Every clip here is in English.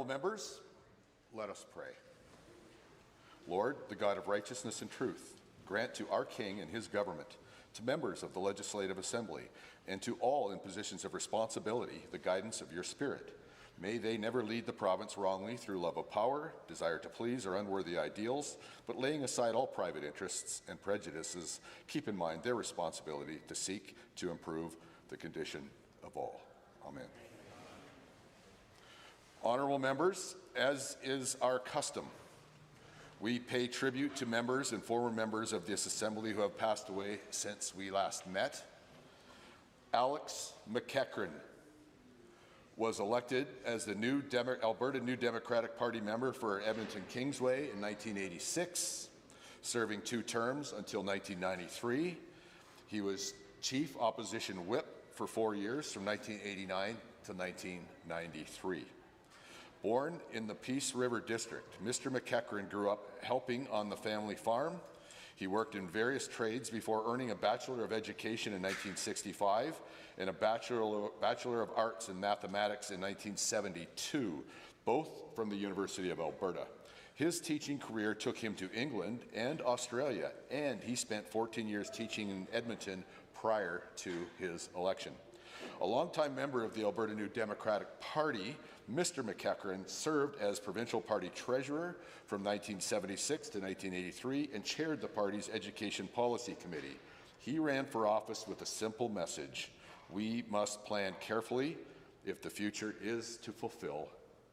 Honorable members, let us pray. Lord, the God of righteousness and truth, grant to our King and his government, to members of the Legislative Assembly, and to all in positions of responsibility, the guidance of your Spirit. May they never lead the province wrongly through love of power, desire to please, or unworthy ideals, but laying aside all private interests and prejudices, keep in mind their responsibility to seek to improve the condition of all. Amen. Honourable members, as is our custom, we pay tribute to members and former members of this Assembly who have passed away since we last met. Alex McEachran was elected as the new Alberta New Democratic Party member for Edmonton Kingsway in 1986, serving 2 terms until 1993. He was Chief Opposition Whip for 4 years from 1989 to 1993. Born in the Peace River District, Mr. McEachran grew up helping on the family farm. He worked in various trades before earning a Bachelor of Education in 1965 and a Bachelor of Arts in Mathematics in 1972, both from the University of Alberta. His teaching career took him to England and Australia, and he spent 14 years teaching in Edmonton prior to his election. A longtime member of the Alberta New Democratic Party, Mr. McEachran served as provincial party treasurer from 1976 to 1983 and chaired the party's Education Policy Committee. He ran for office with a simple message: we must plan carefully if the future is to fulfill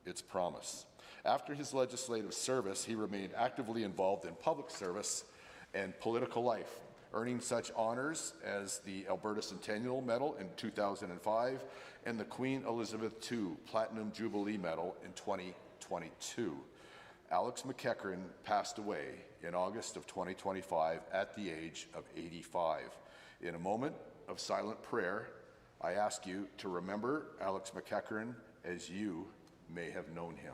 its promise. After his legislative service, he remained actively involved in public service and political life, earning such honours as the Alberta Centennial Medal in 2005 and the Queen Elizabeth II Platinum Jubilee Medal in 2022. Alex McEachran passed away in August of 2025 at the age of 85. In a moment of silent prayer, I ask you to remember Alex McEachran as you may have known him.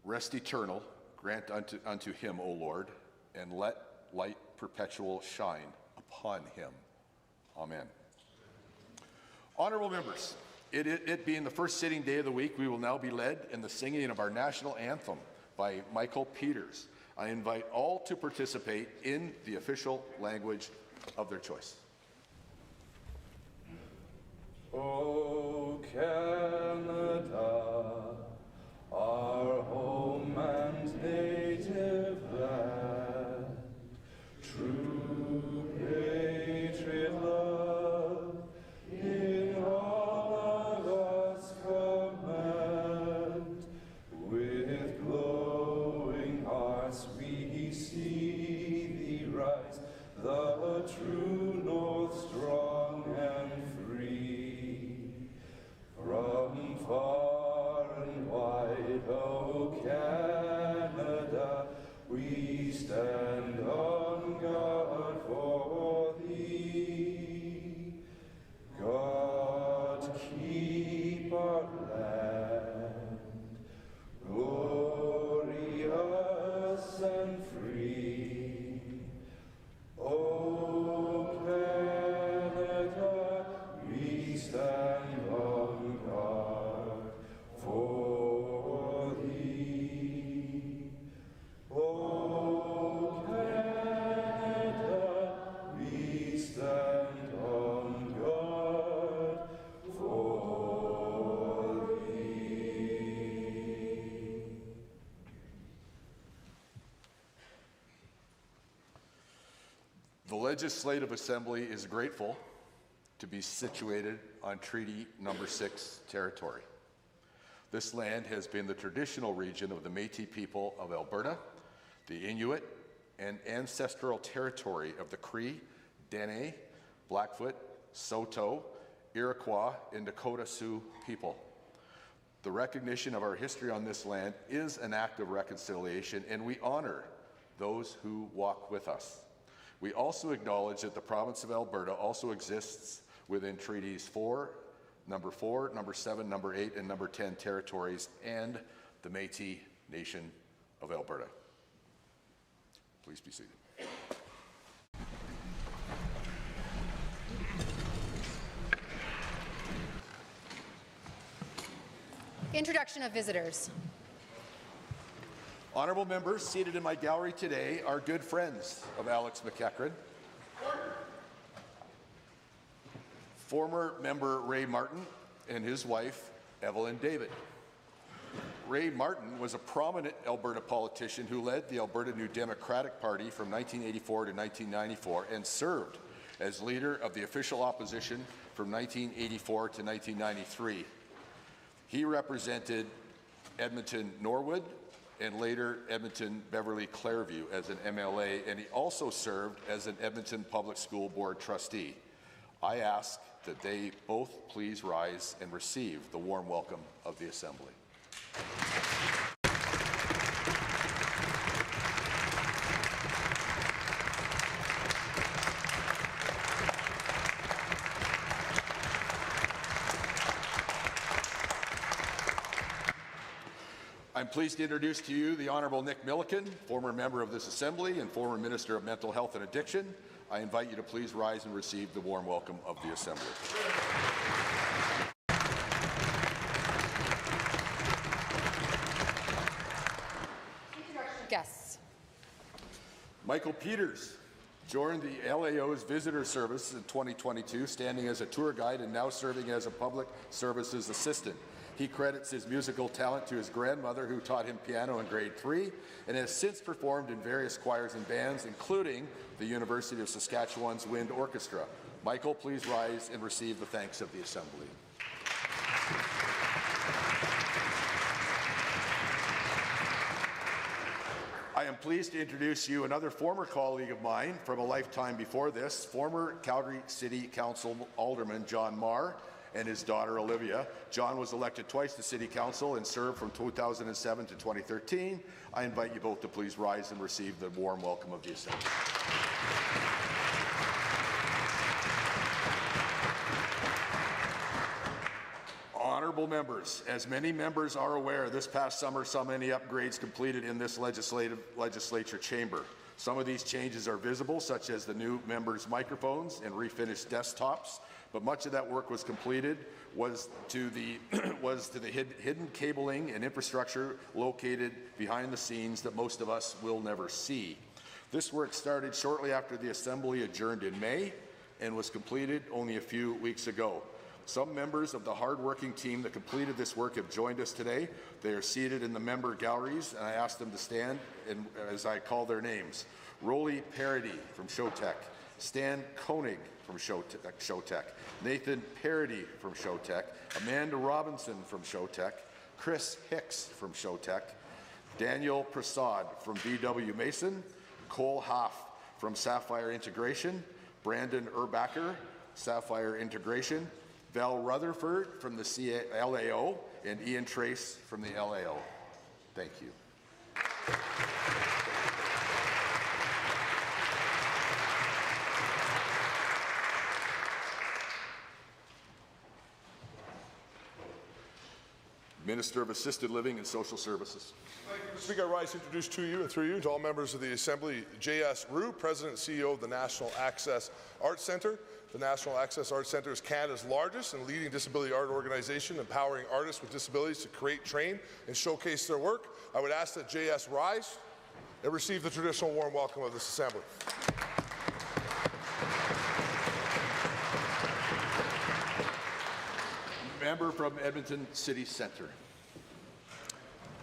Rest eternal, grant unto him, O Lord, and let light perpetual shine upon him. Amen. Honourable members, it being the first sitting day of the week, we will now be led in the singing of our national anthem by Michael Peters. I invite all to participate in the official language of their choice. O Canada, our home and native land, true patriot love in all of us command. With glowing hearts we see thee rise, the true north strong and free. From far and wide, O Canada, we stand on guard for thee. God keep our land glorious and free. O Canada, we stand on guard for thee. O Canada, we stand on guard for thee. The Legislative Assembly is grateful to be situated on Treaty Number 6 territory. This land has been the traditional region of the Métis people of Alberta, the Inuit, and ancestral territory of the Cree, Dene, Blackfoot, Saulteaux, Iroquois, and Dakota Sioux people. The recognition of our history on this land is an act of reconciliation, and we honor those who walk with us. We also acknowledge that the province of Alberta also exists within Treaties 4, number 4, number 7, number 8, and number 10 territories, and the Métis Nation of Alberta. Please be seated. Introduction of visitors. Honourable members, seated in my gallery today are good friends of Alex McEachran. Former member Ray Martin and his wife, Evelyn David. Ray Martin was a prominent Alberta politician who led the Alberta New Democratic Party from 1984 to 1994 and served as leader of the official opposition from 1984 to 1993. He represented Edmonton Norwood and later Edmonton Beverly Clairview as an MLA, and he also served as an Edmonton Public School Board trustee. I ask that they both please rise and receive the warm welcome of the Assembly. I'm pleased to introduce to you the Honourable Nick Milliken, former member of this Assembly and former Minister of Mental Health and Addiction. I invite you to please rise and receive the warm welcome of the Assembly. Guests. Michael Peters joined the LAO's Visitor Service in 2022, standing as a tour guide and now serving as a public services assistant. He credits his musical talent to his grandmother, who taught him piano in grade 3, and has since performed in various choirs and bands, including the University of Saskatchewan's Wind Orchestra. Michael, please rise and receive the thanks of the Assembly. I am pleased to introduce you another former colleague of mine from a lifetime before this, former Calgary City Council Alderman John Marr and his daughter Olivia. John was elected twice to City Council and served from 2007 to 2013. I invite you both to please rise and receive the warm welcome of the Assembly. Honourable members, as many members are aware, this past summer saw many upgrades completed in this legislature chamber. Some of these changes are visible, such as the new members' microphones and refinished desktops, but much of that work was completed was to the hidden cabling and infrastructure located behind the scenes that most of us will never see. This work started shortly after the Assembly adjourned in May and was completed only a few weeks ago. Some members of the hard-working team that completed this work have joined us today. They are seated in the member galleries, and I ask them to stand as I call their names. Rolly Parody from Showtech, Stan Koenig from Showtech, Nathan Parody from Showtech, Amanda Robinson from Showtech, Chris Hicks from Showtech, Daniel Prasad from VW Mason, Cole Hoff from Sapphire Integration, Brandon Urbacher, Sapphire Integration, Val Rutherford from the LAO, and Ian Trace from the LAO. Thank you. Minister of Assisted Living and Social Services. Thank you, Mr. Speaker. I rise to introduce to you and through you to all members of the Assembly, J.S. Roux, President and CEO of the National Access Arts Centre. The National Access Arts Centre is Canada's largest and leading disability art organization, empowering artists with disabilities to create, train, and showcase their work. I would ask that J.S. rise and receive the traditional warm welcome of this Assembly. Member from Edmonton City Centre.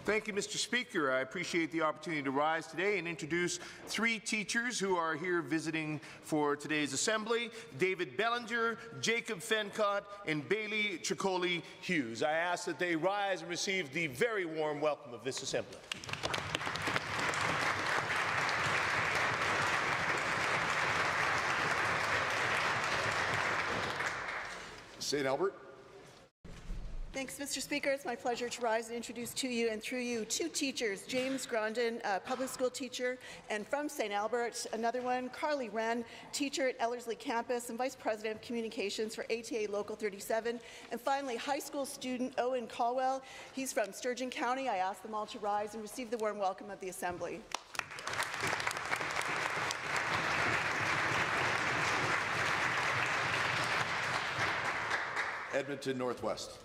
Thank you, Mr. Speaker. I appreciate the opportunity to rise today and introduce 3 teachers who are here visiting for today's Assembly: David Bellinger, Jacob Fencott, and Bailey Tricoli Hughes. I ask that they rise and receive the very warm welcome of this Assembly. St. Albert. Thanks, Mr. Speaker. It's my pleasure to rise and introduce to you and through you two teachers, James Grondin, public school teacher, and from St. Albert, another one, Carly Wren, teacher at Ellerslie Campus and Vice President of Communications for ATA Local 37, and finally, high school student Owen Caldwell. He's from Sturgeon County. I ask them all to rise and receive the warm welcome of the Assembly. Edmonton Northwest.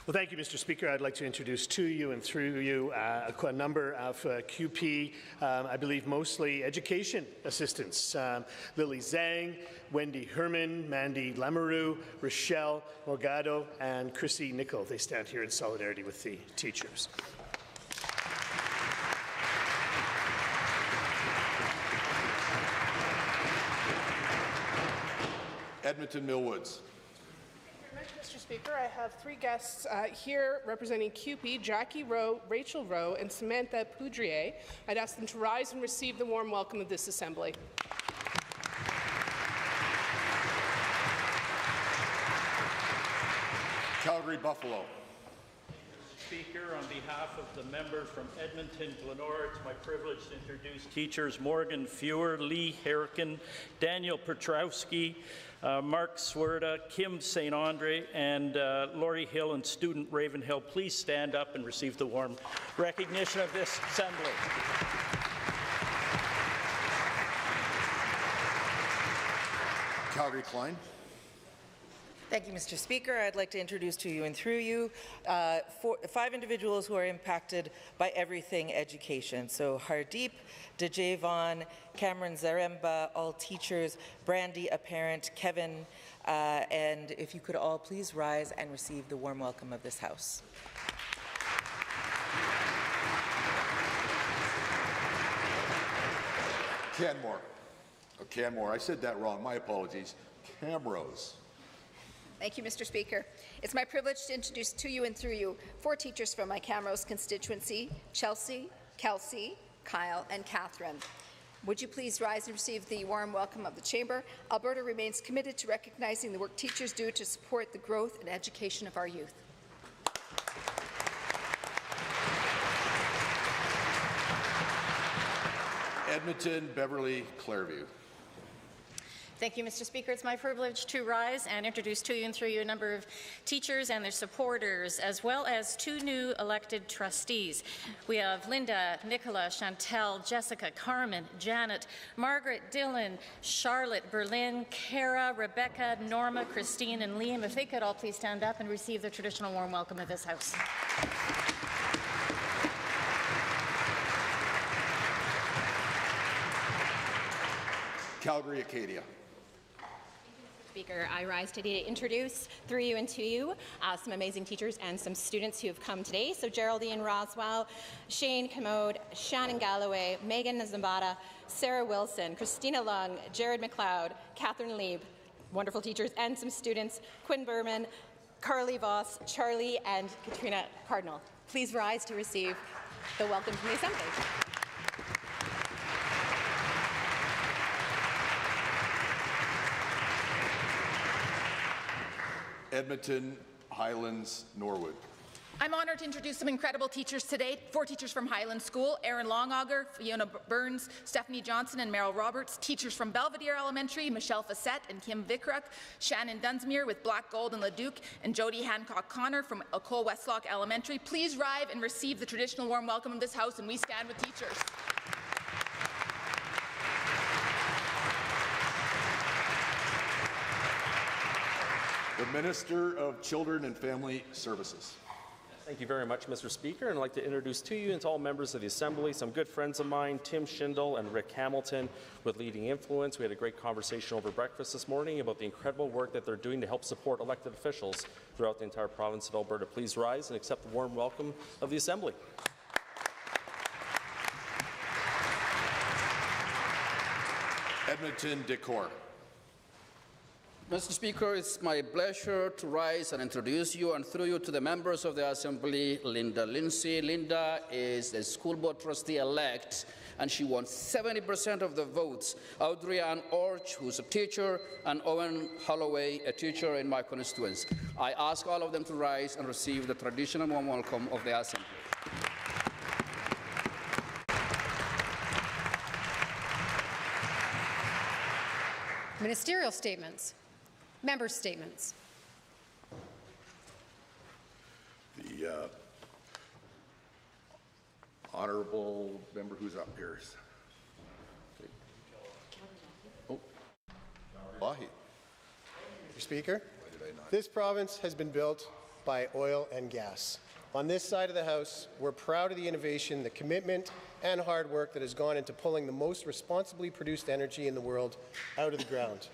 Well, thank you, Mr. Speaker. I'd like to introduce to you and through you a number of QP, I believe mostly education assistants. Lily Zhang, Wendy Herman, Mandy Lamoureux, Rochelle Morgado, and Chrissy Nicol. They stand here in solidarity with the teachers. Edmonton Millwoods. Mr. Speaker, I have three guests here representing QP, Jackie Rowe, Rachel Rowe, and Samantha Poudrier. I'd ask them to rise and receive the warm welcome of this Assembly. Calgary Buffalo. Speaker, on behalf of the members from Edmonton, Glenora, it's my privilege to introduce teachers Morgan Fewer, Lee Harrican, Daniel Petrowski, Mark Swerda, Kim St. Andre, and Laurie Hill and student Ravenhill. Please stand up and receive the warm recognition of this Assembly. Calgary Klein. Thank you, Mr. Speaker. I'd like to introduce to you and through you 5 individuals who are impacted by everything education. So Hardeep, Dejavon, Cameron Zaremba, all teachers, Brandy, a parent, Kevin, and if you could all please rise and receive the warm welcome of this House. Canmore. Oh, Canmore. I said that wrong. My apologies. Camrose. Thank you, Mr. Speaker. It's my privilege to introduce to you and through you 4 teachers from my Camrose constituency, Chelsea, Kelsey, Kyle, and Catherine. Would you please rise and receive the warm welcome of the Chamber? Alberta remains committed to recognizing the work teachers do to support the growth and education of our youth. Edmonton, Beverly, Clairview. Thank you, Mr. Speaker. It's my privilege to rise and introduce to you and through you a number of teachers and their supporters, as well as 2 new elected trustees. We have Linda, Nicola, Chantel, Jessica, Carmen, Janet, Margaret, Dylan, Charlotte, Berlin, Kara, Rebecca, Norma, Christine, and Liam. If they could all please stand up and receive the traditional warm welcome of this House. Calgary, Acadia. Speaker, I rise today to introduce through you and to you some amazing teachers and some students who have come today. So Geraldine Roswell, Shane Commode, Shannon Galloway, Megan Zambada, Sarah Wilson, Christina Lung, Jared McLeod, Catherine Lieb, wonderful teachers, and some students, Quinn Berman, Carly Voss, Charlie, and Katrina Cardinal. Please rise to receive the welcome from the Assembly. Edmonton, Highlands, Norwood. I'm honored to introduce some incredible teachers today. 4 teachers from Highland School, Erin Longauger, Fiona Burns, Stephanie Johnson, and Meryl Roberts. Teachers from Belvedere Elementary, Michelle Fassett and Kim Vickruck. Shannon Dunsmuir with Black Gold and Leduc, and Jody Hancock-Connor from Cole Westlock Elementary. Please rise and receive the traditional warm welcome of this House, and we stand with teachers. The Minister of Children and Family Services. Thank you very much, Mr. Speaker, and I'd like to introduce to you and to all members of the Assembly some good friends of mine, Tim Schindel and Rick Hamilton with Leading Influence. We had a great conversation over breakfast this morning about the incredible work that they're doing to help support elected officials throughout the entire province of Alberta. Please rise and accept the warm welcome of the Assembly. Edmonton, Decor. Mr. Speaker, it's my pleasure to rise and introduce you and through you to the members of the Assembly, Linda Lindsay. Linda is the school board trustee-elect and she won 70% of the votes. Audrey-Ann Orch, who's a teacher, and Owen Holloway, a teacher in my constituency. I ask all of them to rise and receive the traditional warm welcome of the Assembly. Ministerial statements. Member statements. The honourable member who's up here. Okay. Oh, Wahi. Mr. Speaker, this province has been built by oil and gas. On this side of the House, we're proud of the innovation, the commitment, and hard work that has gone into pulling the most responsibly produced energy in the world out of the ground.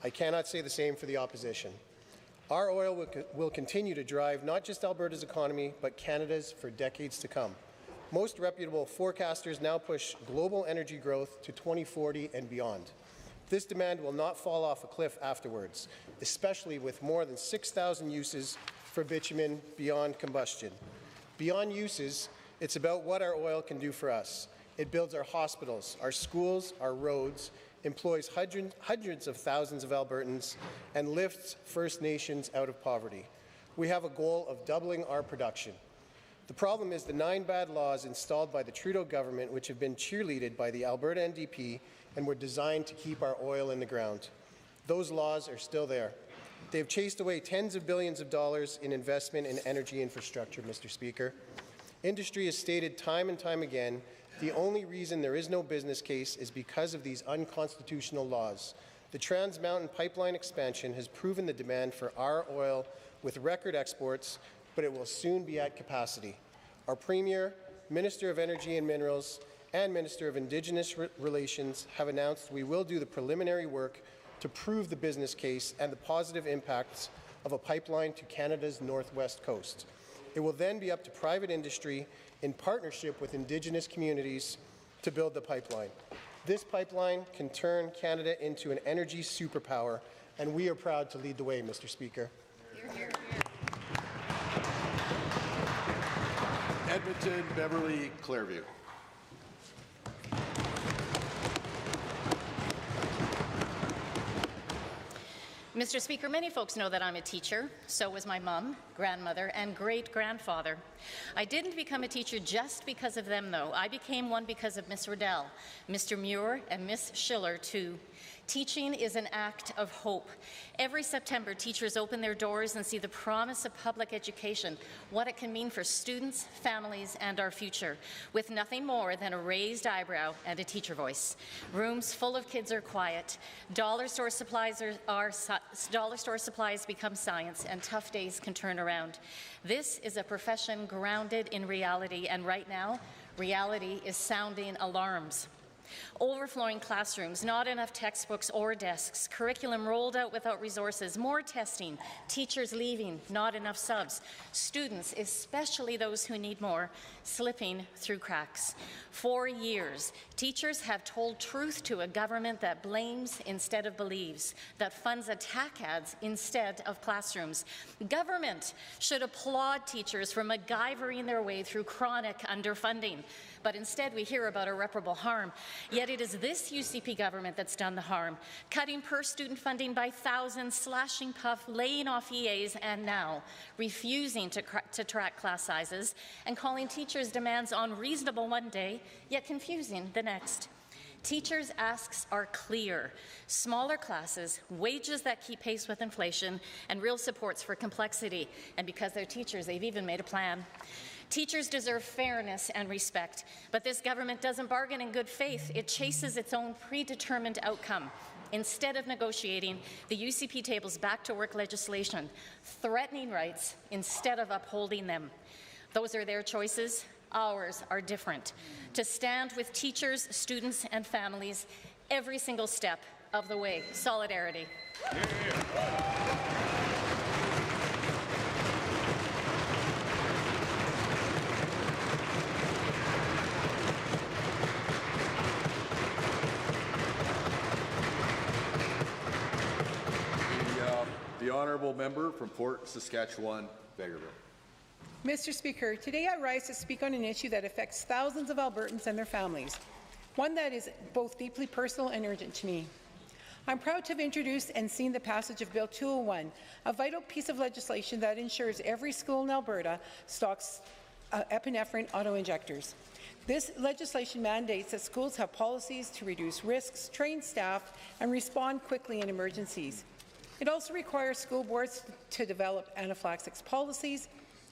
I cannot say the same for the opposition. Our oil will continue to drive not just Alberta's economy, but Canada's for decades to come. Most reputable forecasters now push global energy growth to 2040 and beyond. This demand will not fall off a cliff afterwards, especially with more than 6,000 uses for bitumen beyond combustion. Beyond uses, it's about what our oil can do for us. It builds our hospitals, our schools, our roads, employs hundreds of thousands of Albertans, and lifts First Nations out of poverty. We have a goal of doubling our production. The problem is the 9 bad laws installed by the Trudeau government, which have been cheerleaded by the Alberta NDP and were designed to keep our oil in the ground. Those laws are still there. They've chased away tens of billions of dollars in investment in energy infrastructure, Mr. Speaker. Industry has stated time and time again the only reason there is no business case is because of these unconstitutional laws. The Trans Mountain Pipeline expansion has proven the demand for our oil with record exports, but it will soon be at capacity. Our Premier, Minister of Energy and Minerals, and Minister of Indigenous Relations have announced we will do the preliminary work to prove the business case and the positive impacts of a pipeline to Canada's northwest coast. It will then be up to private industry in partnership with Indigenous communities to build the pipeline. This pipeline can turn Canada into an energy superpower, and we are proud to lead the way, Mr. Speaker. Hear, hear, hear. Edmonton, Beverly, Clairview. Mr. Speaker, many folks know that I'm a teacher. So was my mom, grandmother, and great-grandfather. I didn't become a teacher just because of them, though. I became one because of Miss Riddell, Mr. Muir, and Miss Schiller, too. Teaching is an act of hope. Every September, teachers open their doors and see the promise of public education, what it can mean for students, families, and our future, with nothing more than a raised eyebrow and a teacher voice. Rooms full of kids are quiet. Dollar store supplies become science, and tough days can turn around. This is a profession grounded in reality, and right now, reality is sounding alarms. Overflowing classrooms, not enough textbooks or desks, curriculum rolled out without resources, more testing, teachers leaving, not enough subs, students, especially those who need more, slipping through cracks. For years, teachers have told truth to a government that blames instead of believes, that funds attack ads instead of classrooms. Government should applaud teachers for MacGyvering their way through chronic underfunding. But instead we hear about irreparable harm. Yet it is this UCP government that's done the harm, cutting per-student funding by thousands, slashing PUF, laying off EAs, and now refusing to track class sizes and calling teachers' demands unreasonable one day, yet confusing the next. Teachers' asks are clear. Smaller classes, wages that keep pace with inflation, and real supports for complexity. And because they're teachers, they've even made a plan. Teachers deserve fairness and respect, but this government doesn't bargain in good faith. It chases its own predetermined outcome. Instead of negotiating, the UCP tables back-to-work legislation, threatening rights instead of upholding them. Those are their choices. Ours are different. To stand with teachers, students, and families every single step of the way. Solidarity. The honourable member from Fort Saskatchewan, Vegreville. Mr. Speaker, today I rise to speak on an issue that affects thousands of Albertans and their families. one that is both deeply personal and urgent to me. I'm proud to have introduced and seen the passage of Bill 201, a vital piece of legislation that ensures every school in Alberta stocks epinephrine auto-injectors. This legislation mandates that schools have policies to reduce risks, train staff, and respond quickly in emergencies. It also requires school boards to develop anaphylaxis policies,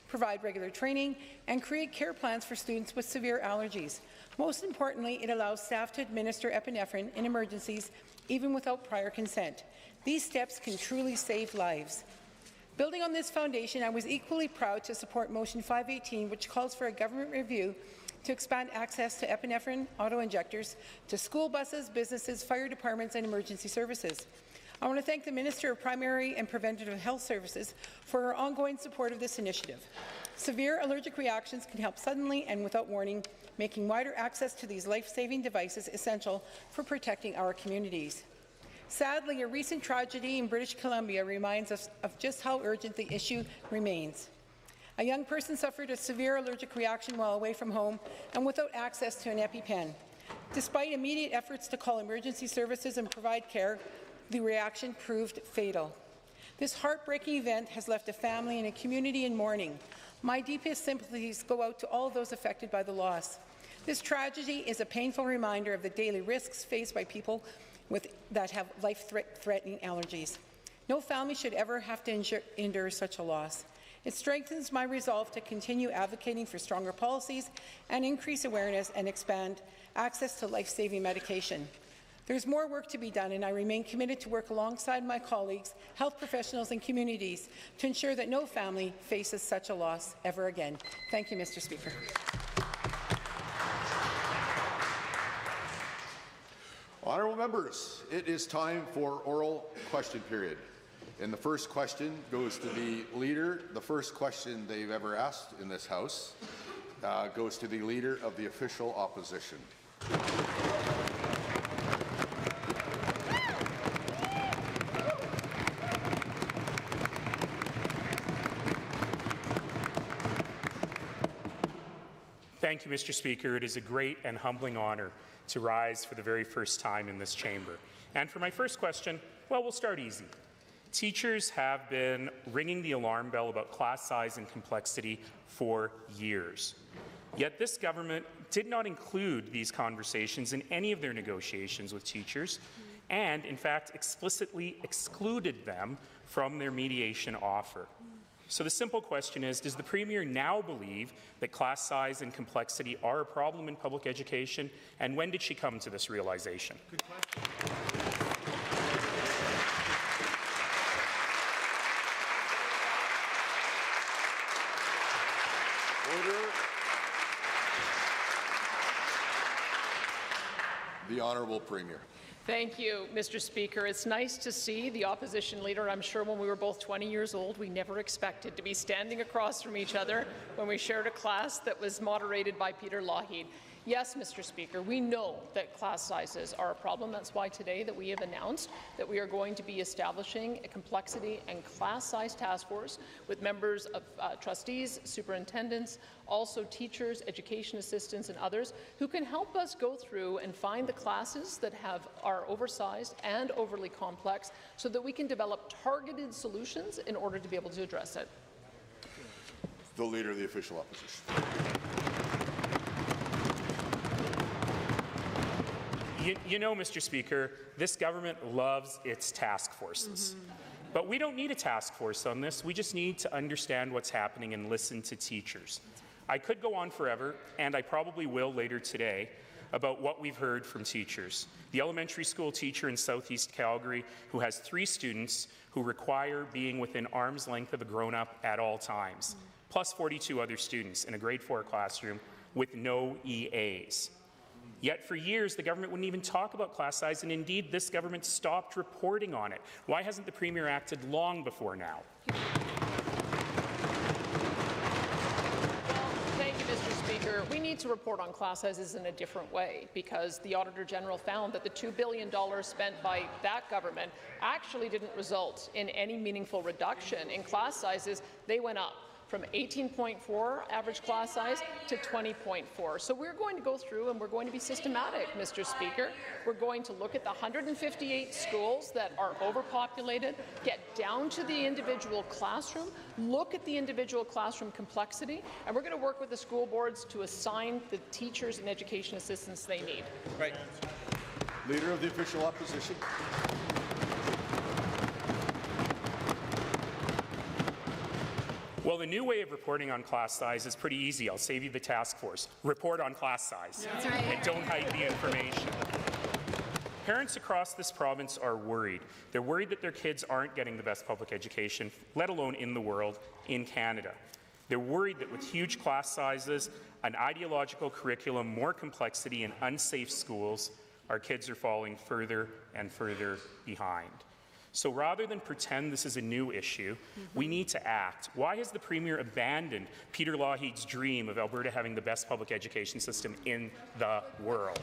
provide regular training, and create care plans for students with severe allergies. Most importantly, it allows staff to administer epinephrine in emergencies even without prior consent. These steps can truly save lives. Building on this foundation, I was equally proud to support Motion 518, which calls for a government review to expand access to epinephrine auto-injectors to school buses, businesses, fire departments, and emergency services. I want to thank the Minister of Primary and Preventative Health Services for her ongoing support of this initiative. Severe allergic reactions can help suddenly and without warning, making wider access to these life-saving devices essential for protecting our communities. Sadly, a recent tragedy in British Columbia reminds us of just how urgent the issue remains. A young person suffered a severe allergic reaction while away from home and without access to an EpiPen. Despite immediate efforts to call emergency services and provide care, the reaction proved fatal. This heartbreaking event has left a family and a community in mourning. My deepest sympathies go out to all those affected by the loss. This tragedy is a painful reminder of the daily risks faced by people that have life-threatening allergies. No family should ever have to endure such a loss. It strengthens my resolve to continue advocating for stronger policies and increase awareness and expand access to life-saving medication. There's more work to be done, and I remain committed to work alongside my colleagues, health professionals, and communities to ensure that no family faces such a loss ever again. Thank you, Mr. Speaker. Honourable members, it is time for oral question period. And the first question goes to the Leader. The first question they've ever asked in this House goes to the Leader of the Official Opposition. Thank you, Mr. Speaker. It is a great and humbling honour to rise for the very first time in this chamber. And for my first question, well, we'll start easy. Teachers have been ringing the alarm bell about class size and complexity for years. Yet this government did not include these conversations in any of their negotiations with teachers, and in fact explicitly excluded them from their mediation offer. So the simple question is, does the Premier now believe that class size and complexity are a problem in public education, and when did she come to this realization? Good question. Order. The Honourable Premier. Thank you, Mr. Speaker. It's nice to see the opposition leader. I'm sure when we were both 20 years old, we never expected to be standing across from each other when we shared a class that was moderated by Peter Lougheed. Yes, Mr. Speaker, we know that class sizes are a problem. That's why today that we have announced that we are going to be establishing a complexity and class size task force with members of trustees, superintendents, also teachers, education assistants, and others who can help us go through and find the classes that are oversized and overly complex so that we can develop targeted solutions in order to be able to address it. The Leader of the Official Opposition. You know, Mr. Speaker, this government loves its task forces. But we don't need a task force on this. We just need to understand what's happening and listen to teachers. I could go on forever, and I probably will later today, about what we've heard from teachers. The elementary school teacher in Southeast Calgary who has 3 students who require being within arm's length of a grown-up at all times, plus 42 other students in a grade 4 classroom with no EAs. Yet for years, the government wouldn't even talk about class size, and indeed, this government stopped reporting on it. Why hasn't the Premier acted long before now? Thank you, Mr. Speaker. We need to report on class sizes in a different way because the Auditor General found that the $2 billion spent by that government actually didn't result in any meaningful reduction in class sizes. They went up from 18.4 average class size to 20.4. So we're going to go through and we're going to be systematic, Mr. Speaker. We're going to look at the 158 schools that are overpopulated, get down to the individual classroom, look at the individual classroom complexity, and we're going to work with the school boards to assign the teachers and education assistants they need. Right. Leader of the Official Opposition. Well, the new way of reporting on class size is pretty easy. I'll save you the task force. Report on class size. That's right. And don't hide the information. Parents across this province are worried. They're worried that their kids aren't getting the best public education, let alone in the world, in Canada. They're worried that with huge class sizes, an ideological curriculum, more complexity, and unsafe schools, our kids are falling further and further behind. So rather than pretend this is a new issue, we need to act. Why has the Premier abandoned Peter Lougheed's dream of Alberta having the best public education system in the world?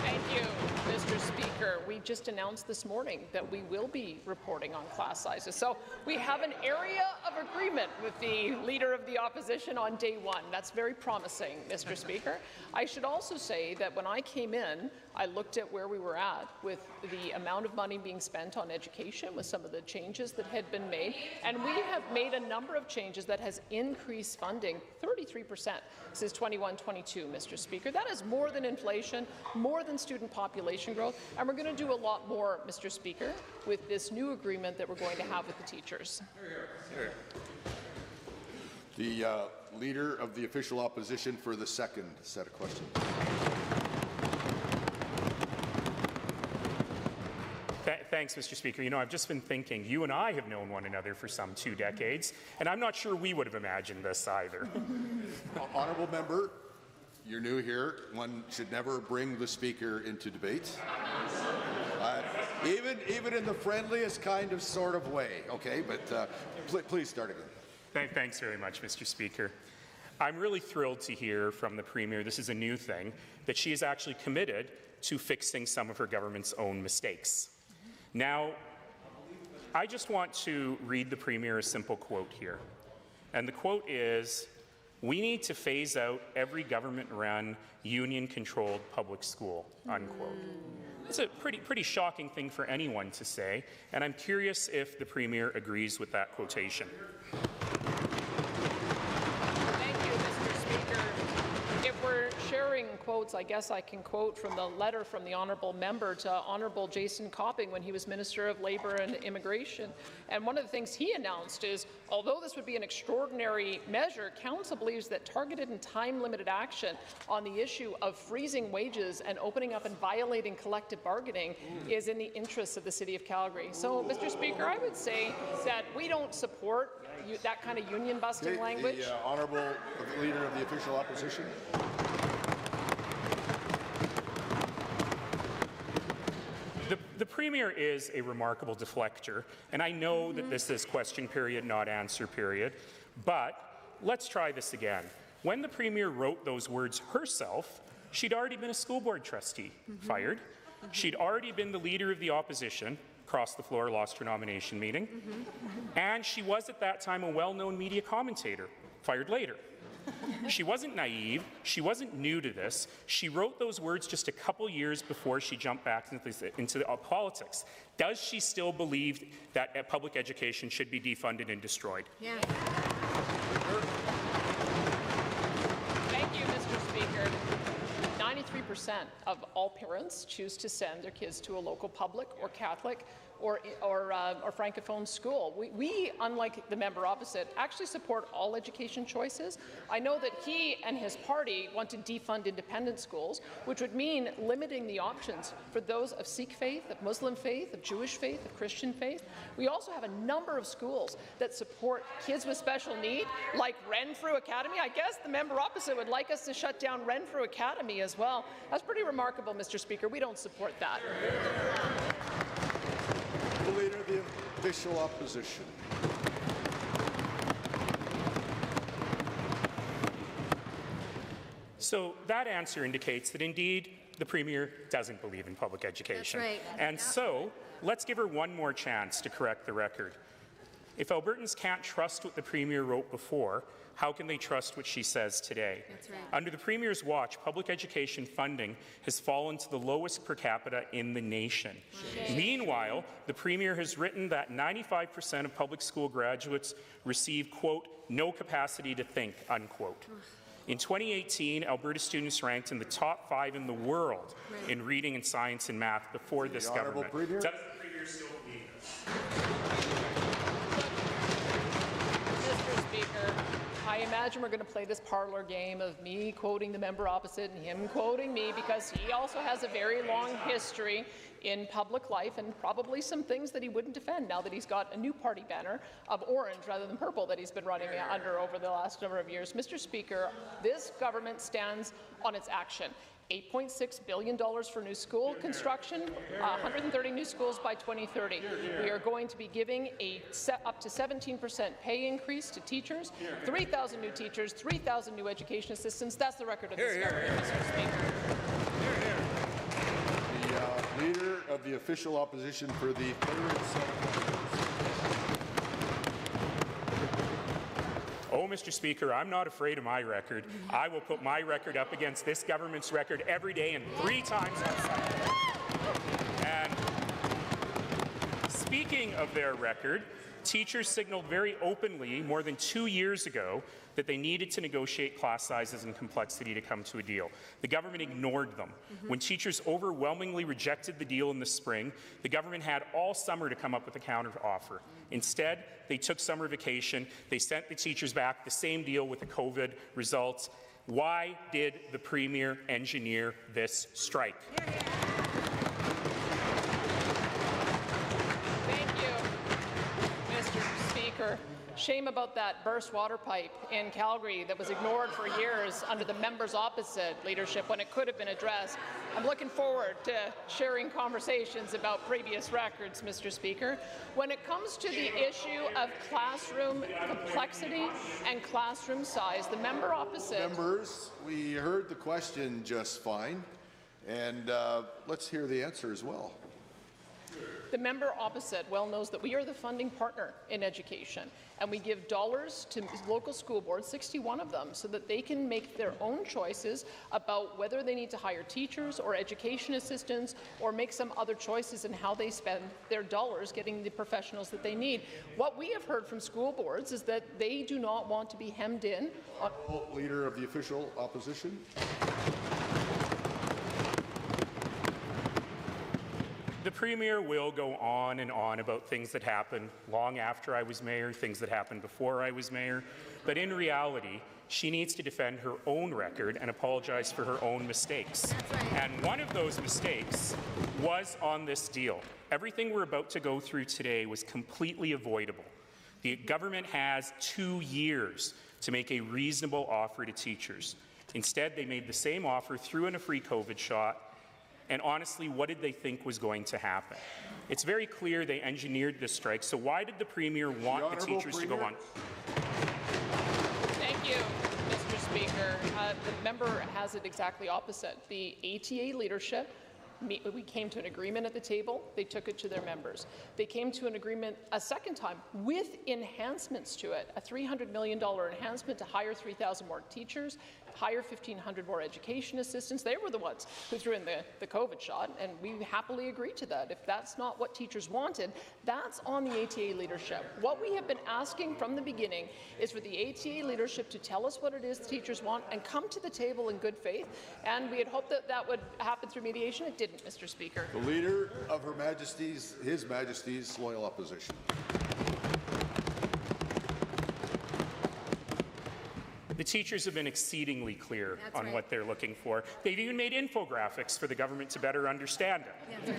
Thank you, Mr. Speaker. We just announced this morning that we will be reporting on class sizes. So we have an area of agreement with the Leader of the Opposition on day one. That's very promising, Mr. Speaker. I should also say that when I came in, I looked at where we were at with the amount of money being spent on education, with some of the changes that had been made, and we have made a number of changes that has increased funding 33% since 21-22, Mr. Speaker. That is more than inflation, more than student population growth, and we're going to do a lot more, Mr. Speaker, with this new agreement that we're going to have with the teachers. The Leader of the Official Opposition for the second set of questions. Thanks, Mr. Speaker. You know, I've just been thinking, you and I have known one another for some 2 decades, and I'm not sure we would have imagined this either. Honourable member, you're new here. One should never bring the Speaker into debate. Even in the friendliest kind of sort of way, okay? But please start again. Thanks very much, Mr. Speaker. I'm really thrilled to hear from the Premier, this is a new thing, that she is actually committed to fixing some of her government's own mistakes. Now, I just want to read the Premier a simple quote here. And the quote is, "We need to phase out every government-run, union-controlled public school," unquote. It's a pretty shocking thing for anyone to say, and I'm curious if the Premier agrees with that quotation. Thank you, Mr. Speaker. If we're sharing quotes, I guess I can quote from the letter from the honourable member to Honourable Jason Copping when he was Minister of Labour and Immigration. And one of the things he announced is, although this would be an extraordinary measure, Council believes that targeted and time-limited action on the issue of freezing wages and opening up and violating collective bargaining is in the interests of the City of Calgary. So, Mr. Speaker, I would say that we don't support that kind of union-busting language. The Honourable Leader of the Official Opposition. The Premier is a remarkable deflector, and I know that this is question period, not answer period, but let's try this again. When the Premier wrote those words herself, she'd already been a school board trustee, fired. She'd already been the Leader of the Opposition, crossed the floor, lost her nomination meeting, and she was at that time a well-known media commentator, fired later. She wasn't naive. She wasn't new to this. She wrote those words just a couple years before she jumped back into politics. Does she still believe that public education should be defunded and destroyed? Yeah. Thank you, Mr. Speaker. 93% of all parents choose to send their kids to a local public or Catholic or Francophone school. We, unlike the member opposite, actually support all education choices. I know that he and his party want to defund independent schools, which would mean limiting the options for those of Sikh faith, of Muslim faith, of Jewish faith, of Christian faith. We also have a number of schools that support kids with special need, like Renfrew Academy. I guess the member opposite would like us to shut down Renfrew Academy as well. That's pretty remarkable, Mr. Speaker. We don't support that. The Leader of the Official Opposition. So that answer indicates that indeed the Premier doesn't believe in public education. That's right. And so, let's give her one more chance to correct the record. If Albertans can't trust what the Premier wrote before, how can they trust what she says today? That's right. Under the Premier's watch, public education funding has fallen to the lowest per capita in the nation. Meanwhile, the Premier has written that 95% of public school graduates receive, quote, no capacity to think, unquote. In 2018, Alberta students ranked in the top 5 in the world in reading and science and math before this government. Does the Premier still believe this? Mr. Speaker, I imagine we're going to play this parlor game of me quoting the member opposite and him quoting me, because he also has a very long history in public life and probably some things that he wouldn't defend now that he's got a new party banner of orange rather than purple that he's been running under over the last number of years. Mr. Speaker, this government stands on its action. $8.6 billion for new school construction, 130 new schools by 2030. We are going to be giving up to 17% pay increase to teachers, 3,000 new teachers, 3,000 new education assistants. That's the record of this government, Mr. Speaker. The Leader of the Official Opposition for the third Senate. Oh, Mr. Speaker, I'm not afraid of my record. I will put my record up against this government's record every day and 3 times outside. And speaking of their record, teachers signaled very openly more than 2 years ago that they needed to negotiate class sizes and complexity to come to a deal. The government ignored them. When teachers overwhelmingly rejected the deal in the spring, the government had all summer to come up with a counter-offer. Instead, they took summer vacation. They sent the teachers back the same deal with the COVID results. Why did the Premier engineer this strike? Thank you, Mr. Speaker. Shame about that burst water pipe in Calgary that was ignored for years under the members opposite leadership when it could have been addressed. I'm looking forward to sharing conversations about previous records, Mr. Speaker. When it comes to the issue of classroom complexity and classroom size, the member opposite... Members, we heard the question just fine, and let's hear the answer as well. The member opposite well knows that we are the funding partner in education, and we give dollars to local school boards, 61 of them, so that they can make their own choices about whether they need to hire teachers or education assistants or make some other choices in how they spend their dollars getting the professionals that they need. What we have heard from school boards is that they do not want to be hemmed in. Leader of the Official Opposition. The Premier will go on and on about things that happened long after I was mayor, things that happened before I was mayor, but in reality, she needs to defend her own record and apologize for her own mistakes. And one of those mistakes was on this deal. Everything we're about to go through today was completely avoidable. The government has 2 years to make a reasonable offer to teachers. Instead, they made the same offer, threw in a free COVID shot, and honestly, what did they think was going to happen? It's very clear they engineered this strike, so why did the Premier want the teachers to go on? Thank you, Mr. Speaker. The member has it exactly opposite. The ATA leadership, we came to an agreement at the table. They took it to their members. They came to an agreement a second time with enhancements to it, a $300 million enhancement to hire 3,000 more teachers, hire 1,500 more education assistants. They were the ones who threw in the COVID shot, and we happily agreed to that. If that's not what teachers wanted, that's on the ATA leadership. What we have been asking from the beginning is for the ATA leadership to tell us what it is the teachers want and come to the table in good faith, and we had hoped that that would happen through mediation. It didn't, Mr. Speaker. The Leader of His Majesty's Loyal Opposition. The teachers have been exceedingly clear on what they're looking for. They've even made infographics for the government to better understand it.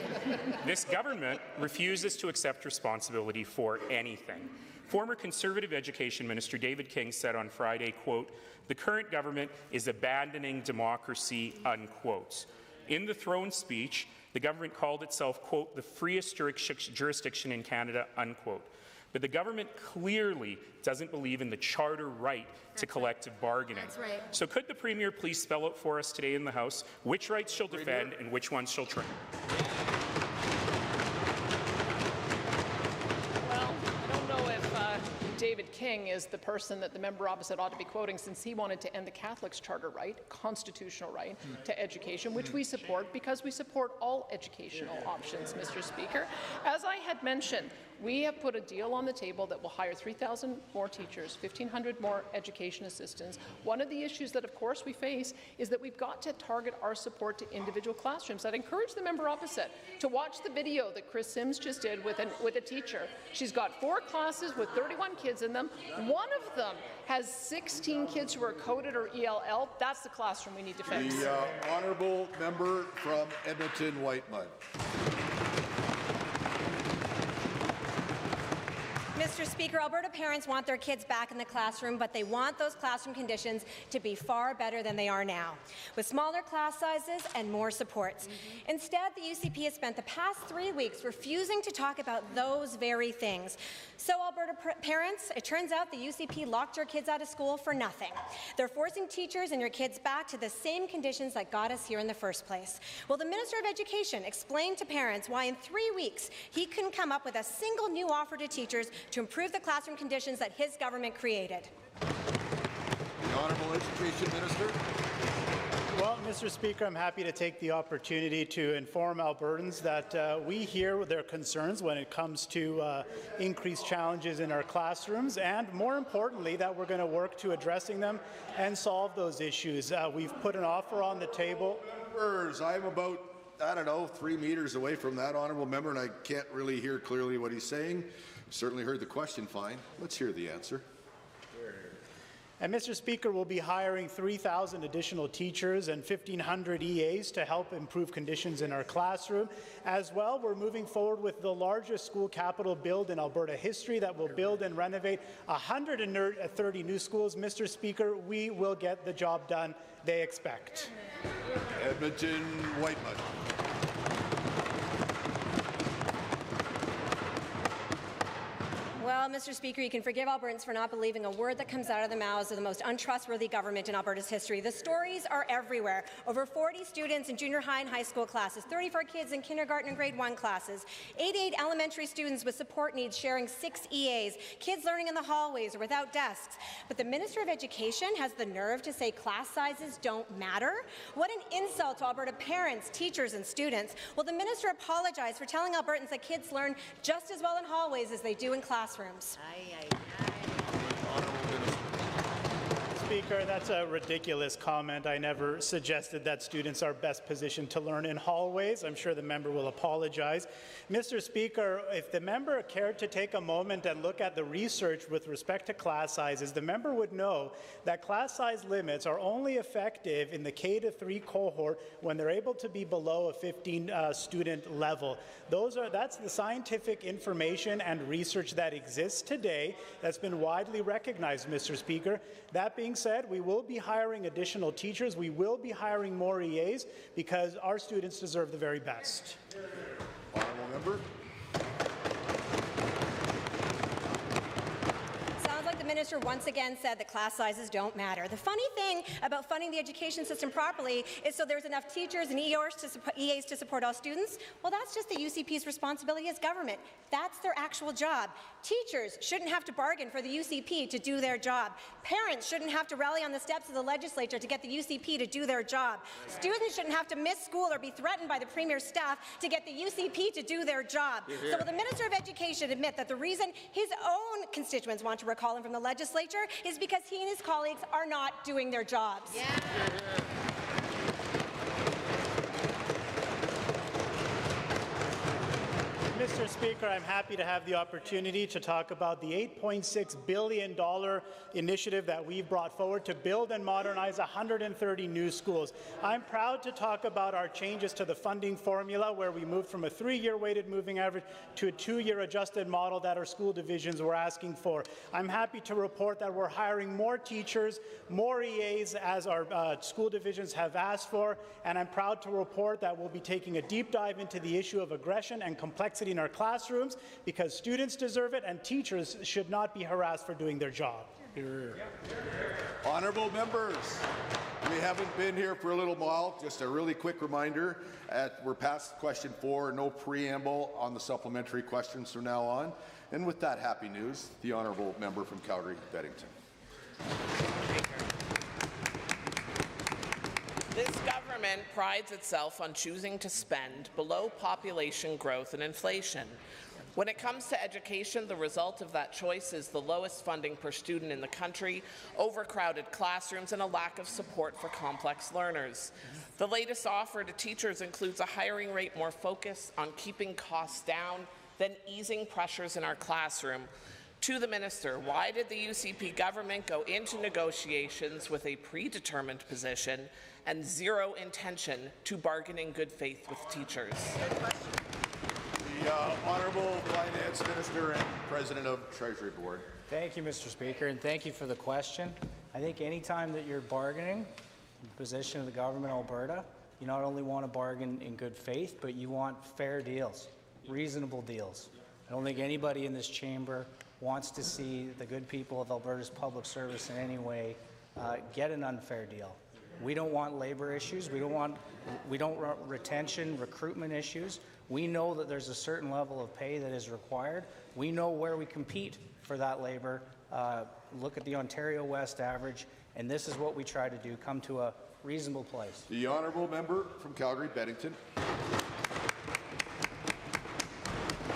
This government refuses to accept responsibility for anything. Former Conservative Education Minister David King said on Friday, quote, "The current government is abandoning democracy," unquote. In the throne speech, the government called itself, quote, "the freest jurisdiction in Canada," unquote. But the government clearly doesn't believe in the charter right to collective bargaining. That's right. So could the Premier please spell out for us today in the House which rights she'll defend and which ones she'll trim? Well, I don't know if David King is the person that the member opposite ought to be quoting, since he wanted to end the Catholics' charter right, constitutional right, to education, which we support because we support all educational options, Mr. Speaker. As I had mentioned, we have put a deal on the table that will hire 3,000 more teachers, 1,500 more education assistants. One of the issues that, of course, we face is that we've got to target our support to individual classrooms. I'd encourage the member opposite to watch the video that Chris Sims just did with a teacher. She's got 4 classes with 31 kids in them. One of them has 16 kids who are coded or ELL. That's the classroom we need to fix. The honourable member from Edmonton-Whitemud. Mr. Speaker, Alberta parents want their kids back in the classroom, but they want those classroom conditions to be far better than they are now, with smaller class sizes and more supports. Instead, the UCP has spent the past 3 weeks refusing to talk about those very things. So, Alberta parents, it turns out the UCP locked your kids out of school for nothing. They're forcing teachers and your kids back to the same conditions that got us here in the first place. Will the Minister of Education explain to parents why in 3 weeks he couldn't come up with a single new offer to teachers to improve the classroom conditions that his government created? The Honourable Education Minister. Well, Mr. Speaker, I'm happy to take the opportunity to inform Albertans that we hear their concerns when it comes to increased challenges in our classrooms, and more importantly, that we're going to work to addressing them and solve those issues. We've put an offer on the table. I'm about, I don't know, 3 meters away from that honourable member, and I can't really hear clearly what he's saying. Certainly heard the question fine. Let's hear the answer. And Mr. Speaker, we'll be hiring 3,000 additional teachers and 1,500 EAs to help improve conditions in our classroom. As well, we're moving forward with the largest school capital build in Alberta history that will build and renovate 130 new schools. Mr. Speaker, we will get the job done they expect. Edmonton-Whitemud. Well, Mr. Speaker, you can forgive Albertans for not believing a word that comes out of the mouths of the most untrustworthy government in Alberta's history. The stories are everywhere. Over 40 students in junior high and high school classes, 34 kids in kindergarten and grade 1 classes, 88 elementary students with support needs sharing 6 EAs, kids learning in the hallways or without desks. But the Minister of Education has the nerve to say class sizes don't matter? What an insult to Alberta parents, teachers and students. Will the Minister apologize for telling Albertans that kids learn just as well in hallways as they do in classrooms? Speaker, that's a ridiculous comment. I never suggested that students are best positioned to learn in hallways. I'm sure the member will apologize. Mr. Speaker, if the member cared to take a moment and look at the research with respect to class sizes, the member would know that class size limits are only effective in the K-3 cohort when they're able to be below a 15 student level. That's the scientific information and research that exists today that's been widely recognized, Mr. Speaker. That being said, we will be hiring additional teachers. We will be hiring more EAs because our students deserve the very best. Honourable member. The minister once again said that class sizes don't matter. The funny thing about funding the education system properly is so there's enough teachers and EAs to support all students. Well, that's just the UCP's responsibility as government. That's their actual job. Teachers shouldn't have to bargain for the UCP to do their job. Parents shouldn't have to rally on the steps of the legislature to get the UCP to do their job. Students shouldn't have to miss school or be threatened by the Premier's staff to get the UCP to do their job. So will the Minister of Education admit that the reason his own constituents want to recall him from the legislature is because he and his colleagues are not doing their jobs? Mr. Speaker, I'm happy to have the opportunity to talk about the $8.6 billion initiative that we've brought forward to build and modernize 130 new schools. I'm proud to talk about our changes to the funding formula, where we moved from a 3-year weighted moving average to a 2-year adjusted model that our school divisions were asking for. I'm happy to report that we're hiring more teachers, more EAs, as our school divisions have asked for, and I'm proud to report that we'll be taking a deep dive into the issue of aggression and complexity in our our classrooms because students deserve it and teachers should not be harassed for doing their job. Honourable members, we haven't been here for a little while. Just a really quick reminder, we're past question 4, no preamble on the supplementary questions from now on. And with that happy news, the honourable member from Calgary-Beddington. This government prides itself on choosing to spend below population growth and inflation. When it comes to education, the result of that choice is the lowest funding per student in the country, overcrowded classrooms, and a lack of support for complex learners. The latest offer to teachers includes a hiring rate more focused on keeping costs down than easing pressures in our classroom. To the Minister, why did the UCP government go into negotiations with a predetermined position and zero intention to bargain in good faith with teachers? The Honourable Finance Minister and President of Treasury Board. Thank you, Mr. Speaker, and thank you for the question. I think any time that you're bargaining in the position of the government of Alberta, you not only want to bargain in good faith, but you want fair deals, reasonable deals. I don't think anybody in this chamber wants to see the good people of Alberta's public service in any way get an unfair deal. We don't want labor issues. We don't want retention, recruitment issues. We know that there's a certain level of pay that is required. We know where we compete for that labor. Look at the Ontario West average, and this is what we try to do, come to a reasonable place. The honourable member from Calgary-Beddington.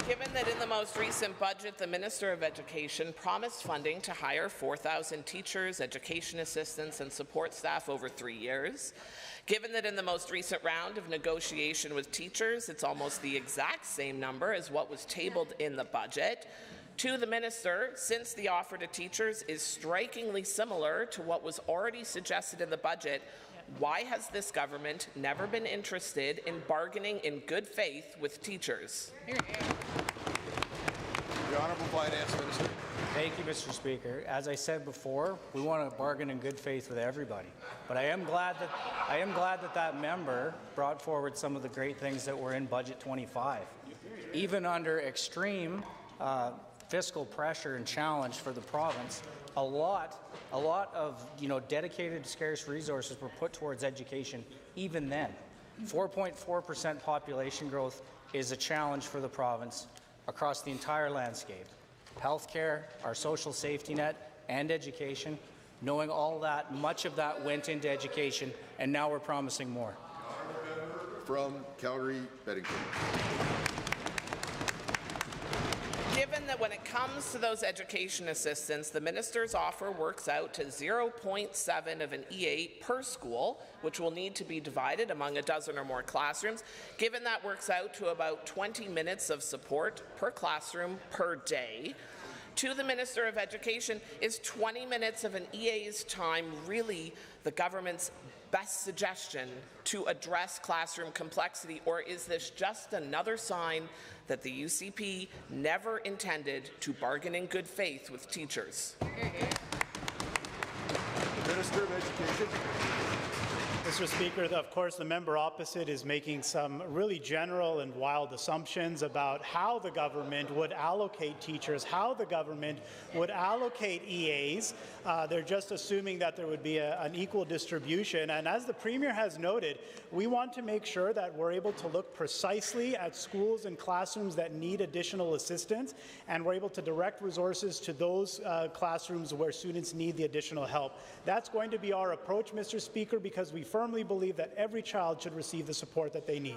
Given that in the most recent budget, the Minister of Education promised funding to hire 4,000 teachers, education assistants, and support staff over 3 years, given that in the most recent round of negotiation with teachers, it's almost the exact same number as what was tabled in the budget, to the Minister, since the offer to teachers is strikingly similar to what was already suggested in the budget, why has this government never been interested in bargaining in good faith with teachers? The Honourable Finance Minister. Thank you, Mr. Speaker. As I said before, we want to bargain in good faith with everybody. But I am glad that member brought forward some of the great things that were in Budget 25. Even under extreme fiscal pressure and challenge for the province, a lot of dedicated scarce resources were put towards education even then. 4.4% population growth is a challenge for the province across the entire landscape. Healthcare, our social safety net, and education, knowing all that, much of that went into education, and now we're promising more. From Calgary-Beddington. Given that when it comes to those education assistants, the minister's offer works out to 0.7 of an EA per school, which will need to be divided among a dozen or more classrooms, given that works out to about 20 minutes of support per classroom per day, to the Minister of Education, is 20 minutes of an EA's time really the government's best suggestion to address classroom complexity, or is this just another sign that the UCP never intended to bargain in good faith with teachers? Minister of Education. Mr. Speaker, of course, the member opposite is making some really general and wild assumptions about how the government would allocate teachers, how the government would allocate EAs. They're just assuming that there would be an equal distribution. And as the Premier has noted, we want to make sure that we're able to look precisely at schools and classrooms that need additional assistance, and we're able to direct resources to those classrooms where students need the additional help. That's going to be our approach, Mr. Speaker, because we firmly believe that every child should receive the support that they need.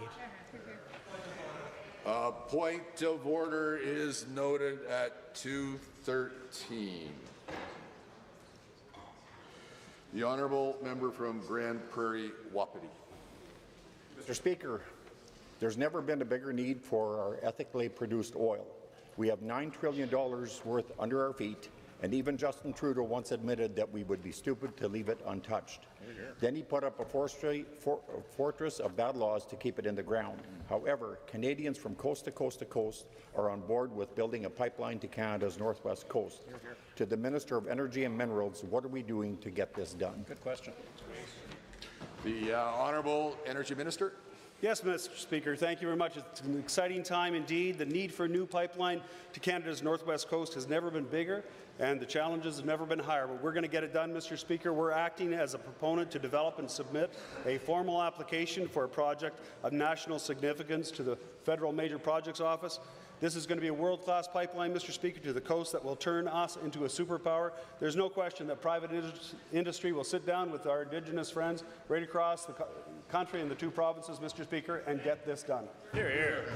Point of order is noted at 2:13. The honourable member from Grand Prairie, Wapiti. Mr. Speaker, there's never been a bigger need for our ethically produced oil. We have $9 trillion worth under our feet, and even Justin Trudeau once admitted that we would be stupid to leave it untouched. Then he put up a fortress of bad laws to keep it in the ground. However, Canadians from coast to coast to coast are on board with building a pipeline to Canada's northwest coast. To the Minister of Energy and Minerals, what are we doing to get this done? Good question. The Honourable Energy Minister. Yes, Mr. Speaker, thank you very much. It's an exciting time indeed. The need for a new pipeline to Canada's northwest coast has never been bigger, and the challenges have never been higher. But we're going to get it done, Mr. Speaker. We're acting as a proponent to develop and submit a formal application for a project of national significance to the Federal Major Projects Office. This is going to be a world-class pipeline, Mr. Speaker, to the coast that will turn us into a superpower. There's no question that private industry will sit down with our Indigenous friends right across the country and the two provinces, Mr. Speaker, and get this done. Hear, hear.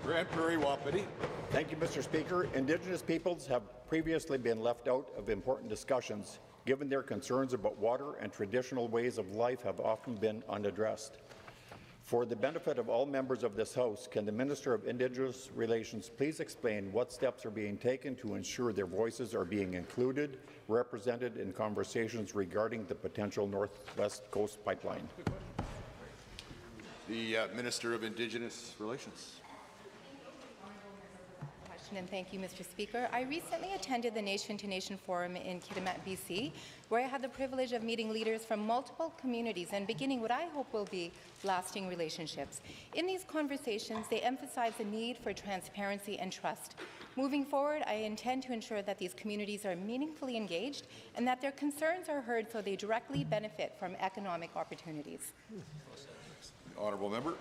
Grant Prairie Wapiti. Thank you, Mr. Speaker. Indigenous peoples have previously been left out of important discussions, given their concerns about water and traditional ways of life have often been unaddressed. For the benefit of all members of this House, can the Minister of Indigenous Relations please explain what steps are being taken to ensure their voices are being included, represented in conversations regarding the potential Northwest Coast Pipeline? The Minister of Indigenous Relations. And thank you, Mr. Speaker. I recently attended the Nation to Nation Forum in Kitimat, BC, where I had the privilege of meeting leaders from multiple communities and beginning what I hope will be lasting relationships. In these conversations, they emphasize the need for transparency and trust. Moving forward, I intend to ensure that these communities are meaningfully engaged and that their concerns are heard so they directly benefit from economic opportunities. Honourable Member.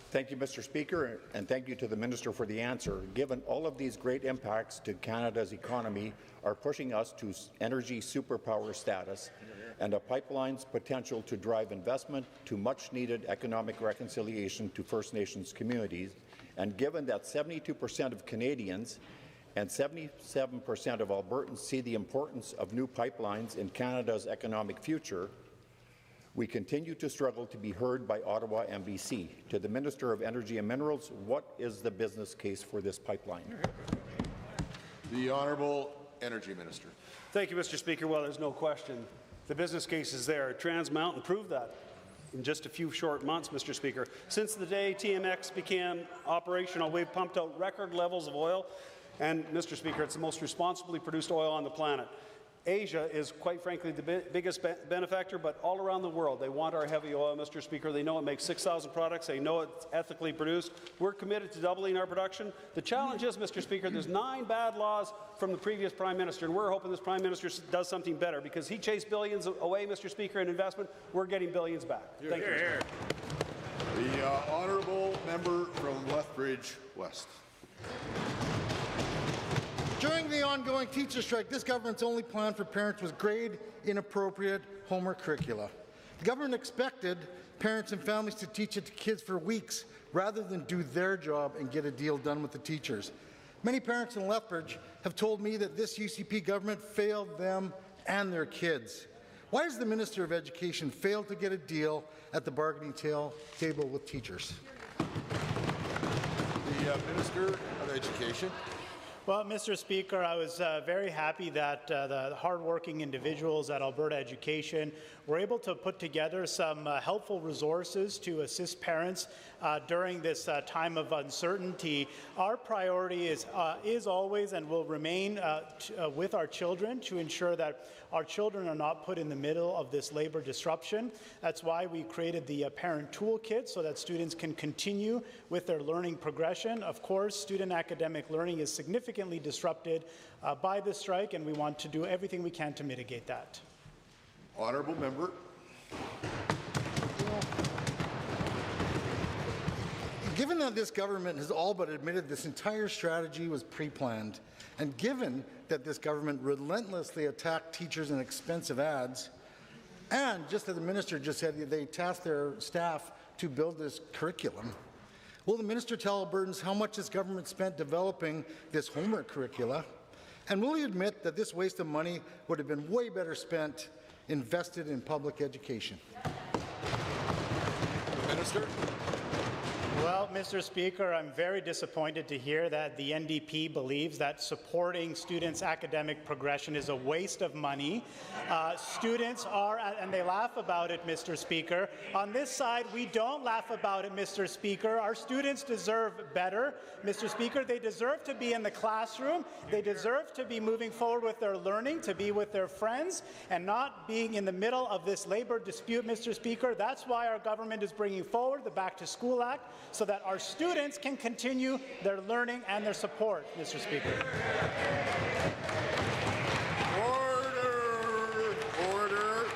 Thank you, Mr. Speaker, and thank you to the Minister for the answer. Given all of these great impacts to Canada's economy are pushing us to energy superpower status and a pipeline's potential to drive investment to much-needed economic reconciliation to First Nations communities, and given that 72% of Canadians and 77% of Albertans see the importance of new pipelines in Canada's economic future, we continue to struggle to be heard by Ottawa and BC. To the Minister of Energy and Minerals, what is the business case for this pipeline? The Honourable Energy Minister. Thank you, Mr. Speaker. Well, there's no question. The business case is there. Trans Mountain proved that in just a few short months, Mr. Speaker. Since the day TMX became operational, we've pumped out record levels of oil, and, Mr. Speaker, it's the most responsibly produced oil on the planet. Asia is, quite frankly, the biggest benefactor, but all around the world, they want our heavy oil, Mr. Speaker. They know it makes 6,000 products. They know it's ethically produced. We're committed to doubling our production. The challenge is, Mr. Speaker, there's 9 bad laws from the previous Prime Minister, and we're hoping this Prime Minister does something better, because he chased billions away, Mr. Speaker, in investment. We're getting billions back. Thank you. The Honourable Member from Lethbridge West. During the ongoing teacher strike, this government's only plan for parents was grade-inappropriate homework curricula. The government expected parents and families to teach it to kids for weeks rather than do their job and get a deal done with the teachers. Many parents in Lethbridge have told me that this UCP government failed them and their kids. Why has the Minister of Education failed to get a deal at the bargaining table with teachers? The Minister of Education. Well, Mr. Speaker, I was very happy that the hardworking individuals at Alberta Education were able to put together some helpful resources to assist parents during this time of uncertainty. Our priority is always and will remain with our children to ensure that our children are not put in the middle of this labor disruption. That's why we created the Parent Toolkit, so that students can continue with their learning progression. Of course, student academic learning is significantly disrupted by this strike, and we want to do everything we can to mitigate that. Honourable Member. Given that this government has all but admitted this entire strategy was pre-planned, and given that this government relentlessly attacked teachers in expensive ads, and just as the minister just said, they tasked their staff to build this curriculum, will the minister tell Albertans how much this government spent developing this homework curricula? And will he admit that this waste of money would have been way better spent invested in public education? Minister. Well, Mr. Speaker, I'm very disappointed to hear that the NDP believes that supporting students' academic progression is a waste of money. Students are, and they laugh about it, Mr. Speaker. On this side, we don't laugh about it, Mr. Speaker. Our students deserve better, Mr. Speaker. They deserve to be in the classroom. They deserve to be moving forward with their learning, to be with their friends, and not being in the middle of this labor dispute, Mr. Speaker. That's why our government is bringing forward the Back to School Act, so that our students can continue their learning and their support, Mr. Speaker. Order! Order!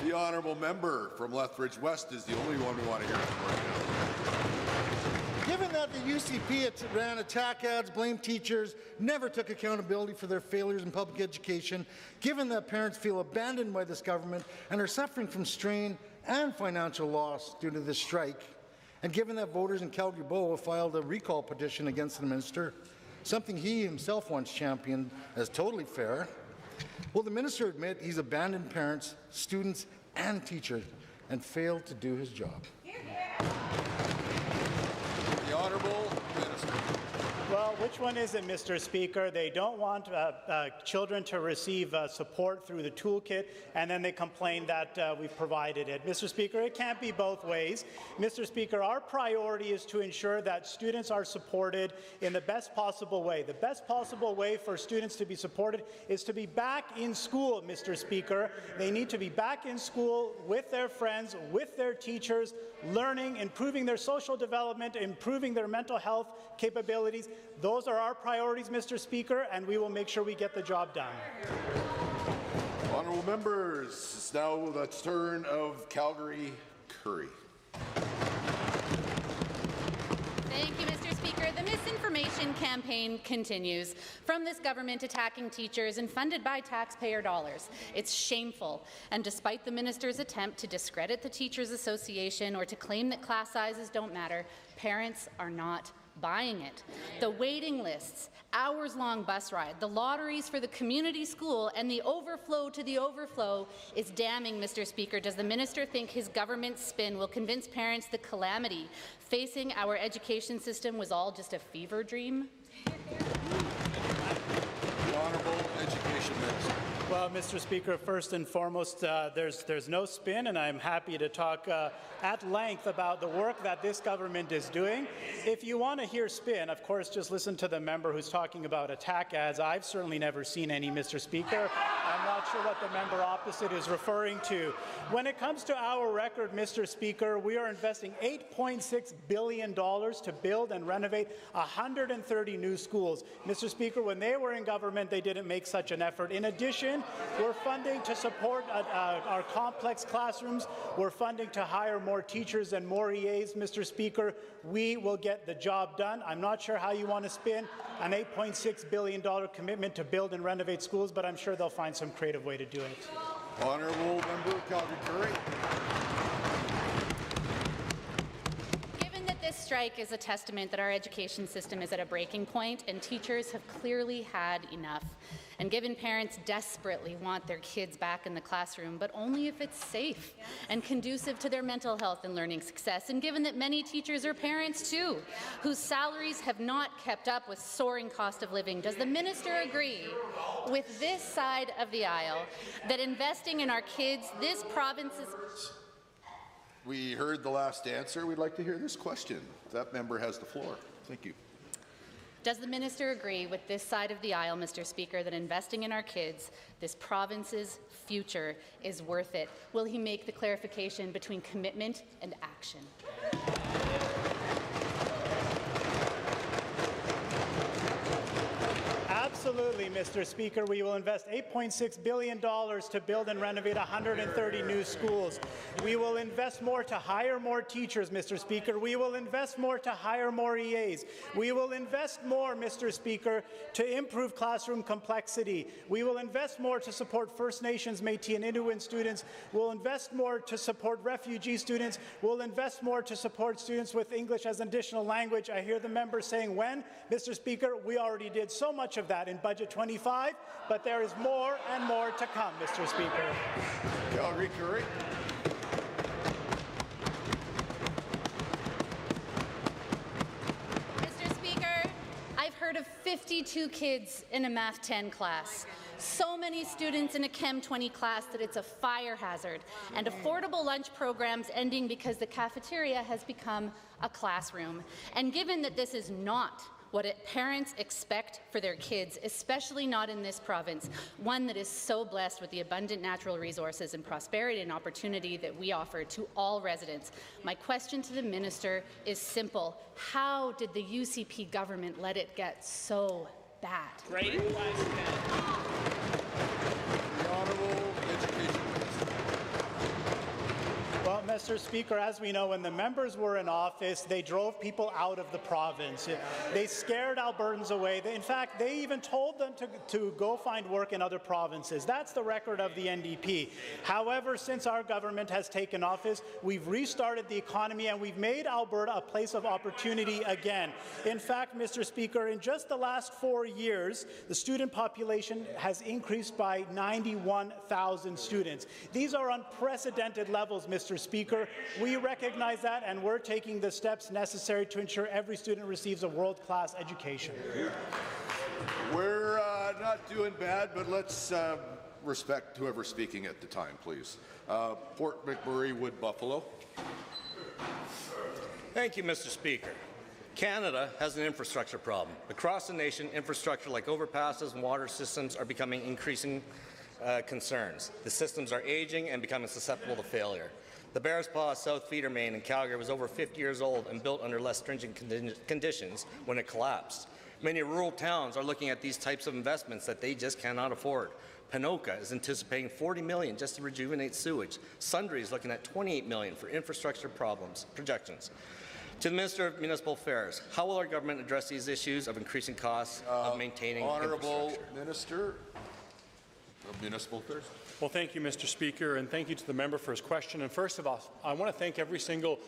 The honourable member from Lethbridge West is the only one we want to hear from right now. Given that the UCP ran attack ads, blamed teachers, never took accountability for their failures in public education, given that parents feel abandoned by this government and are suffering from strain and financial loss due to this strike, and given that voters in Calgary-Bow filed a recall petition against the minister, something he himself once championed as totally fair, will the minister admit he's abandoned parents, students, and teachers and failed to do his job? The Honourable Minister. Well, which one is it, Mr. Speaker? They don't want children to receive support through the toolkit, and then they complain that we've provided it. Mr. Speaker, it can't be both ways. Mr. Speaker, our priority is to ensure that students are supported in the best possible way. The best possible way for students to be supported is to be back in school, Mr. Speaker. They need to be back in school with their friends, with their teachers, learning, improving their social development, improving their mental health capabilities. Those are our priorities, Mr. Speaker, and we will make sure we get the job done. Honourable members, it's now the turn of Calgary Curry. Thank you, Mr. Speaker. The misinformation campaign continues from this government attacking teachers and funded by taxpayer dollars. It's shameful, and despite the minister's attempt to discredit the Teachers Association or to claim that class sizes don't matter, parents are not buying it. The waiting lists, hours-long bus ride, the lotteries for the community school, and the overflow to the overflow is damning, Mr. Speaker. Does the minister think his government's spin will convince parents the calamity facing our education system was all just a fever dream? The Honourable Education Minister. Well, Mr. Speaker, first and foremost, there's no spin, and I'm happy to talk at length about the work that this government is doing. If you want to hear spin, of course, just listen to the member who's talking about attack ads. I've certainly never seen any, Mr. Speaker. I'm not sure what the member opposite is referring to. When it comes to our record, Mr. Speaker, we are investing $8.6 billion to build and renovate 130 new schools. Mr. Speaker, when they were in government, they didn't make such an effort. In addition, we're funding to support our complex classrooms. We're funding to hire more teachers and more EAs, Mr. Speaker. We will get the job done. I'm not sure how you want to spin an $8.6 billion commitment to build and renovate schools, but I'm sure they'll find some creative way to do it. Honourable Member Calgary Curry. This strike is a testament that our education system is at a breaking point, and teachers have clearly had enough. And given parents desperately want their kids back in the classroom, but only if it's safe and conducive to their mental health and learning success, and given that many teachers are parents too, whose salaries have not kept up with soaring cost of living, does the minister agree with this side of the aisle that investing in our kids, this province is... We heard the last answer. We'd like to hear this question. That member has the floor. Thank you. Does the minister agree with this side of the aisle, Mr. Speaker, that investing in our kids, this province's future, is worth it? Will he make the clarification between commitment and action? Absolutely, Mr. Speaker. We will invest $8.6 billion to build and renovate 130 new schools. We will invest more to hire more teachers, Mr. Speaker. We will invest more to hire more EAs. We will invest more, Mr. Speaker, to improve classroom complexity. We will invest more to support First Nations, Métis and Inuit students. We'll invest more to support refugee students. We'll invest more to support students with English as an additional language. I hear the member saying when. Mr. Speaker, we already did so much of that in Budget 25, but there is more and more to come, Mr. Speaker. Calgary Curry. 52 kids in a Math 10 class, so many students in a Chem 20 class that it's a fire hazard, and affordable lunch programs ending because the cafeteria has become a classroom. And given that this is not what parents expect for their kids, especially not in this province, one that is so blessed with the abundant natural resources and prosperity and opportunity that we offer to all residents. My question to the minister is simple. How did the UCP government let it get so bad? Great question. The Honourable Education Minister. Well, Mr. Speaker, as we know, when the members were in office, they drove people out of the province. They scared Albertans away. In fact, they even told them to go find work in other provinces. That's the record of the NDP. However, since our government has taken office, we've restarted the economy and we've made Alberta a place of opportunity again. In fact, Mr. Speaker, in just the last 4 years, the student population has increased by 91,000 students. These are unprecedented levels, Mr. Speaker. We recognize that, and we're taking the steps necessary to ensure every student receives a world-class education. We're not doing bad, but let's respect whoever's speaking at the time, please. Fort McMurray, Wood Buffalo. Thank you, Mr. Speaker. Canada has an infrastructure problem. Across the nation, infrastructure like overpasses and water systems are becoming increasing concerns. The systems are aging and becoming susceptible to failure. The Bears Paw South Feeder Main in Calgary was over 50 years old and built under less stringent conditions when it collapsed. Many rural towns are looking at these types of investments that they just cannot afford. Panoka is anticipating $40 million just to rejuvenate sewage. Sundre is looking at $28 million for infrastructure projections. To the Minister of Municipal Affairs, how will our government address these issues of increasing costs of maintaining Honourable Minister of Municipal Affairs. Well, thank you, Mr. Speaker, and thank you to the member for his question. And first of all, I want to thank every single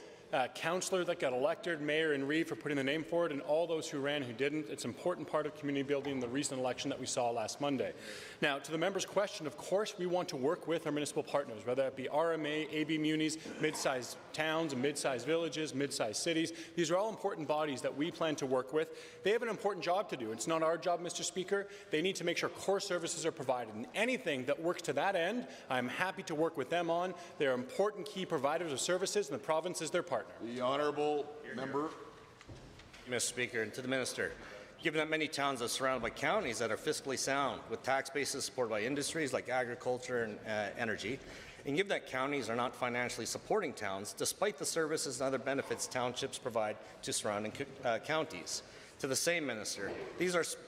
councillor that got elected, mayor and Reeve for putting the name forward, and all those who ran who didn't. It's an important part of community building in the recent election that we saw last Monday. Now, to the member's question, of course, we want to work with our municipal partners, whether it be RMA, AB Munis, mid-sized towns and mid-sized villages, mid-sized cities. These are all important bodies that we plan to work with. They have an important job to do. It's not our job, Mr. Speaker. They need to make sure core services are provided, and anything that works to that end, I'm happy to work with them on. They're important key providers of services, and the province is their partner. The Honourable Member. Mr. Speaker, and to the Minister. Given that many towns are surrounded by counties that are fiscally sound, with tax bases supported by industries like agriculture and energy, and given that counties are not financially supporting towns, despite the services and other benefits townships provide to surrounding counties. To the same minister,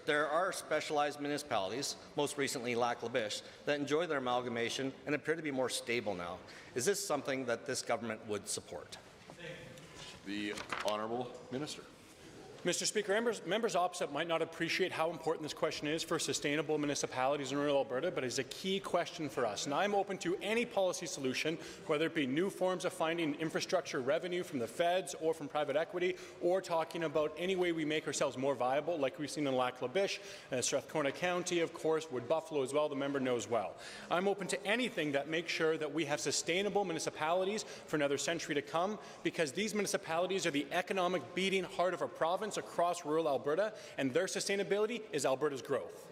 there are specialized municipalities, most recently Lac La Biche, that enjoy their amalgamation and appear to be more stable now. Is this something that this government would support? The Honourable Minister. Mr. Speaker, members opposite might not appreciate how important this question is for sustainable municipalities in rural Alberta, but it's a key question for us. And I'm open to any policy solution, whether it be new forms of finding infrastructure revenue from the feds or from private equity, or talking about any way we make ourselves more viable, like we've seen in Lac La Biche, Strathcona County, of course, Wood Buffalo as well, the member knows well. I'm open to anything that makes sure that we have sustainable municipalities for another century to come, because these municipalities are the economic beating heart of our province across rural Alberta, and their sustainability is Alberta's growth.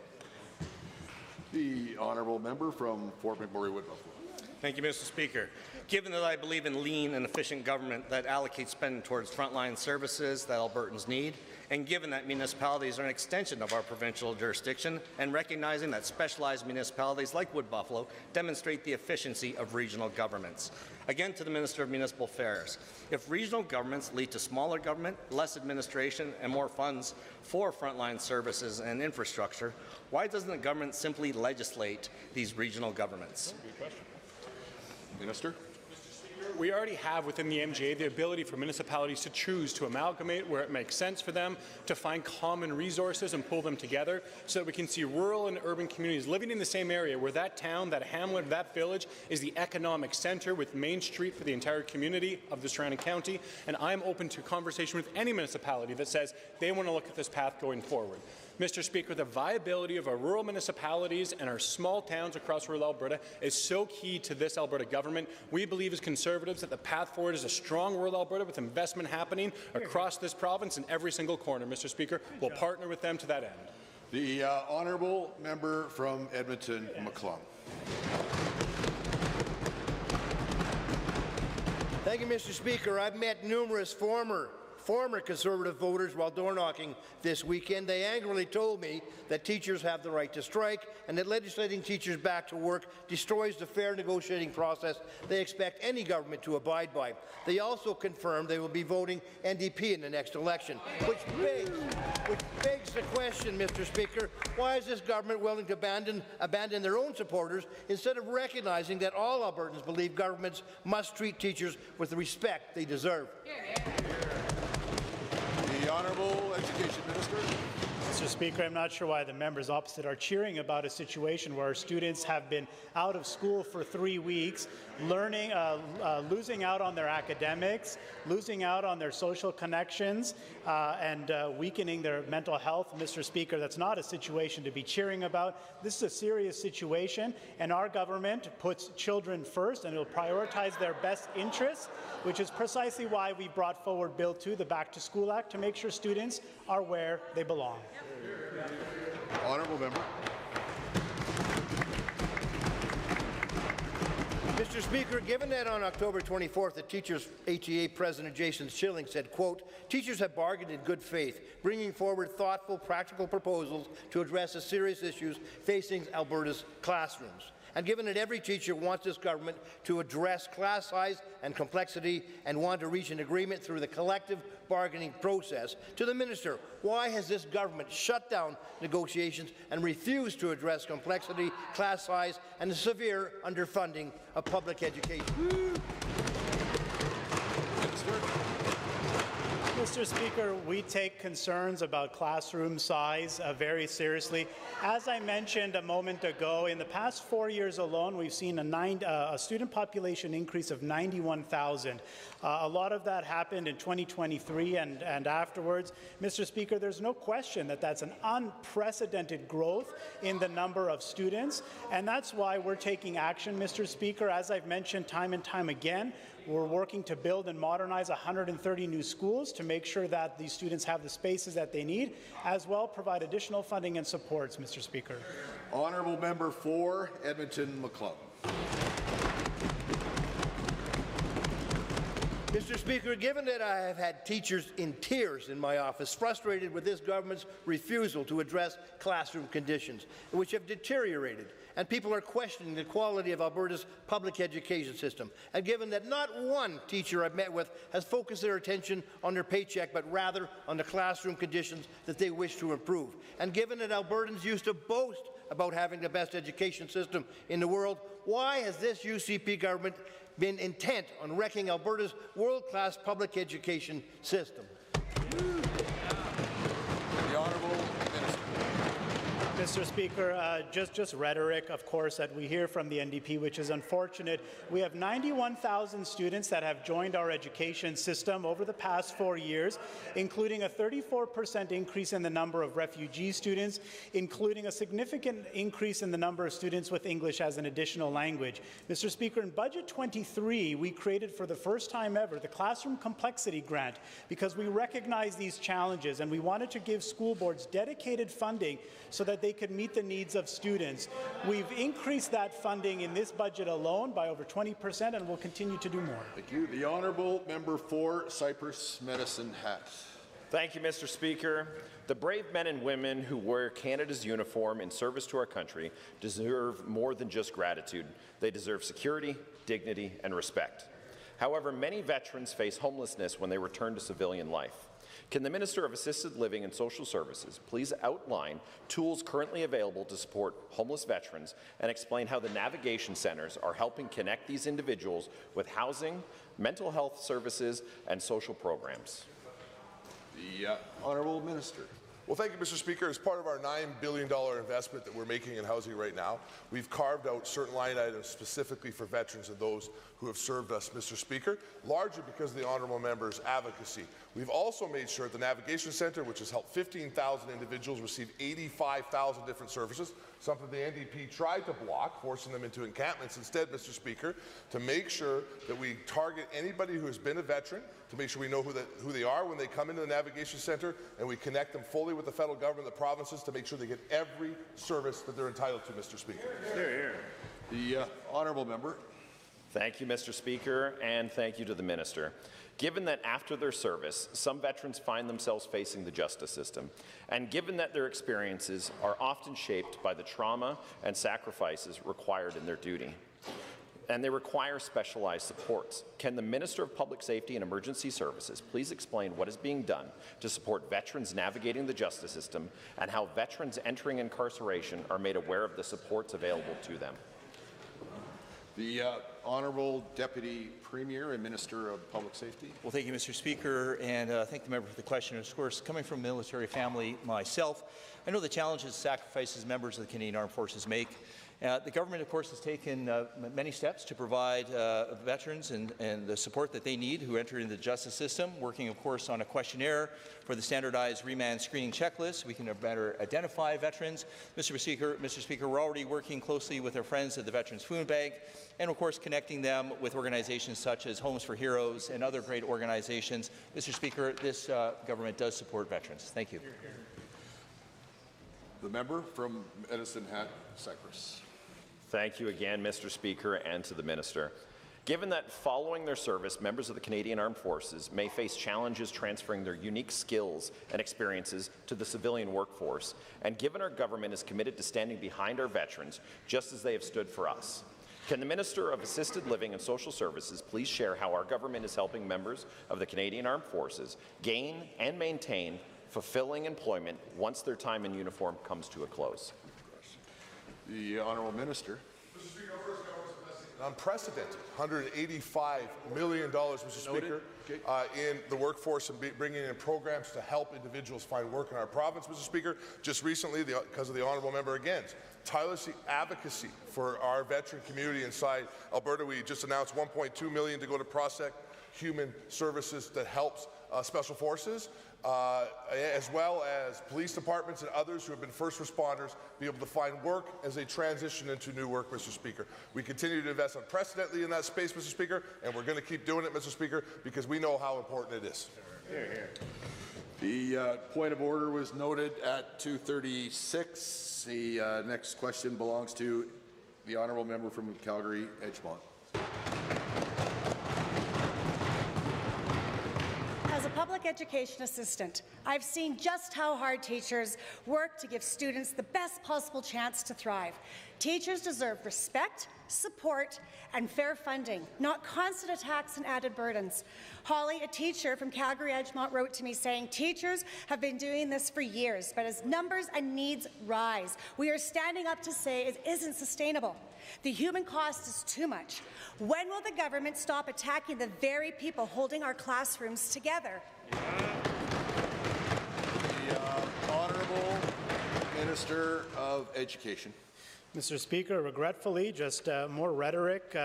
The Honourable Member from Fort McMurray, Wood Buffalo. Thank you, Mr. Speaker. Given that I believe in lean and efficient government that allocates spending towards frontline services that Albertans need, and given that municipalities are an extension of our provincial jurisdiction, and recognizing that specialized municipalities like Wood Buffalo demonstrate the efficiency of regional governments. Again, to the Minister of Municipal Affairs, if regional governments lead to smaller government, less administration, and more funds for frontline services and infrastructure, why doesn't the government simply legislate these regional governments? Good question. Minister. We already have within the MGA the ability for municipalities to choose to amalgamate where it makes sense for them, to find common resources and pull them together so that we can see rural and urban communities living in the same area where that town, that hamlet, that village is the economic center with Main Street for the entire community of the surrounding county. And I'm open to conversation with any municipality that says they want to look at this path going forward. Mr. Speaker, the viability of our rural municipalities and our small towns across rural Alberta is so key to this Alberta government. We believe as Conservatives that the path forward is a strong rural Alberta with investment happening across this province in every single corner. Mr. Speaker, we'll partner with them to that end. The honourable member from Edmonton, McClung. Thank you, Mr. Speaker. I've met numerous former Conservative voters while door knocking this weekend. They angrily told me that teachers have the right to strike and that legislating teachers back to work destroys the fair negotiating process they expect any government to abide by. They also confirmed they will be voting NDP in the next election, which begs the question, Mr. Speaker, why is this government willing to abandon their own supporters instead of recognizing that all Albertans believe governments must treat teachers with the respect they deserve? The Honourable Education Minister. Mr. Speaker, I'm not sure why the members opposite are cheering about a situation where our students have been out of school for 3 weeks, learning, losing out on their academics, losing out on their social connections, and weakening their mental health. Mr. Speaker, that's not a situation to be cheering about. This is a serious situation, and our government puts children first and will prioritize their best interests, which is precisely why we brought forward Bill 2, the Back to School Act, to make sure students are where they belong. Honourable member. Mr. Speaker, given that on October 24th, the Teachers HEA President Jason Schilling said, quote, "Teachers have bargained in good faith, bringing forward thoughtful, practical proposals to address the serious issues facing Alberta's classrooms. And given that every teacher wants this government to address class size and complexity and want to reach an agreement through the collective bargaining process, to the Minister, why has this government shut down negotiations and refused to address complexity, class size, and the severe underfunding of public education?" Mr. Speaker, we take concerns about classroom size very seriously. As I mentioned a moment ago, in the past 4 years alone, we've seen a student population increase of 91,000. A lot of that happened in 2023 and afterwards. Mr. Speaker, there's no question that that's an unprecedented growth in the number of students, and that's why we're taking action, Mr. Speaker. As I've mentioned time and time again, we're working to build and modernize 130 new schools to make sure that these students have the spaces that they need, as well provide additional funding and supports, Mr. Speaker. Honourable member for Edmonton, McClung. Mr. Speaker, given that I have had teachers in tears in my office, frustrated with this government's refusal to address classroom conditions, which have deteriorated, and people are questioning the quality of Alberta's public education system, and given that not one teacher I've met with has focused their attention on their paycheck, but rather on the classroom conditions that they wish to improve, and given that Albertans used to boast about having the best education system in the world, why has this UCP government been intent on wrecking Alberta's world-class public education system? The Honourable Minister. Mr. Speaker, just rhetoric, of course, that we hear from the NDP, which is unfortunate. We have 91,000 students that have joined our education system over the past 4 years, including a 34% increase in the number of refugee students, including a significant increase in the number of students with English as an additional language. Mr. Speaker, in Budget 23, we created for the first time ever the Classroom Complexity Grant because we recognize these challenges and we wanted to give school boards dedicated funding so that they could meet the needs of students. We've increased that funding in this budget alone by over 20% and will continue to do more. Thank you. The Honourable Member for Cypress Medicine Hat. Thank you, Mr. Speaker. The brave men and women who wear Canada's uniform in service to our country deserve more than just gratitude. They deserve security, dignity, and respect. However, many veterans face homelessness when they return to civilian life. Can the Minister of Assisted Living and Social Services please outline tools currently available to support homeless veterans and explain how the navigation centres are helping connect these individuals with housing, mental health services, and social programs? The Honourable Minister. Well, thank you, Mr. Speaker. As part of our $9 billion investment that we're making in housing right now, we've carved out certain line items specifically for veterans and those who have served us, Mr. Speaker, largely because of the honourable member's advocacy. We've also made sure at the Navigation Centre, which has helped 15,000 individuals receive 85,000 different services, something the NDP tried to block, forcing them into encampments instead, Mr. Speaker, to make sure that we target anybody who has been a veteran, to make sure we know who they are when they come into the Navigation Centre, and we connect them fully with the federal government, the provinces, to make sure they get every service that they're entitled to, Mr. Speaker. The honourable member. Thank you, Mr. Speaker, and thank you to the Minister. Given that after their service, some veterans find themselves facing the justice system, and given that their experiences are often shaped by the trauma and sacrifices required in their duty, and they require specialized supports, can the Minister of Public Safety and Emergency Services please explain what is being done to support veterans navigating the justice system and how veterans entering incarceration are made aware of the supports available to them? The Honourable Deputy Premier and Minister of Public Safety. Well, thank you, Mr. Speaker, and thank the member for the question. Of course, coming from a military family myself, I know the challenges and sacrifices members of the Canadian Armed Forces make. The government, of course, has taken many steps to provide veterans and the support that they need who enter into the justice system, working, of course, on a questionnaire for the standardized remand screening checklist. We can better identify veterans. Mr. Speaker, we're already working closely with our friends at the Veterans Food Bank and, of course, connecting them with organizations such as Homes for Heroes and other great organizations. Mr. Speaker, this government does support veterans. Thank you. The member from Medicine Hat, Cypress. Thank you again, Mr. Speaker, and to the Minister. Given that following their service, members of the Canadian Armed Forces may face challenges transferring their unique skills and experiences to the civilian workforce, and given our government is committed to standing behind our veterans just as they have stood for us, can the Minister of Assisted Living and Social Services please share how our government is helping members of the Canadian Armed Forces gain and maintain fulfilling employment once their time in uniform comes to a close? The Honourable Minister. Mr. Speaker, our first government is investing unprecedented $185 million, Mr. Speaker, in the workforce and bringing in programs to help individuals find work in our province, Mr. Speaker. Just recently, because of the honourable member again, tireless advocacy for our veteran community inside Alberta. We just announced $1.2 million to go to Prospect Human Services that helps Special Forces, as well as police departments and others who have been first responders be able to find work as they transition into new work, Mr. Speaker. We continue to invest unprecedentedly in that space, Mr. Speaker, and we're going to keep doing it, Mr. Speaker, because we know how important it is. The point of order was noted at 2:36. The next question belongs to the honourable member from Calgary, Edgemont. As a public education assistant, I've seen just how hard teachers work to give students the best possible chance to thrive. Teachers deserve respect, support, and fair funding, not constant attacks and added burdens. Holly, a teacher from Calgary Edgemont, wrote to me saying, "Teachers have been doing this for years, but as numbers and needs rise, we are standing up to say it isn't sustainable. The human cost is too much. When will the government stop attacking the very people holding our classrooms together?" The Honourable Minister of Education. Mr. Speaker, regretfully, just more rhetoric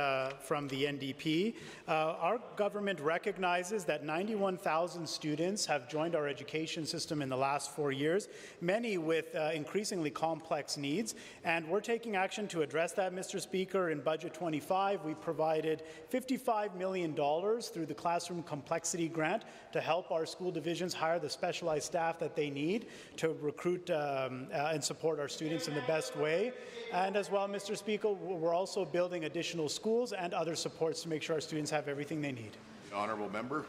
from the NDP. Our government recognizes that 91,000 students have joined our education system in the last 4 years, many with increasingly complex needs, and we're taking action to address that, Mr. Speaker. In Budget 25, we provided $55 million through the Classroom Complexity Grant to help our school divisions hire the specialized staff that they need to recruit and support our students in the best way. And as well, Mr. Speaker, we're also building additional schools and other supports to make sure our students have everything they need. The honourable member.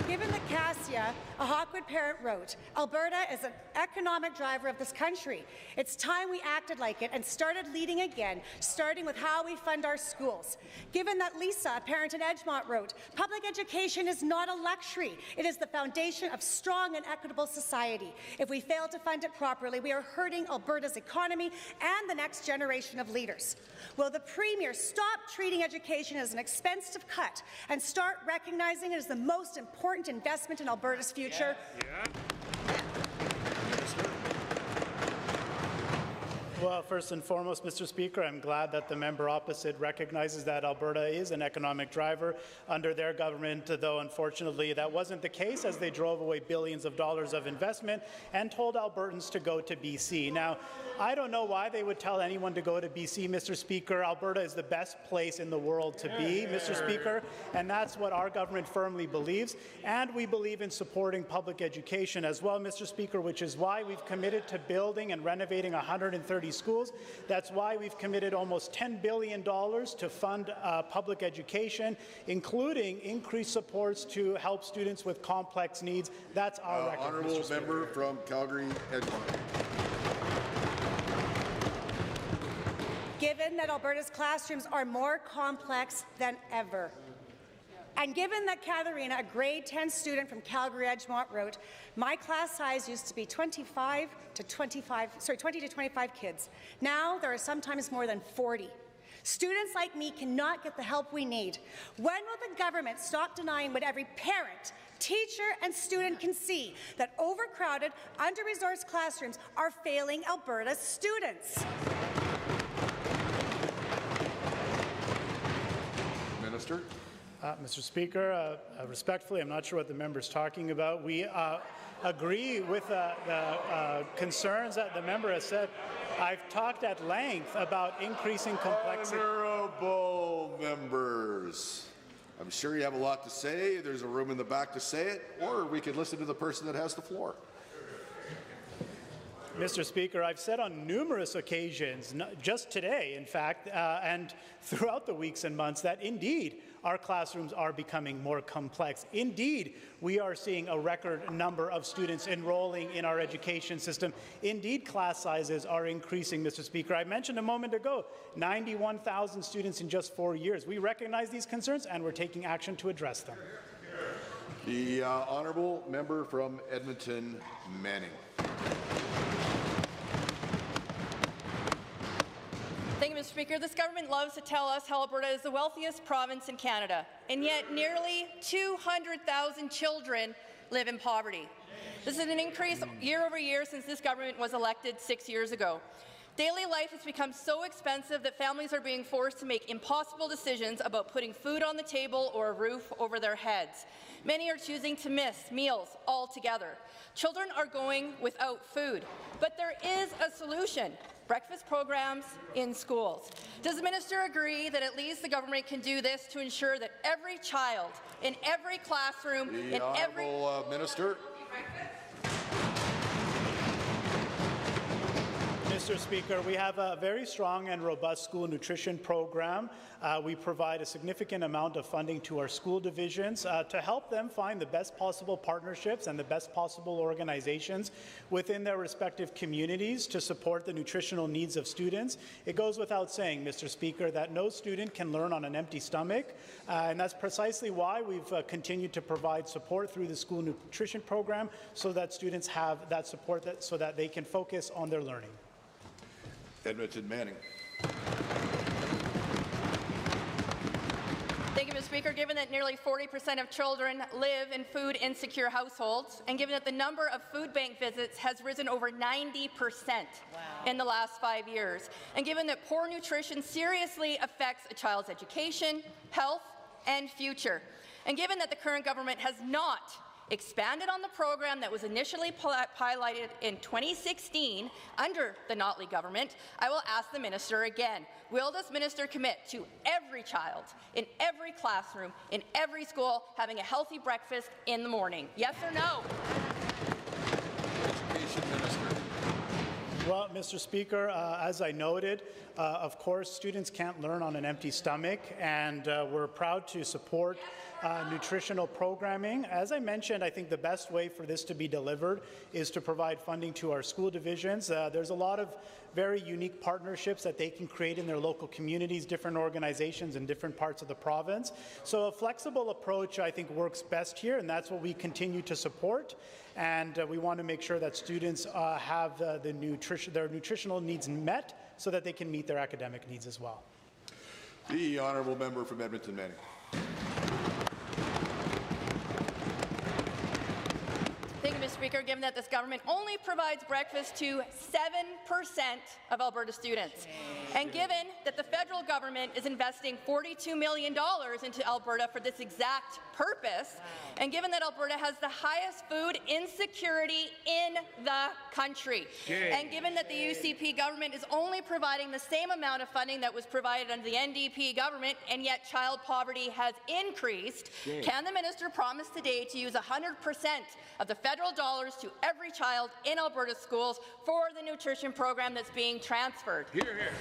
Given that Cassia, a Hawkwood parent, wrote, "Alberta is an economic driver of this country. It's time we acted like it and started leading again, starting with how we fund our schools." Given that Lisa, a parent in Edgemont, wrote, "Public education is not a luxury. It is the foundation of strong and equitable society. If we fail to fund it properly, we are hurting Alberta's economy and the next generation of leaders." Will the Premier stop treating education as an expensive cut and start recognizing it as the most important investment in Alberta Alberta's future? Well, first and foremost, Mr. Speaker, I'm glad that the member opposite recognizes that Alberta is an economic driver under their government, though unfortunately that wasn't the case as they drove away billions of dollars of investment and told Albertans to go to BC. Now, I don't know why they would tell anyone to go to BC, Mr. Speaker. Alberta is the best place in the world to be, Mr. Speaker, and that's what our government firmly believes. And we believe in supporting public education as well, Mr. Speaker, which is why we've committed to building and renovating 130 schools. That's why we've committed almost $10 billion to fund public education, including increased supports to help students with complex needs. That's our record, Honourable Mr. Speaker. member from Calgary-Edmonton. Given that Alberta's classrooms are more complex than ever, and given that Katharina, a grade 10 student from Calgary-Edgemont, wrote, my class size used to be 20 to 25 kids. Now there are sometimes more than 40. Students like me cannot get the help we need. When will the government stop denying what every parent, teacher and student can see, that overcrowded, under-resourced classrooms are failing Alberta's students? Minister. Mr. Speaker, respectfully, I'm not sure what the member is talking about. We agree with the concerns that the member has said. I've talked at length about increasing complexity. Honourable members, I'm sure you have a lot to say. There's a room in the back to say it, or we could listen to the person that has the floor. Mr. Speaker, I've said on numerous occasions, just today, in fact, and throughout the weeks and months, that indeed our classrooms are becoming more complex. Indeed, we are seeing a record number of students enrolling in our education system. Indeed, class sizes are increasing, Mr. Speaker. I mentioned a moment ago, 91,000 students in just 4 years. We recognize these concerns and we're taking action to address them. The honourable member from Edmonton, Manning. Thank you, Mr. Speaker. This government loves to tell us how Alberta is the wealthiest province in Canada, and yet nearly 200,000 children live in poverty. This is an increase year over year since this government was elected 6 years ago. Daily life has become so expensive that families are being forced to make impossible decisions about putting food on the table or a roof over their heads. Many are choosing to miss meals altogether. Children are going without food, but there is a solution: breakfast programs in schools. Does the minister agree that at least the government can do this to ensure that every child in every classroom, in every minister. Mr. Speaker, we have a very strong and robust school nutrition program. We provide a significant amount of funding to our school divisions to help them find the best possible partnerships and the best possible organizations within their respective communities to support the nutritional needs of students. It goes without saying, Mr. Speaker, that no student can learn on an empty stomach, and that's precisely why we've continued to provide support through the school nutrition program so that students have that support so that they can focus on their learning. Edmonton, Manning. Thank you, Mr. Speaker. Given that nearly 40% of children live in food-insecure households, and given that the number of food bank visits has risen over 90% in the last 5 years, and given that poor nutrition seriously affects a child's education, health, and future, and given that the current government has not expanded on the program that was initially piloted in 2016 under the Notley government, I will ask the minister again, will this minister commit to every child in every classroom, in every school, having a healthy breakfast in the morning? Yes or no? Education Minister. Well, Mr. Speaker, as I noted, of course, students can't learn on an empty stomach, and we're proud to support nutritional programming. As I mentioned, I think the best way for this to be delivered is to provide funding to our school divisions. There's a lot of very unique partnerships that they can create in their local communities, different organizations in different parts of the province. So a flexible approach, I think, works best here, and that's what we continue to support. And we want to make sure that students have their nutritional needs met so that they can meet their academic needs as well. The honourable member from Edmonton, Manning. Thank you, Mr. Speaker. Given that this government only provides breakfast to 7% of Alberta students, and given that the federal government is investing $42 million into Alberta for this exact purpose, and given that Alberta has the highest food insecurity in the country, and given that the UCP government is only providing the same amount of funding that was provided under the NDP government, and yet child poverty has increased, can the minister promise today to use 100% of the federal dollars to every child in Alberta schools for the nutrition program that's being transferred? Hear, hear.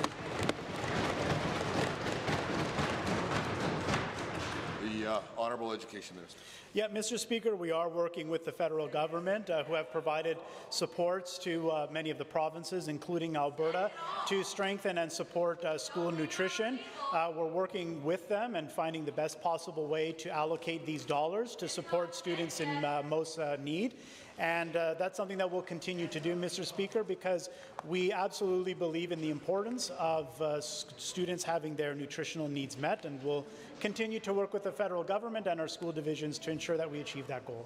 The Honourable Education Minister. Yeah, Mr. Speaker, we are working with the federal government who have provided supports to many of the provinces, including Alberta, to strengthen and support school nutrition. We're working with them and finding the best possible way to allocate these dollars to support students in most need. And that's something that we'll continue to do, Mr. Speaker, because we absolutely believe in the importance of students having their nutritional needs met, and we'll continue to work with the federal government and our school divisions to ensure that we achieve that goal.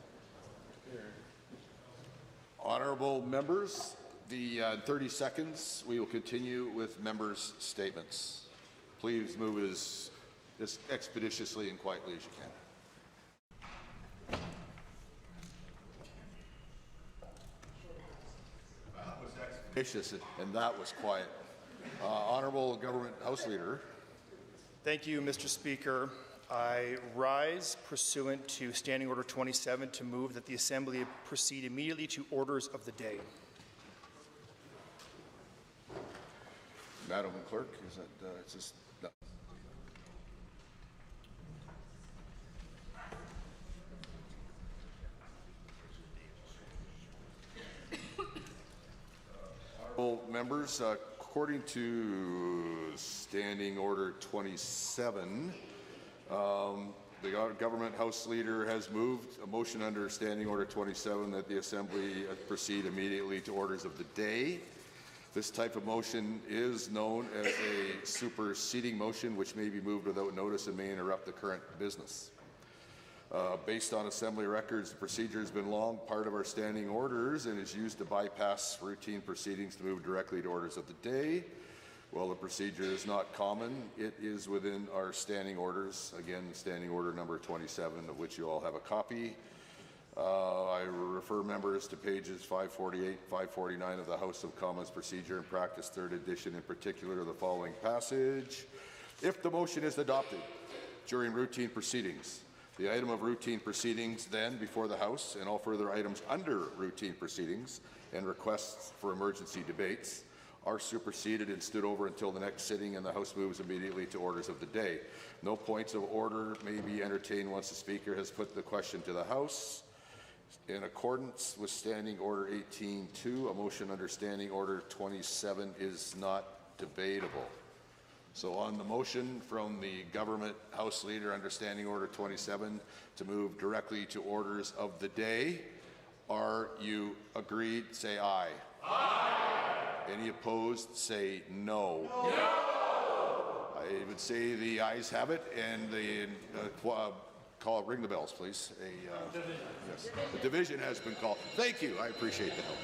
Honourable members, the 30 seconds, we will continue with members' statements. Please move as expeditiously and quietly as you can. And that was quiet. Honourable Government House Leader. Thank you, Mr. Speaker. I rise pursuant to Standing Order 27 to move that the Assembly proceed immediately to orders of the day. Madam Clerk, is that it's just no. Members, according to Standing Order 27, the Government House Leader has moved a motion under Standing Order 27 that the Assembly proceed immediately to orders of the day. This type of motion is known as a superseding motion, which may be moved without notice and may interrupt the current business. Based on Assembly records, the procedure has been long part of our standing orders and is used to bypass routine proceedings to move directly to orders of the day. While the procedure is not common, it is within our standing orders. Again, standing order number 27, of which you all have a copy. I refer members to pages 548, 549 of the House of Commons Procedure and Practice, 3rd edition, in particular the following passage. If the motion is adopted during routine proceedings, the item of routine proceedings then before the House and all further items under routine proceedings and requests for emergency debates are superseded and stood over until the next sitting, and the House moves immediately to orders of the day. No points of order may be entertained once the Speaker has put the question to the House. In accordance with Standing Order 18.2, a motion under Standing Order 27 is not debatable. So on the motion from the Government House Leader under Standing Order 27 to move directly to orders of the day, are you agreed? Say aye. Aye. Any opposed? Say no. No. I would say the ayes have it, and the ring the bells, please. Yes. The division has been called. Thank you. I appreciate the help.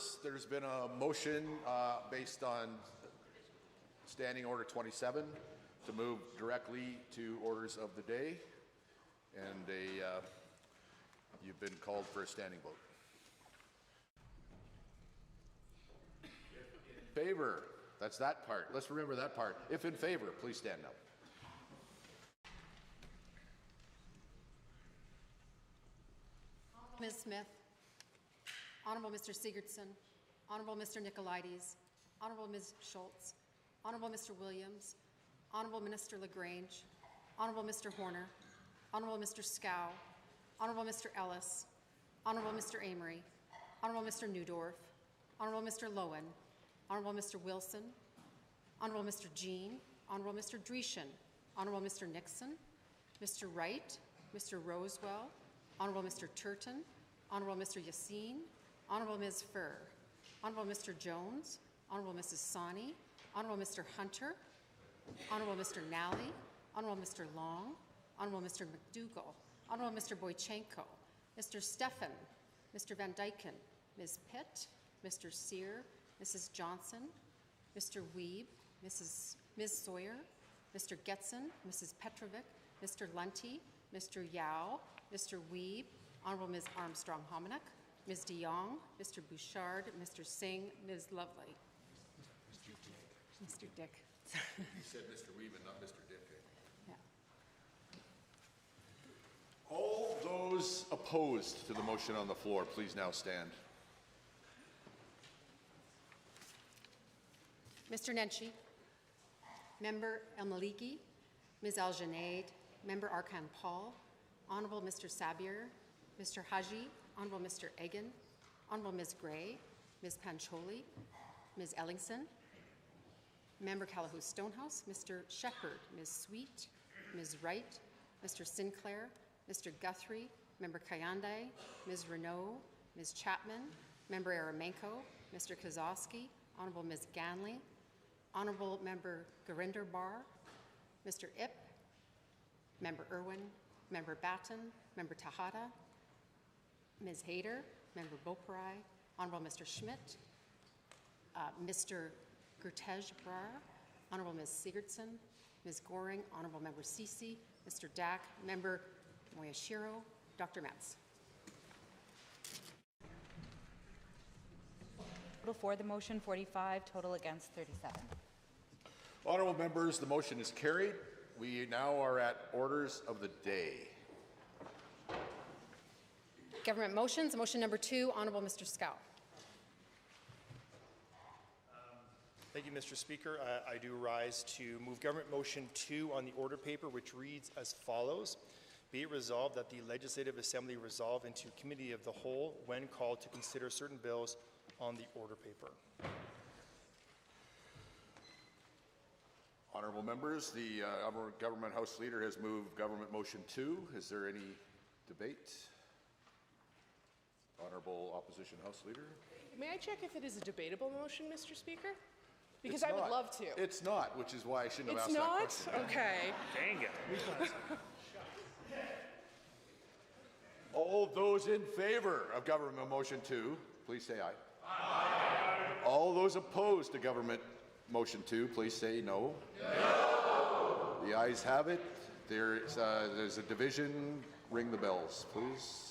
members, there's been a motion based on Standing Order 27 to move directly to orders of the day, and you've been called for a standing vote. In favor, that's that part. Let's remember that part. If in favor, please stand up. Ms. Smith, Honourable Mr. Sigurdsson, Honourable Mr. Nicolaides, Honourable Ms. Schultz, Honourable Mr. Williams, Honourable Minister LaGrange, Honourable Mr. Horner, Honourable Mr. Scow, Honourable Mr. Ellis, Honourable Mr. Amory, Honourable Mr. Newdorf, Honourable Mr. Lowen, Honourable Mr. Wilson, Honourable Mr. Jean, Honourable Mr. Dreeshen, Honourable Mr. Nixon, Mr. Wright, Mr. Rosewell, Honourable Mr. Turton, Honourable Mr. Yassine, Honourable Ms. Furr, Honourable Mr. Jones, Honourable Mrs. Sani, Honourable Mr. Hunter, Honourable Mr. Nally, Honourable Mr. Long, Honourable Mr. McDougall, Honourable Mr. Boychenko, Mr. Stephan, Mr. Van Dyken, Ms. Pitt, Mr. Sear, Mrs. Johnson, Mr. Wiebe, Ms. Sawyer, Mr. Getson, Mrs. Petrovic, Mr. Lunty, Mr. Yao, Mr. Wiebe, Honourable Ms. Armstrong-Hominick, Ms. de Jong, Mr. Bouchard, Mr. Singh, Ms. Lovely. Mr. Dick. You said Mr. Wiebe and not Mr. Dick. Yeah. All those opposed to the motion on the floor, please now stand. Mr. Nenshi, Member El Maliki, Ms. Al Junaid, Member Arkan Paul, Honourable Mr. Sabir, Mr. Haji, Honourable Mr. Egan, Honourable Ms. Gray, Ms. Pancholi, Ms. Ellingson, Member Calahoo Stonehouse, Mr. Shepherd, Ms. Sweet, Ms. Wright, Mr. Sinclair, Mr. Guthrie, Member Kayande, Ms. Renault, Ms. Chapman, Member Aramenko, Mr. Kozowski, Honourable Ms. Ganley, Honourable Member Gurinder Bar, Mr. Ip, Member Irwin, Member Batten, Member Tahada, Ms. Hayter, Member Beaupre, Honourable Mr. Schmidt, Mr. Gurtej Brar, Honourable Ms. Sigurdsson, Ms. Goring, Honourable Member Ceci, Mr. Dack, Member Moyashiro, Dr. Metz. Total for the motion 45, total against 37. Honourable members, the motion is carried. We now are at orders of the day. Government motions. Motion number 2, Honourable Mr. Scow. Thank you, Mr. Speaker. I do rise to move Government Motion 2 on the order paper, which reads as follows. Be it resolved that the Legislative Assembly resolve into Committee of the Whole when called to consider certain bills on the order paper. Honourable members, the Government House Leader has moved Government Motion 2. Is there any debate? Honourable Opposition House Leader? May I check if it is a debatable motion, Mr. Speaker? Because It's I would not. love to. It's not, which is why I shouldn't have It's asked not? that question. Okay. Dang it. All those in favor of Government Motion 2, please say aye. Aye. All those opposed to Government Motion 2, please say no. No. The ayes have it. There's a division. Ring the bells, please.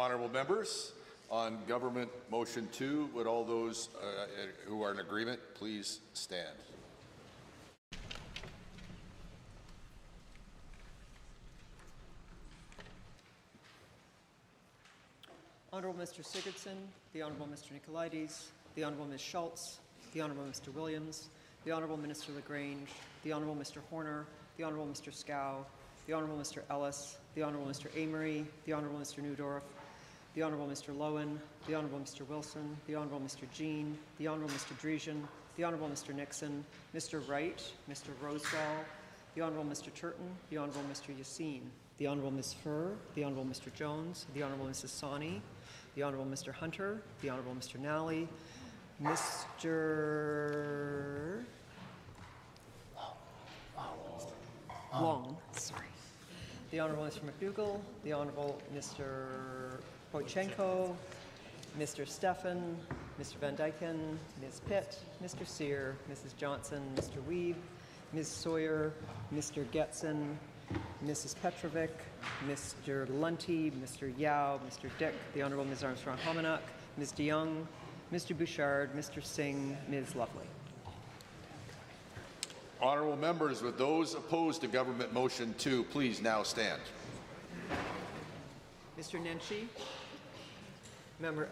Honourable members, on Government Motion 2, would all those who are in agreement please stand? Honourable Mr. Sigurdsson, the Honourable Mr. Nicolaides, the Honourable Ms. Schultz, the Honourable Mr. Williams, the Honourable Minister LaGrange, the Honourable Mr. Horner, the Honourable Mr. Scow, the Honourable Mr. Ellis, the Honourable Mr. Amory, the Honourable Mr. Newdorf, the Honourable Mr. Lowen, the Honourable Mr. Wilson, the Honourable Mr. Jean, the Honourable Mr. Dreesian, the Honourable Mr. Nixon, Mr. Wright, Mr. Rosewell, the Honourable Mr. Turton, the Honourable Mr. Yassine, the Honourable Ms. Furr, the Honourable Mr. Jones, the Honourable Mrs. Sawney, the Honourable Mr. Hunter, the Honourable Mr. Nally, Mr. Long, sorry. The Honourable Mr. McDougall, the Honourable Mr. Boychenko, Mr. Stefan, Mr. Van Dyken, Ms. Pitt, Mr. Sear, Mrs. Johnson, Mr. Weeb, Ms. Sawyer, Mr. Getson, Mrs. Petrovic, Mr. Lunty, Mr. Yao, Mr. Dick, the Honourable Ms. Armstrong-Hominack, Ms. DeYoung, Mr. Bouchard, Mr. Singh, Ms. Lovely. Honourable members, with those opposed to Government Motion 2, please now stand. Mr. Nenshi, Member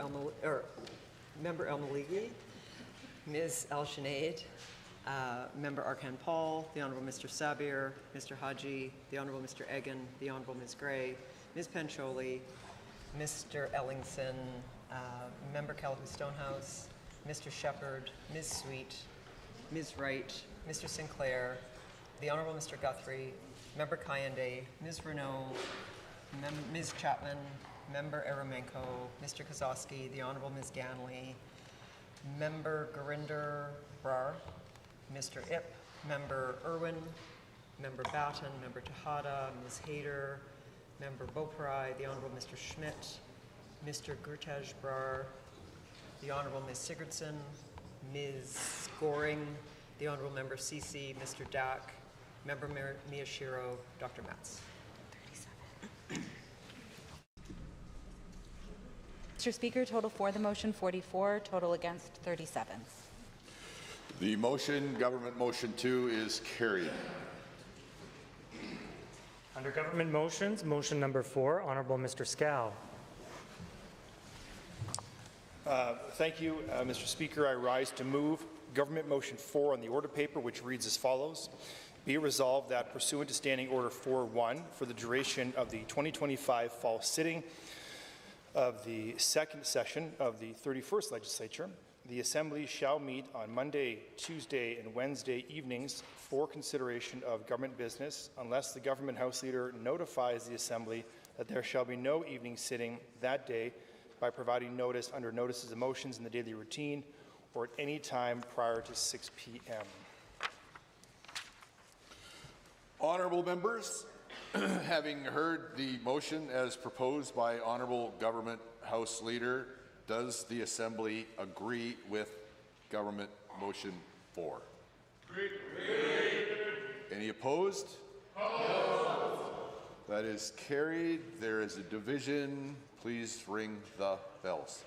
El-Maligi, Ms. El-Shanaid, Member Arkan Paul, the Honourable Mr. Sabir, Mr. Haji, the Honourable Mr. Egan, the Honourable Ms. Gray, Ms. Pancholi, Mr. Ellingson, Member Calhoun Stonehouse, Mr. Shepherd, Ms. Sweet, Ms. Wright, Mr. Sinclair, the Honourable Mr. Guthrie, Member Kayande, Ms. Renault, Ms. Chapman, Member Eremenko, Mr. Kozowski, the Honourable Ms. Ganley, Member Gurinder Brar, Mr. Ip, Member Irwin, Member Batten, Member Tejada, Ms. Hayter, Member Beaupre, the Honourable Mr. Schmidt, Mr. Gurtej Brar, the Honourable Ms. Sigurdsson, Ms. Goring, the Honourable Member Cece, Mr. Dack, Member Miyashiro, Dr. Metz. Mr. Speaker, total for the motion 44, total against 37. The motion, Government Motion 2, is carried. Under government motions, motion number 4, Honourable Mr. Scow. Thank you, Mr. Speaker. I rise to move Government Motion 4 on the order paper, which reads as follows. Be it resolved that pursuant to Standing Order 4.1, for the duration of the 2025 fall sitting of the second session of the 31st Legislature, the Assembly shall meet on Monday, Tuesday, and Wednesday evenings for consideration of government business unless the Government House Leader notifies the Assembly that there shall be no evening sitting that day by providing notice under Notices of Motions in the daily routine or at any time prior to 6 p.m. Honourable members, having heard the motion as proposed by Honourable Government House Leader, does the Assembly agree with Government Motion 4? Agreed. Any opposed? Opposed. That is carried. There is a division. Please ring the bells.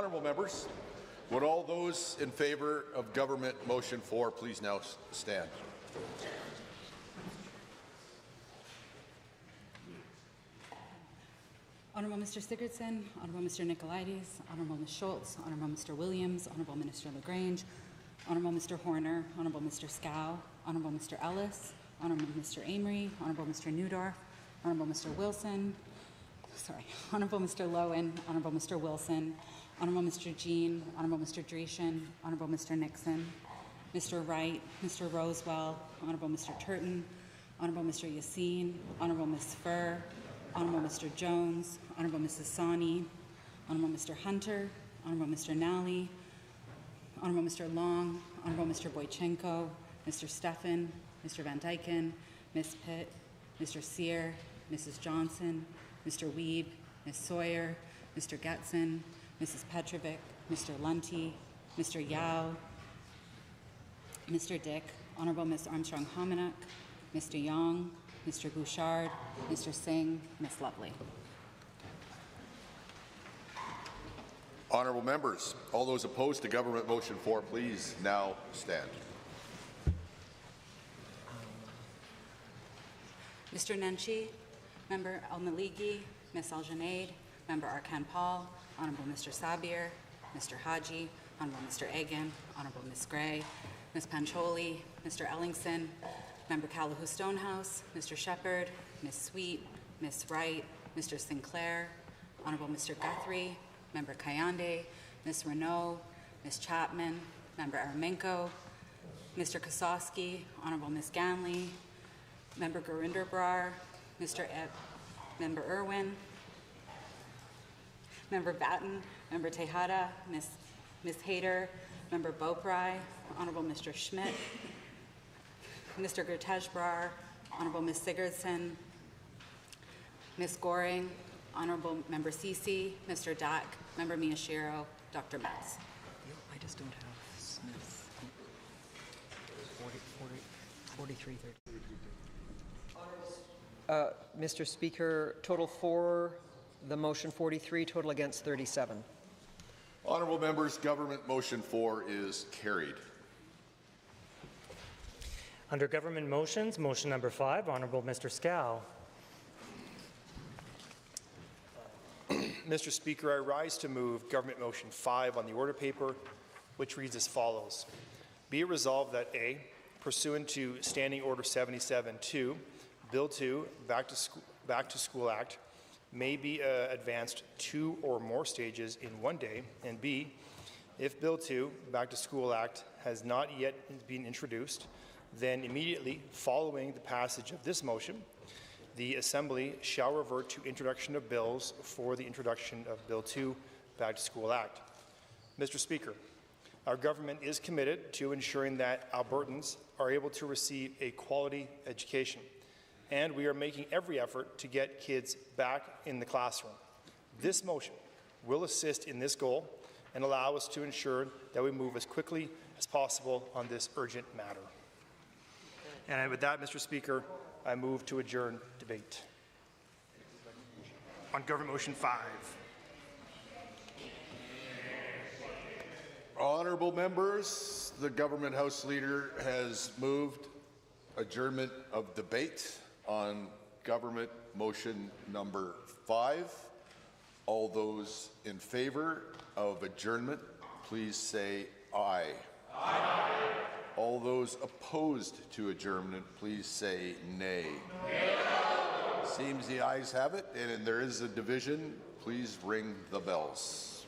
Honourable members, would all those in favour of Government Motion 4 please now stand? Honourable Mr. Sigurdsson, Honourable Mr. Nicolaides, Honourable Ms. Schultz, Honourable Mr. Williams, Honourable Minister LaGrange, Honourable Mr. Horner, Honourable Mr. Scow, Honourable Mr. Ellis, Honourable Mr. Amory, Honourable Mr. Newdorf, Honourable Mr. Wilson, Honourable Mr. Lowen, Honourable Mr. Wilson, Honourable Mr. Jean, Honourable Mr. Dreeshen, Honourable Mr. Nixon, Mr. Wright, Mr. Rosewell, Honourable Mr. Turton, Honourable Mr. Yassine, Honourable Ms. Furr, Honourable Mr. Jones, Honourable Mrs. Sani, Honourable Mr. Hunter, Honourable Mr. Nally, Honourable Mr. Long, Honourable Mr. Boychenko, Mr. Steffen, Mr. Van Dyken, Ms. Pitt, Mr. Sear, Mrs. Johnson, Mr. Wiebe, Ms. Sawyer, Mr. Getson, Mrs. Petrovic, Mr. Lunty, Mr. Yao, Mr. Dick, Honourable Ms. Armstrong-Hominack, Mr. Young, Mr. Bouchard, Mr. Singh, Ms. Lovely. Honourable members, all those opposed to Government Motion 4 please now stand. Mr. Nenshi, Member El-Maliki, Ms. Al-Junaid, Member Arkan Paul, Honourable Mr. Sabir, Mr. Haji, Honourable Mr. Egan, Honourable Ms. Gray, Ms. Pancholi, Mr. Ellingson, Member Calahoo Stonehouse, Mr. Shepherd, Ms. Sweet, Ms. Wright, Mr. Sinclair, Honourable Mr. Guthrie, Member Kayande, Ms. Renault, Ms. Chapman, Member Aramenko, Mr. Kosowski, Honourable Ms. Ganley, Member Gurinder Brar, Member Irwin, Member Batten, Member Tejada, Ms. Hayter, Member Beaupry, Honourable Mr. Schmidt, Mr. Gertej Brar, Honourable Ms. Sigurdsson, Ms. Goring, Honourable Member Cece, Mr. Dack, Member Miyashiro, Dr. Metz. I just don't have Smith. 4330. Mr. Speaker, total for the motion 43, total against 37. Honourable members, Government Motion 4 is carried. Under government motions, motion number 5, Honourable Mr. Scow. Mr. Speaker, I rise to move Government Motion 5 on the order paper, which reads as follows. Be it resolved that A, pursuant to Standing Order 77-2, Bill 2, Back to School Act, may be advanced 2 or more stages in one day, and B, if Bill 2, Back to School Act, has not yet been introduced, then immediately following the passage of this motion, the Assembly shall revert to introduction of bills for the introduction of Bill 2, Back to School Act. Mr. Speaker, our government is committed to ensuring that Albertans are able to receive a quality education, and we are making every effort to get kids back in the classroom. This motion will assist in this goal and allow us to ensure that we move as quickly as possible on this urgent matter. And with that, Mr. Speaker, I move to adjourn debate on Government Motion 5. Honourable members, the Government House Leader has moved adjournment of debate on Government Motion number 5. All those in favour of adjournment, please say aye. Aye. All those opposed to adjournment, please say nay. Nay. Seems the ayes have it, and there is a division. Please ring the bells.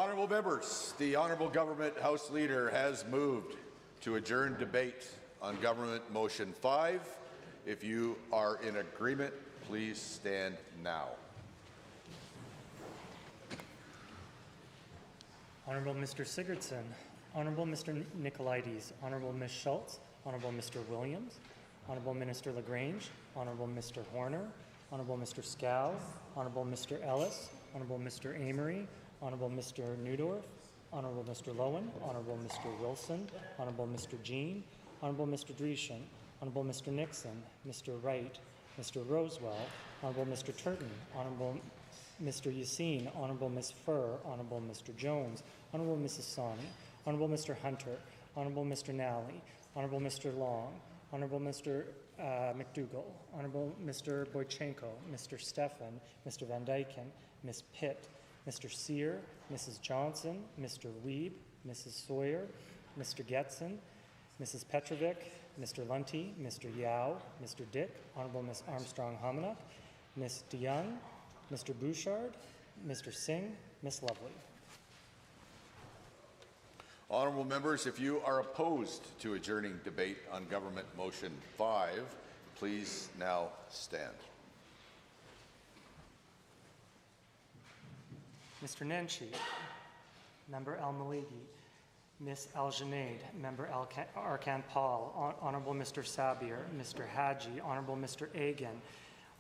Honourable members, the Honourable Government House Leader has moved to adjourn debate on Government Motion 5. If you are in agreement, please stand now. Honourable Mr. Sigurdsson, Honourable Mr. Nicolaides, Honourable Ms. Schultz, Honourable Mr. Williams, Honourable Minister LaGrange, Honourable Mr. Horner, Honourable Mr. Scow, Honourable Mr. Ellis, Honourable Mr. Amory, Honourable Mr. Neudorf, Honourable Mr. Lowen, Honourable Mr. Wilson, Honourable Mr. Jean, Honourable Mr. Dreeshen, Honourable Mr. Nixon, Mr. Wright, Mr. Rosewell, Honourable Mr. Turton, Honourable Mr. Yassine, Honourable Ms. Furr, Honourable Mr. Jones, Honourable Mrs. Sani, Honourable Mr. Hunter, Honourable Mr. Nally, Honourable Mr. Long, Honourable Mr. McDougall, Honourable Mr. Boychenko, Mr. Stefan, Mr. Van Dyken, Ms. Pitt, Mr. Sear, Mrs. Johnson, Mr. Wiebe, Mrs. Sawyer, Mr. Getson, Mrs. Petrovic, Mr. Lunty, Mr. Yao, Mr. Dick, Honourable Ms. Armstrong-Hamanuk, Ms. DeYoung, Mr. Bouchard, Mr. Singh, Ms. Lovely. Honourable members, if you are opposed to adjourning debate on Government Motion 5, please now stand. Mr. Nenshi, Member Al-Maligi, Ms. Al-Junaid, Member Arkan Paul, Honourable Mr. Sabir, Mr. Haji, Honourable Mr. Agan,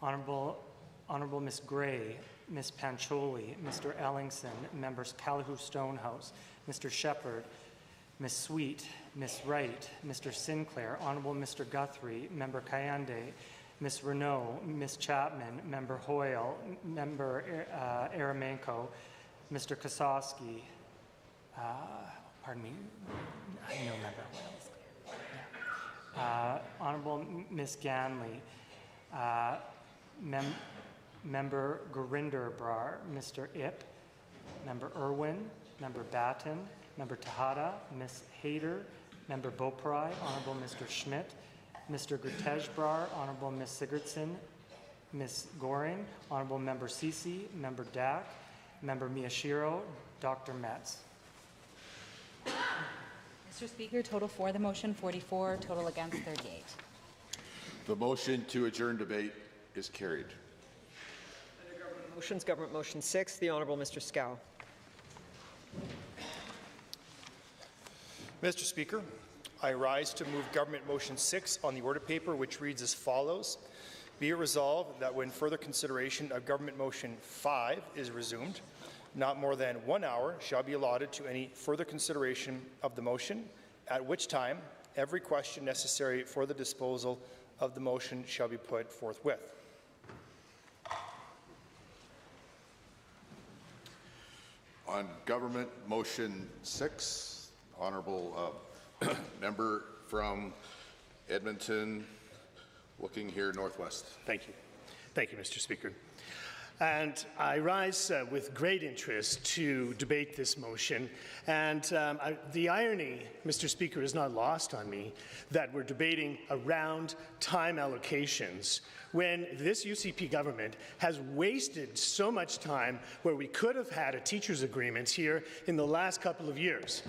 Honourable Ms. Gray, Ms. Pancholi, Mr. Ellingson, Members Callahoo Stonehouse, Mr. Shepherd, Ms. Sweet, Ms. Wright, Mr. Sinclair, Honourable Mr. Guthrie, Member Kayande, Ms. Renault, Ms. Chapman, Member Hoyle, Member Aramenko, Mr. Kosowski, pardon me, no Member Hoyle. Honourable Ms. Ganley, Member Gurinder Brar, Mr. Ip, Member Irwin, Member Batten, Member Tejada, Ms. Hayter, Member Beaupre, Honourable Mr. Schmidt, Mr. Gurtej Brar, Honourable Ms. Sigurdsson, Ms. Goring, Honourable Member Sisi, Member Dak, Member Miyashiro, Dr. Metz. Mr. Speaker, total for the motion 44, total against 38. The motion to adjourn debate is carried. Under Government Motions, Government Motion 6, the Honourable Mr. Scow. Mr. Speaker, I rise to move Government Motion 6 on the order paper, which reads as follows. Be it resolved that when further consideration of Government Motion 5 is resumed, not more than 1 hour shall be allotted to any further consideration of the motion, at which time every question necessary for the disposal of the motion shall be put forthwith. On Government Motion 6, Honourable Member from Edmonton, looking here northwest. Thank you. Thank you, Mr. Speaker. And I rise with great interest to debate this motion. And the irony, Mr. Speaker, is not lost on me that we're debating around time allocations when this UCP government has wasted so much time where we could have had a teachers' agreement here in the last couple of years.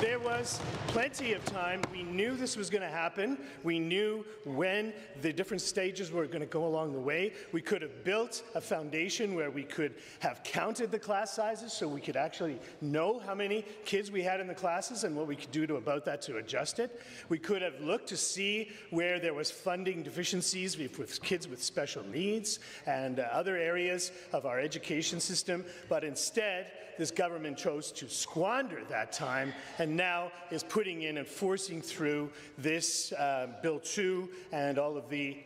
There was plenty of time. We knew this was going to happen. We knew when the different stages were going to go along the way. We could have built a foundation where we could have counted the class sizes so we could actually know how many kids we had in the classes and what we could do about that to adjust it. We could have looked to see where there was funding deficiencies with kids with special needs and other areas of our education system, but instead, this government chose to squander that time and now is putting in and forcing through this Bill 2 and all of the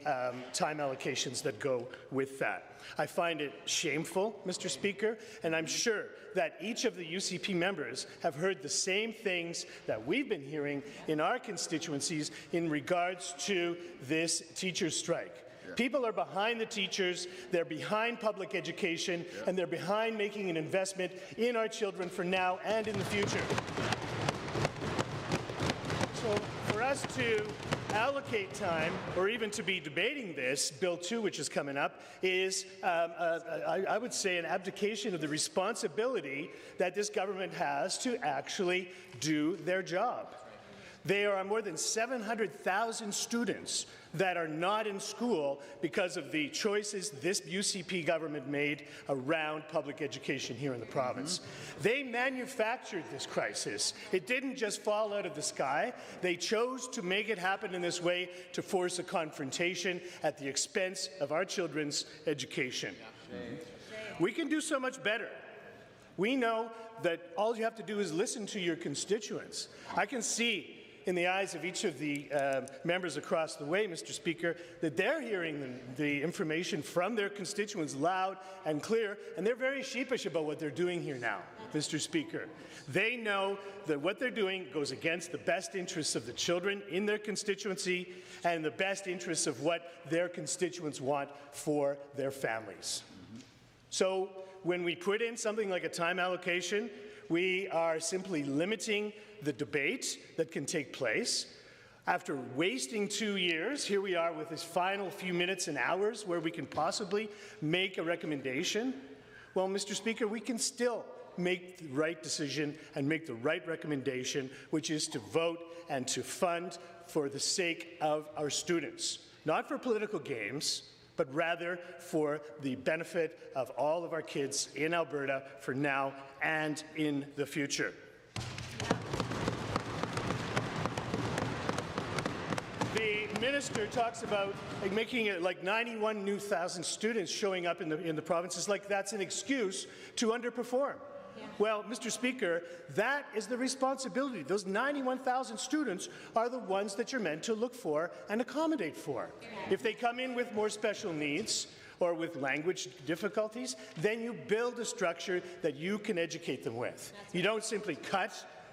time allocations that go with that. I find it shameful, Mr. Speaker, and I'm sure that each of the UCP members have heard the same things that we've been hearing in our constituencies in regards to this teachers' strike. People are behind the teachers, they're behind public education, and they're behind making an investment in our children for now and in the future. So for us to allocate time, or even to be debating this, Bill 2, which is coming up, is, I would say, an abdication of the responsibility that this government has to actually do their job. There are more than 700,000 students that are not in school because of the choices this UCP government made around public education here in the province. They manufactured this crisis. It didn't just fall out of the sky. They chose to make it happen in this way to force a confrontation at the expense of our children's education. We can do so much better. We know that all you have to do is listen to your constituents. I can see in the eyes of each of the members across the way, Mr. Speaker, that they're hearing the information from their constituents loud and clear, and they're very sheepish about what they're doing here now, Mr. Speaker. They know that what they're doing goes against the best interests of the children in their constituency and the best interests of what their constituents want for their families. So when we put in something like a time allocation, we are simply limiting the debate that can take place. After wasting 2 years, here we are with this final few minutes and hours where we can possibly make a recommendation. Well, Mr. Speaker, we can still make the right decision and make the right recommendation, which is to vote and to fund for the sake of our students. Not for political games, but rather for the benefit of all of our kids in Alberta for now and in the future. The minister talks about making it like 91 new thousand students showing up in the provinces, like that's an excuse to underperform. Well, Mr. Speaker, that is the responsibility. Those 91,000 students are the ones that you're meant to look for and accommodate for. If they come in with more special needs or with language difficulties, then you build a structure that you can educate them with. You don't simply cut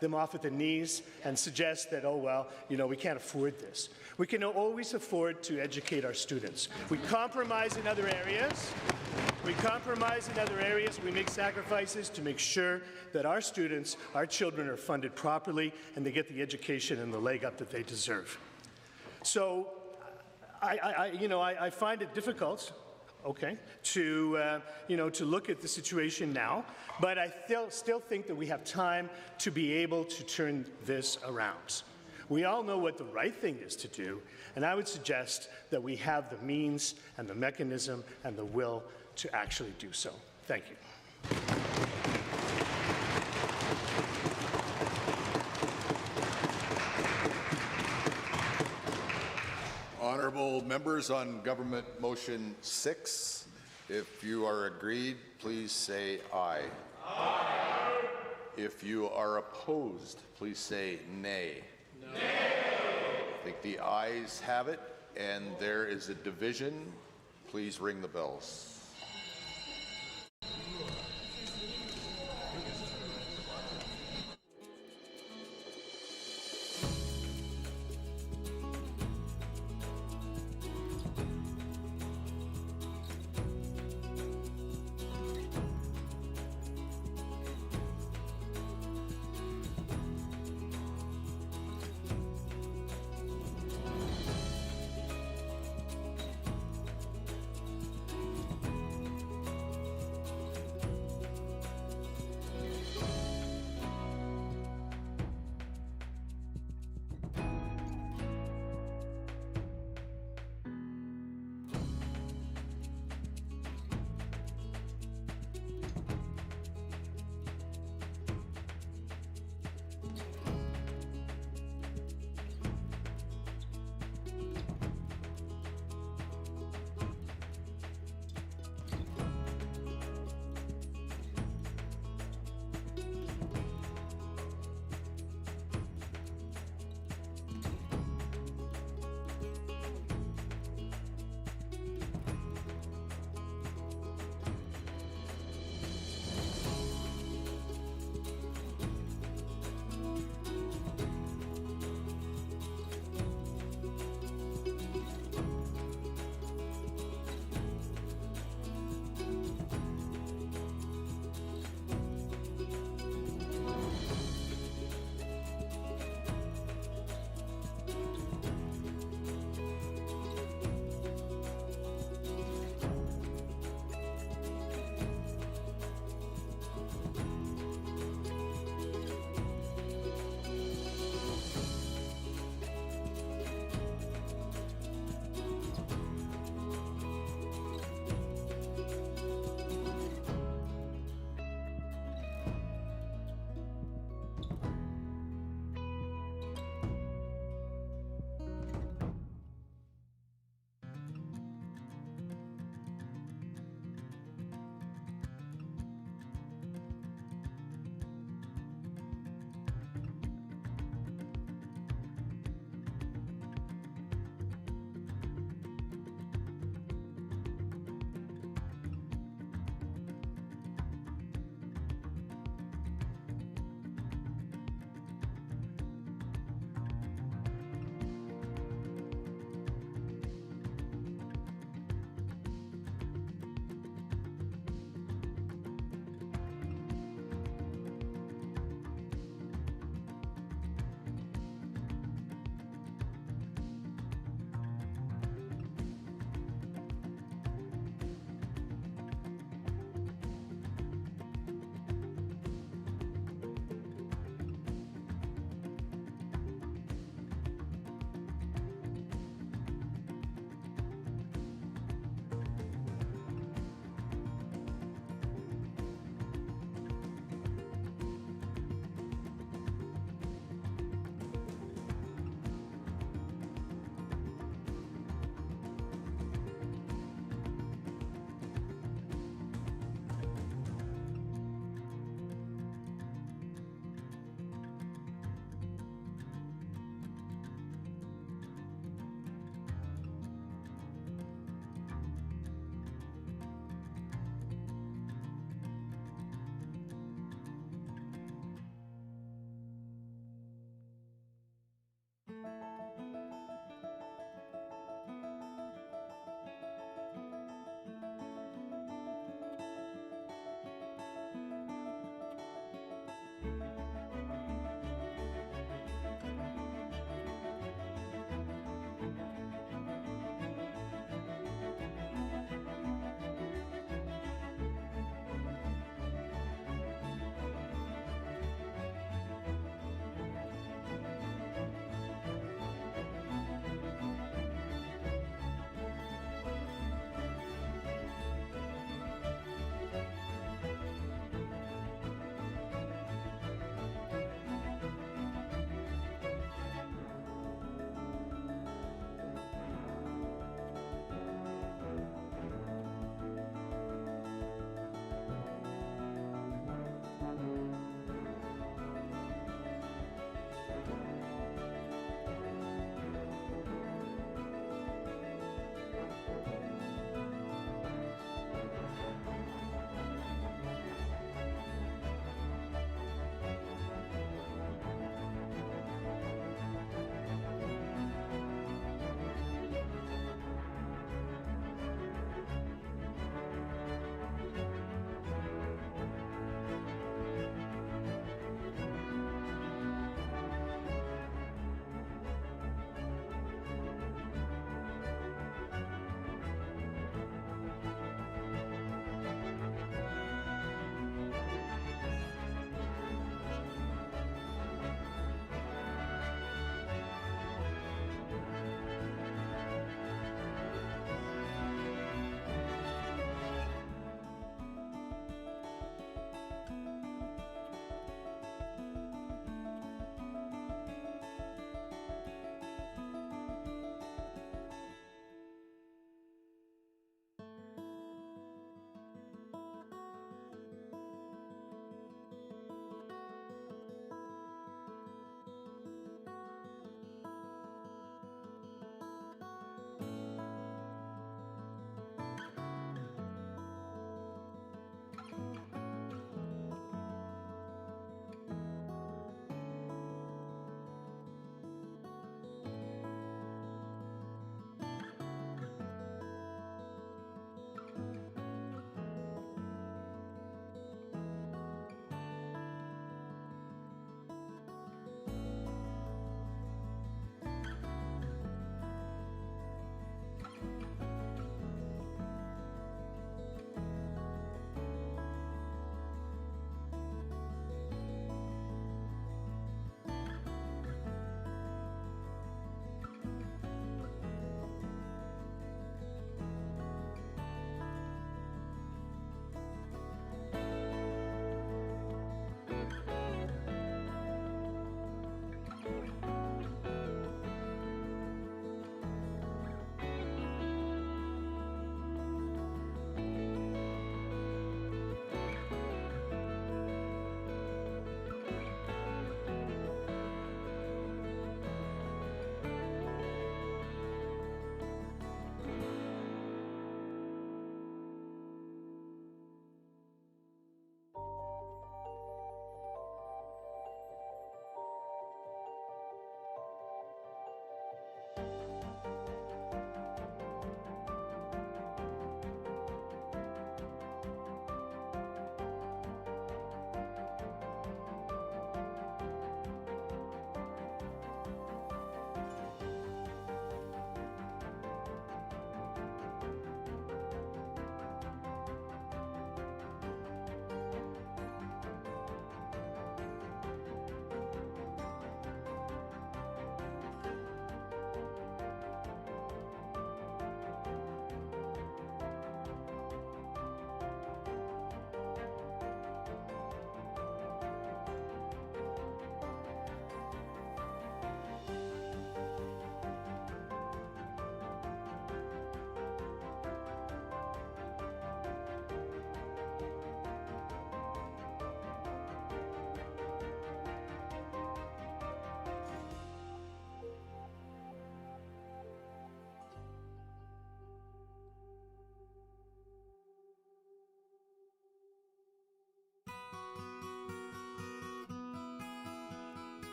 them off at the knees and suggest that, oh, well, you know, we can't afford this. We can always afford to educate our students. We compromise in other areas. We make sacrifices to make sure that our students, our children are funded properly and they get the education and the leg up that they deserve. So I find it difficult, to look at the situation now, but I still think that we have time to be able to turn this around. We all know what the right thing is to do, and I would suggest that we have the means and the mechanism and the will to actually do so. Thank you. Honourable members, on Government Motion 6, if you are agreed, please say aye. Aye. If you are opposed, please say nay. Nay. I think the ayes have it, and there is a division. Please ring the bells.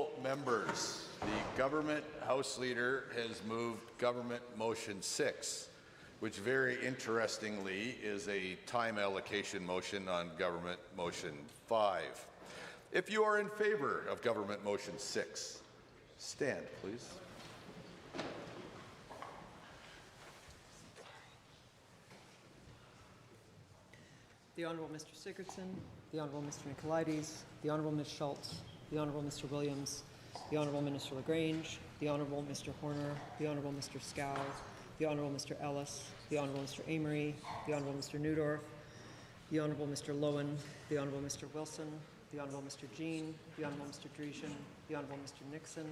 Honourable members, the Government House Leader has moved Government Motion 6, which very interestingly is a time allocation motion on Government Motion 5. If you are in favour of Government Motion 6, stand, please. The Honourable Mr. Sigurdsson, the Honourable Mr. Nicolaides, the Honourable Ms. Schultz, the Honourable Mr. Williams, the Honourable Minister LaGrange, the Honourable Mr. Horner, the Honourable Mr. Scow, the Honourable Mr. Ellis, the Honourable Mr. Amory, the Honourable Mr. Newdorf, the Honourable Mr. Lowen, the Honourable Mr. Wilson, the Honourable Mr. Jean, the Honourable Mr. Dreeshen, the Honourable Mr. Nixon,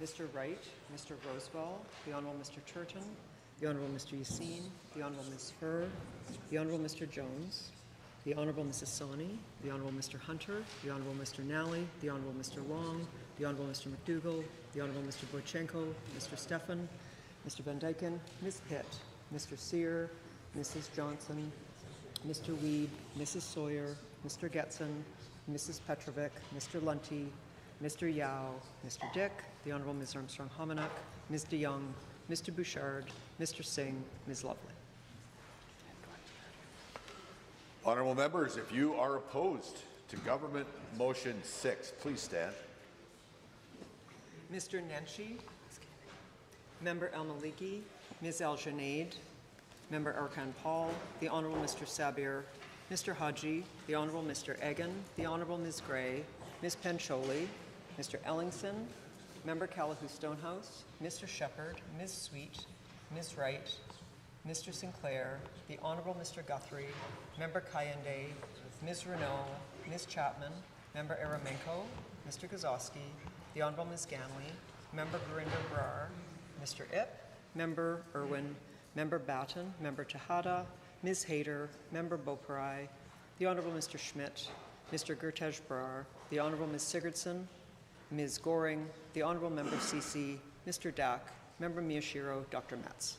Mr. Wright, Mr. Rosewell, the Honourable Mr. Turton, the Honourable Mr. Yassine, the Honourable Ms. Furr, the Honourable Mr. Jones, the Honourable Mrs. Sawney, the Honourable Mr. Hunter, the Honourable Mr. Nally, the Honourable Mr. Long, the Honourable Mr. McDougall, the Honourable Mr. Boychenko, Mr. Stefan, Mr. Van Dyken, Ms. Pitt, Mr. Sear, Mrs. Johnson, Mr. Weed, Mrs. Sawyer, Mr. Getson, Mrs. Petrovic, Mr. Lunty, Mr. Yao, Mr. Dick, the Honourable Ms. Armstrong-Hominock, Ms. DeYoung, Mr. Bouchard, Mr. Singh, Ms. Lovely. Honourable members, if you are opposed to Government Motion 6, please stand. Mr. Nenshi, Member El-Maliki, Ms. El-Junaid, Member Arkan Paul, the Honourable Mr. Sabir, Mr. Haji, the Honourable Mr. Egan, the Honourable Ms. Gray, Ms. Pencholi, Mr. Ellingson, Member Callahoo Stonehouse, Mr. Shepherd, Ms. Sweet, Ms. Wright, Mr. Sinclair, the Honourable Mr. Guthrie, Member Kayende, Ms. Renault, Ms. Chapman, Member Aramenko, Mr. Gazowski, the Honourable Ms. Ganley, Member Gurinder Brar, Mr. Ip, Member Irwin, Member Batten, Member Tejada, Ms. Hayter, Member Beaupre, the Honourable Mr. Schmidt, Mr. Gertej Brar, the Honourable Ms. Sigurdsson, Ms. Goring, the Honourable Member Cece, Mr. Dack, Member Miyashiro, Dr. Metz.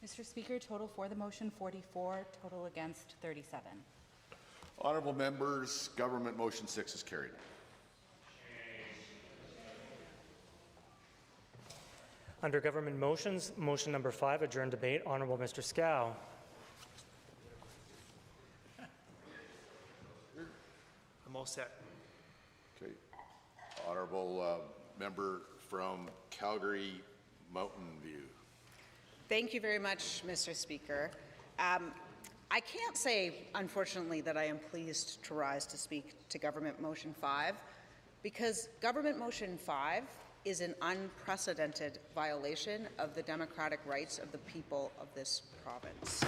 Mr. Speaker, total for the motion 44, total against 37. Honourable members, Government Motion 6 is carried. Under government motions, motion number 5, adjourn debate. Honourable Mr. Scow. I'm all set. Okay. Honourable member from Calgary Mountain View. Thank you very much, Mr. Speaker. I can't say, unfortunately, that I am pleased to rise to speak to Government Motion 5, because Government Motion 5 is an unprecedented violation of the democratic rights of the people of this province.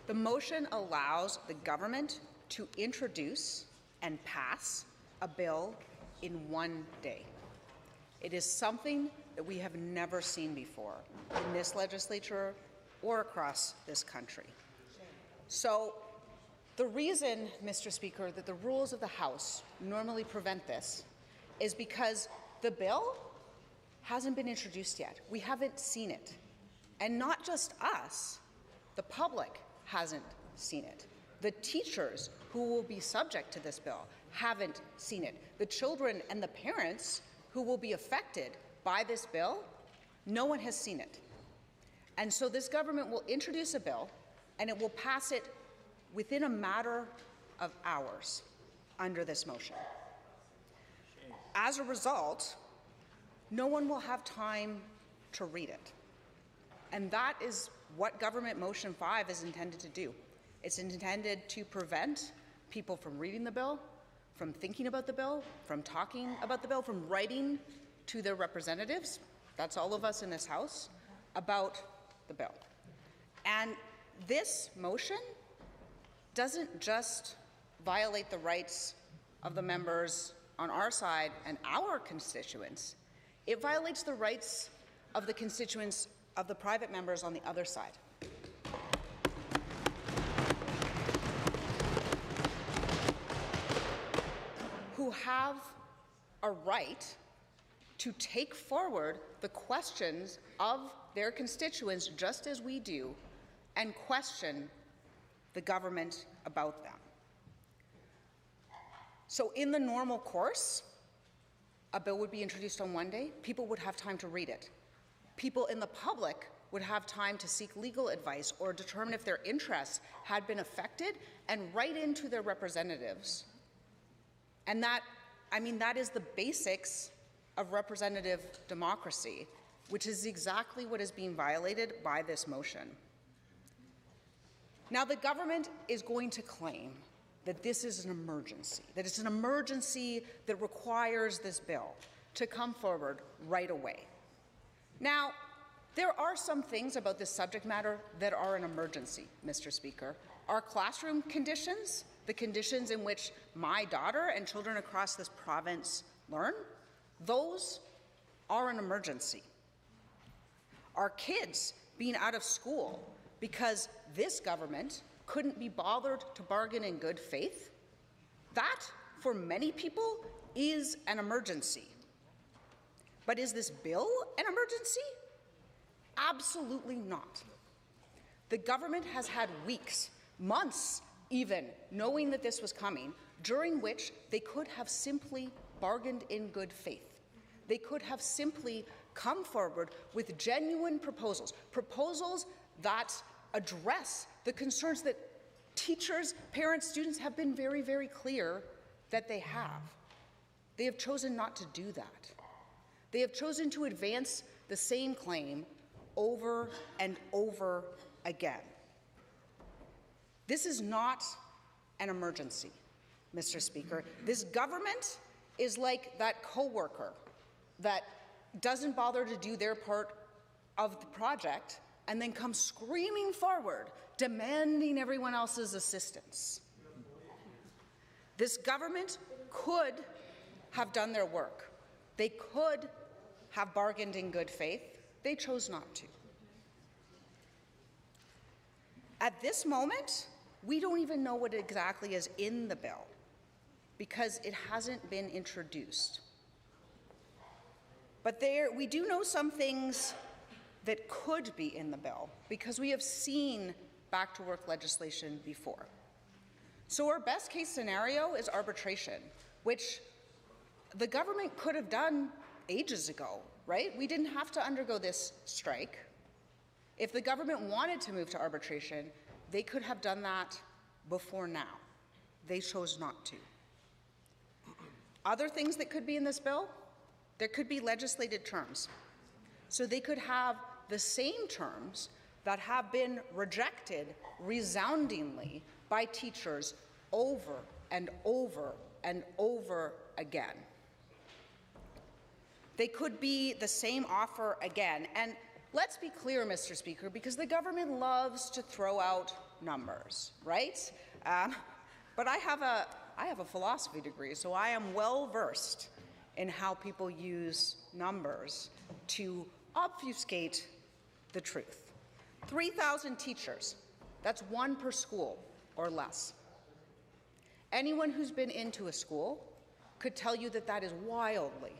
The motion allows the government to introduce and pass a bill in one day. It is something that we have never seen before in this legislature or across this country. So the reason, Mr. Speaker, that the rules of the House normally prevent this is because the bill hasn't been introduced yet. We haven't seen it. And not just us, the public hasn't seen it. The teachers who will be subject to this bill haven't seen it. The children and the parents who will be affected by this bill, no one has seen it. And so this government will introduce a bill and it will pass it within a matter of hours under this motion. As a result, no one will have time to read it. And that is what Government Motion 5 is intended to do. It's intended to prevent people from reading the bill, from thinking about the bill, from talking about the bill, from writing to their representatives, that's all of us in this House, about the bill. And this motion doesn't just violate the rights of the members on our side and our constituents, it violates the rights of the constituents of the private members on the other side. have a right to take forward the questions of their constituents, just as we do, and question the government about them. So in the normal course, a bill would be introduced on one day. People would have time to read it. People in the public would have time to seek legal advice or determine if their interests had been affected and write into their representatives. And that, I mean, that is the basics of representative democracy, which is exactly what is being violated by this motion. Now, the government is going to claim that this is an emergency, that it's an emergency that requires this bill to come forward right away. Now, there are some things about this subject matter that are an emergency, Mr. Speaker. Our classroom conditions, the conditions in which my daughter and children across this province learn, those are an emergency. Our kids being out of school because this government couldn't be bothered to bargain in good faith, that, for many people, is an emergency. But is this bill an emergency? Absolutely not. The government has had weeks, months even, knowing that this was coming, during which they could have simply bargained in good faith. They could have simply come forward with genuine proposals, proposals that address the concerns that teachers, parents, students have been very, very clear that they have. They have chosen not to do that. They have chosen to advance the same claim over and over again. This is not an emergency, Mr. Speaker. This government is like that coworker that doesn't bother to do their part of the project and then comes screaming forward, demanding everyone else's assistance. This government could have done their work. They could have bargained in good faith. They chose not to. At this moment, we don't even know what exactly is in the bill because it hasn't been introduced. But we do know some things that could be in the bill because we have seen back-to-work legislation before. So our best case scenario is arbitration, which the government could have done ages ago, right? We didn't have to undergo this strike. If the government wanted to move to arbitration, they could have done that before now. They chose not to. Other things that could be in this bill, there could be legislated terms. So they could have the same terms that have been rejected resoundingly by teachers over and over and over again. They could be the same offer again. And let's be clear, Mr. Speaker, because the government loves to throw out numbers, right? But I have a philosophy degree, so I am well versed in how people use numbers to obfuscate the truth. 3,000 teachers, that's one per school or less. Anyone who's been into a school could tell you that that is wildly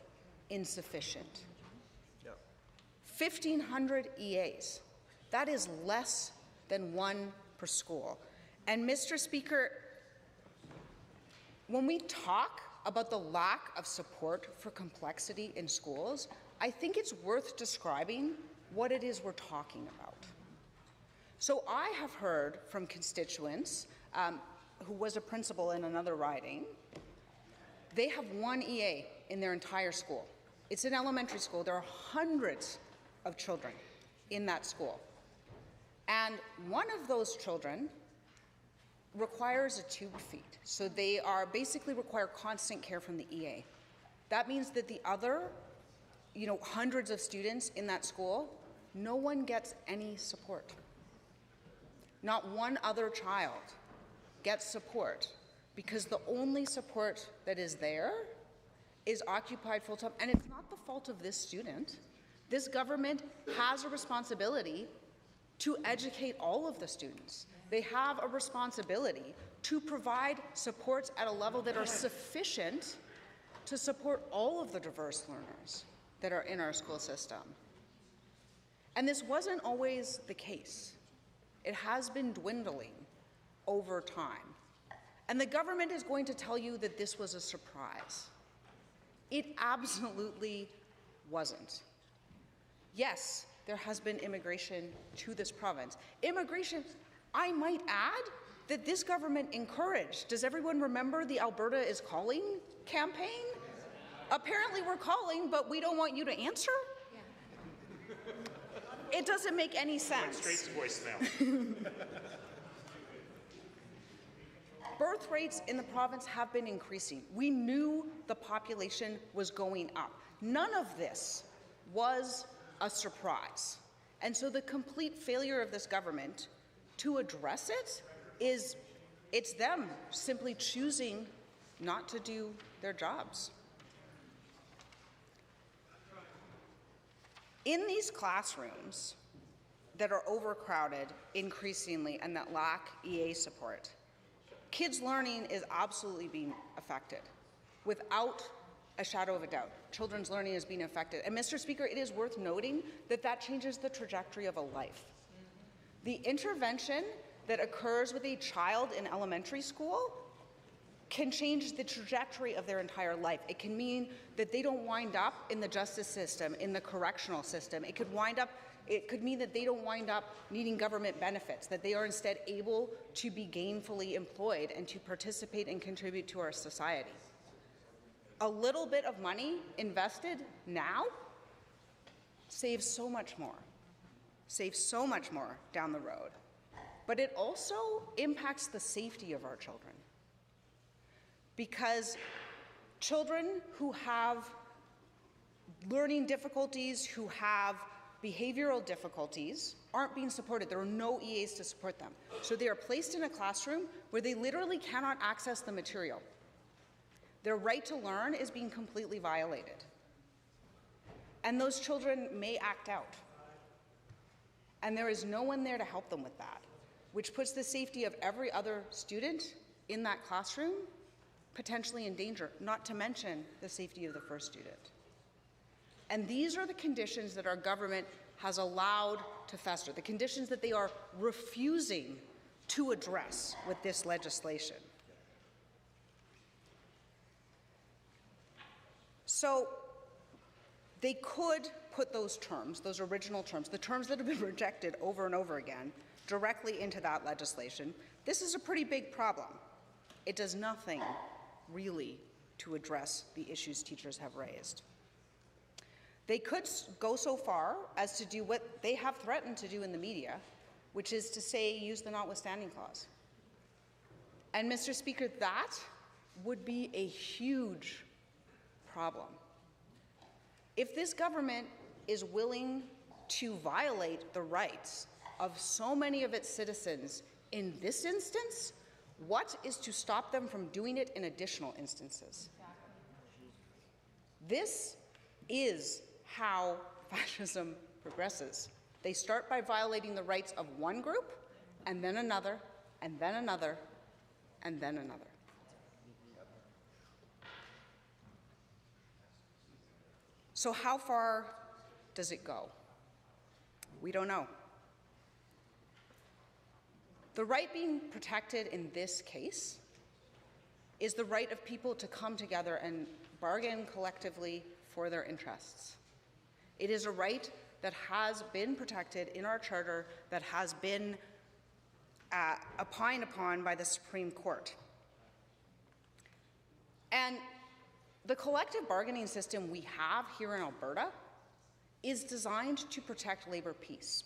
insufficient. 1,500 EAs, that is less than one per school. And Mr. Speaker, when we talk about the lack of support for complexity in schools, I think it's worth describing what it is we're talking about. So I have heard from constituents who was a principal in another riding. They have one EA in their entire school. It's an elementary school. There are hundreds of children in that school. And one of those children requires a tube feed. So they are basically require constant care from the EA. That means that the other, hundreds of students in that school, no one gets any support. Not one other child gets support because the only support that is there is occupied full-time. And it's not the fault of this student. This government has a responsibility to educate all of the students. They have a responsibility to provide supports at a level that are sufficient to support all of the diverse learners that are in our school system. And this wasn't always the case. It has been dwindling over time. And the government is going to tell you that this was a surprise. It absolutely wasn't. Yes, there has been immigration to this province. Immigration, I might add, that this government encouraged. Does everyone remember the Alberta is Calling campaign? Apparently we're calling, but we don't want you to answer? It doesn't make any sense. Straight to voicemail. Birth rates in the province have been increasing. We knew the population was going up. None of this was a surprise. And so the complete failure of this government to address it is, it's them simply choosing not to do their jobs. In these classrooms that are overcrowded increasingly and that lack EA support, kids' learning is absolutely being affected, without a shadow of a doubt. Children's learning is being affected. And Mr. Speaker, it is worth noting that that changes the trajectory of a life. The intervention that occurs with a child in elementary school can change the trajectory of their entire life. It can mean that they don't wind up in the justice system, in the correctional system. It could mean that they don't wind up needing government benefits, that they are instead able to be gainfully employed and to participate and contribute to our society. A little bit of money invested now saves so much more down the road. But it also impacts the safety of our children. Because children who have learning difficulties, who have behavioral difficulties, aren't being supported. There are no EAs to support them. So they are placed in a classroom where they literally cannot access the material. Their right to learn is being completely violated. And those children may act out. And there is no one there to help them with that, which puts the safety of every other student in that classroom potentially in danger, not to mention the safety of the first student. And these are the conditions that our government has allowed to fester, the conditions that they are refusing to address with this legislation. So they could put those terms, those original terms, the terms that have been rejected over and over again, directly into that legislation. This is a pretty big problem. It does nothing really to address the issues teachers have raised. They could go so far as to do what they have threatened to do in the media, which is to say, use the notwithstanding clause. And Mr. Speaker, that would be a huge problem. If this government is willing to violate the rights of so many of its citizens in this instance, what is to stop them from doing it in additional instances? This is how fascism progresses. They start by violating the rights of one group, and then another, and then another, and then another. So how far does it go? We don't know. The right being protected in this case is the right of people to come together and bargain collectively for their interests. It is a right that has been protected in our charter, that has been opined upon by the Supreme Court. And the collective bargaining system we have here in Alberta is designed to protect labor peace.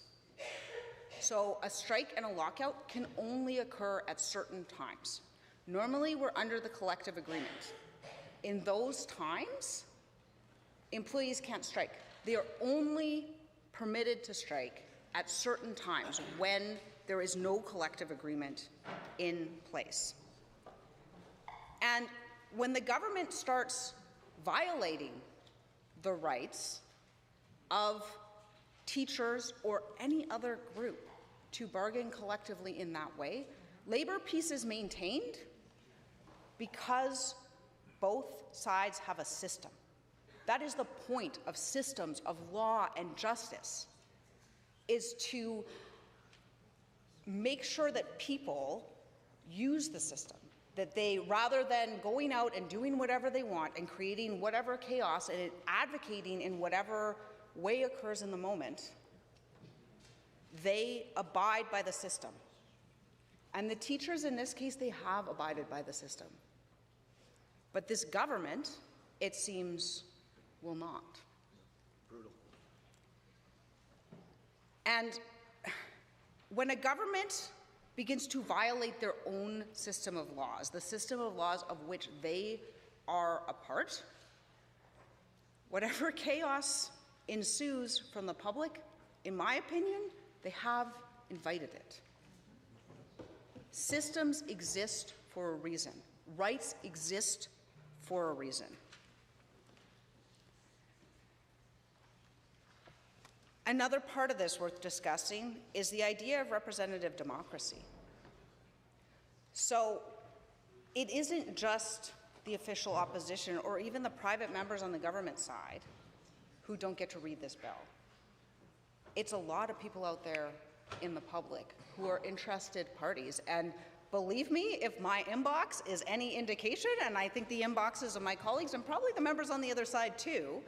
So a strike and a lockout can only occur at certain times. Normally, we're under the collective agreement. In those times, employees can't strike. They are only permitted to strike at certain times when there is no collective agreement in place. And when the government starts violating the rights of teachers or any other group to bargain collectively in that way, labor peace is maintained because both sides have a system. That is the point of systems of law and justice, is to make sure that people use the system, that they, rather than going out and doing whatever they want and creating whatever chaos and advocating in whatever way occurs in the moment, they abide by the system. And the teachers in this case, they have abided by the system. But this government, it seems, will not. Brutal. And when a government begins to violate their own system of laws, the system of laws of which they are a part, whatever chaos ensues from the public, in my opinion, they have invited it. Systems exist for a reason. Rights exist for a reason. Another part of this worth discussing is the idea of representative democracy. So it isn't just the official opposition or even the private members on the government side who don't get to read this bill. It's a lot of people out there in the public who are interested parties. And believe me, if my inbox is any indication, and I think the inboxes of my colleagues and probably the members on the other side too,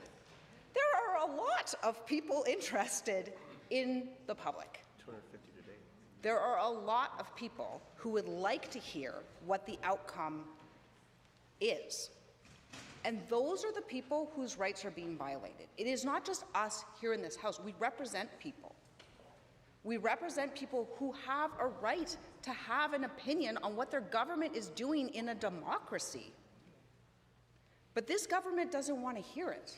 there are a lot of people interested in the public. 250 today. There are a lot of people who would like to hear what the outcome is. And those are the people whose rights are being violated. It is not just us here in this House. We represent people. We represent people who have a right to have an opinion on what their government is doing in a democracy. But this government doesn't want to hear it.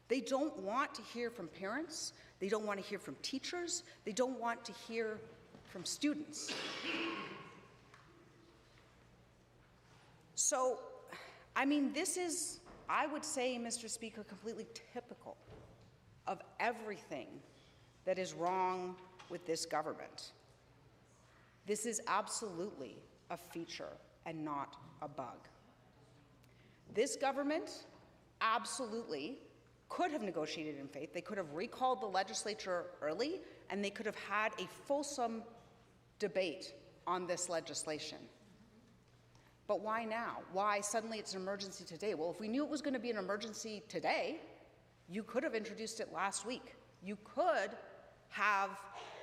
They don't want to hear from parents. They don't want to hear from teachers. They don't want to hear from students. So, I mean, this is, I would say, Mr. Speaker, completely typical of everything that is wrong with this government. This is absolutely a feature and not a bug. This government absolutely could have negotiated in faith. They could have recalled the legislature early, and they could have had a fulsome debate on this legislation. But why now? Why suddenly it's an emergency today? Well, if we knew it was going to be an emergency today, you could have introduced it last week. You could have,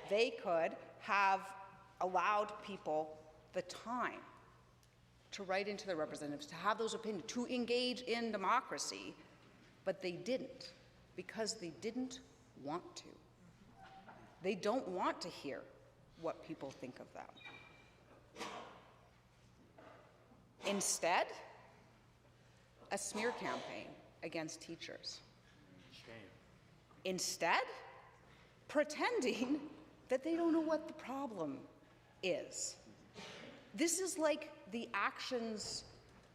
they could have allowed people the time to write into their representatives, to have those opinions, to engage in democracy, but they didn't, because they didn't want to. They don't want to hear what people think of them. Instead, a smear campaign against teachers. Shame. Instead, pretending that they don't know what the problem is. This is like the actions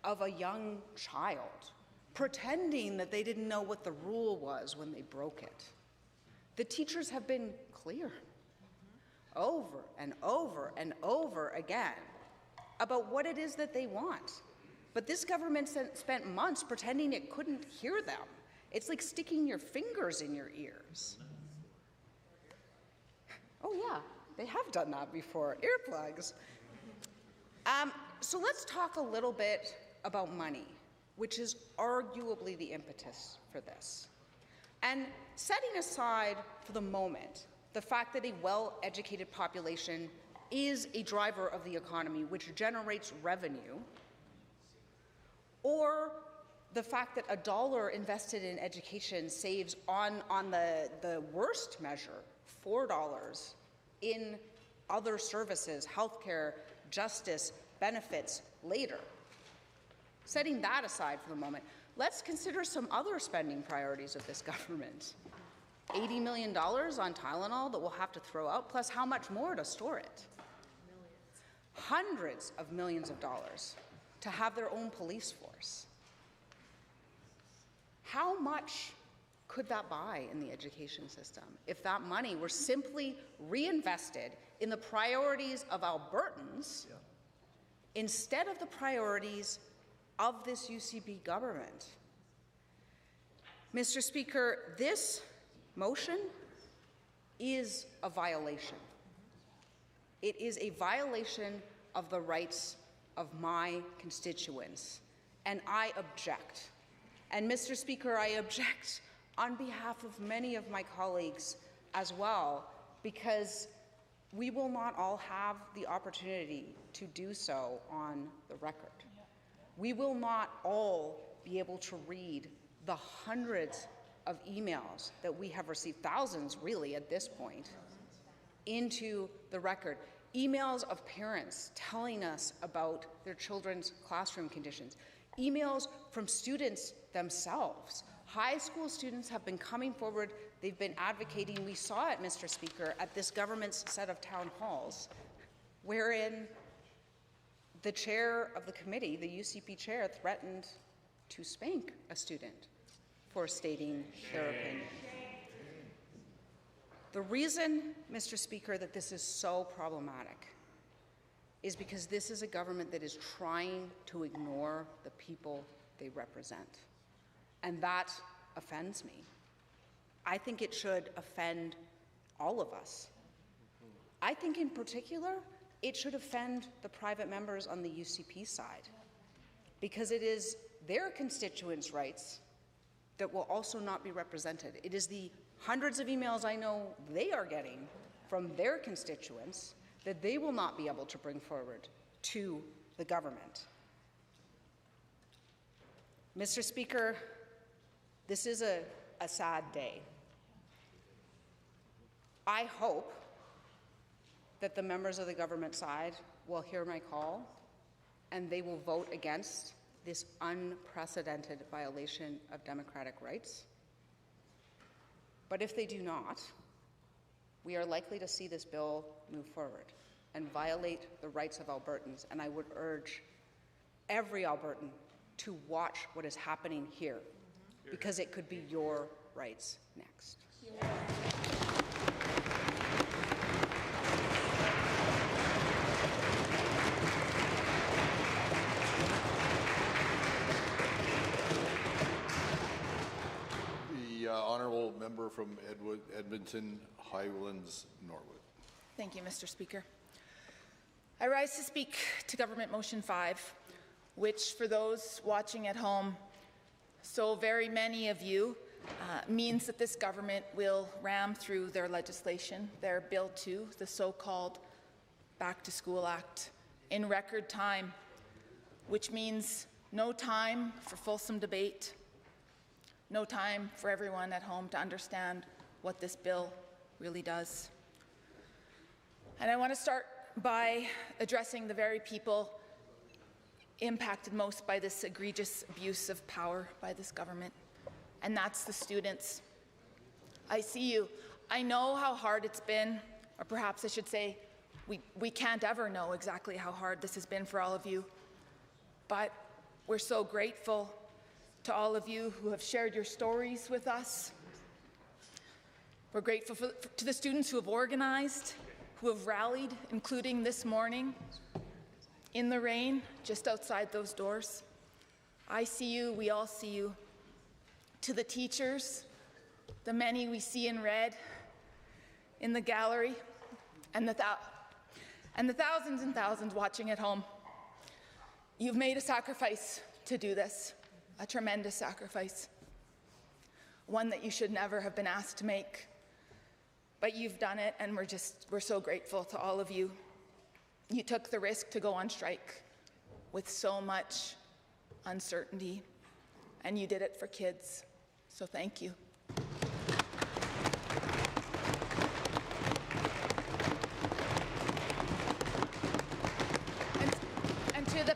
of a young child, pretending that they didn't know what the rule was when they broke it. The teachers have been clear over and over and over again about what it is that they want. But this government spent months pretending it couldn't hear them. It's like sticking your fingers in your ears. Oh yeah, they have done that before, earplugs. So let's talk a little bit about money, which is arguably the impetus for this. And setting aside for the moment the fact that a well-educated population is a driver of the economy which generates revenue, or the fact that $1 invested in education saves on the worst measure $4 in other services, healthcare, justice, benefits later. Setting that aside for the moment, let's consider some other spending priorities of this government. $80 million on Tylenol that we'll have to throw out, plus how much more to store it? Hundreds of millions of dollars to have their own police force. How much could that buy in the education system if that money were simply reinvested in the priorities of Albertans instead of the priorities of this UCP government. Mr. Speaker, this motion is a violation. It is a violation of the rights of my constituents, and I object. And Mr. Speaker, I object on behalf of many of my colleagues as well, because we will not all have the opportunity to do so on the record. We will not all be able to read the hundreds of emails that we have received, thousands really at this point, into the record. Emails of parents telling us about their children's classroom conditions. Emails from students themselves. High school students have been coming forward. They've been advocating. We saw it, Mr. Speaker, at this government's set of town halls, wherein the chair of the committee, the UCP chair, threatened to spank a student for stating their opinion. The reason, Mr. Speaker, that this is so problematic is because this is a government that is trying to ignore the people they represent. And that offends me. I think it should offend all of us. I think in particular, it should offend the private members on the UCP side, because it is their constituents' rights that will also not be represented. It is the hundreds of emails I know they are getting from their constituents that they will not be able to bring forward to the government. Mr. Speaker, this is a sad day. I hope that the members of the government side will hear my call and they will vote against this unprecedented violation of democratic rights. But if they do not, we are likely to see this bill move forward and violate the rights of Albertans. And I would urge every Albertan to watch what is happening here, because it could be your rights next. Honourable member from Edmonton Highlands Norwood. Thank you, Mr. Speaker. I rise to speak to Government Motion 5, which, for those watching at home, so very many of you, means that this government will ram through their legislation, their Bill 2, the so-called Back to School Act, in record time, which means no time for fulsome debate, no time for everyone at home to understand what this bill really does. And I want to start by addressing the very people impacted most by this egregious abuse of power by this government, and that's the students. I see you. I know how hard it's been, or perhaps I should say, we can't ever know exactly how hard this has been for all of you, but we're so grateful to all of you who have shared your stories with us. We're grateful to the students who have organized, who have rallied, including this morning, in the rain, just outside those doors. I see you, we all see you. To the teachers, the many we see in red in the gallery, and the thousands and thousands watching at home. You've made a sacrifice to do this. A tremendous sacrifice, one that you should never have been asked to make. But you've done it, and we're so grateful to all of you. You took the risk to go on strike with so much uncertainty, and you did it for kids, so thank you.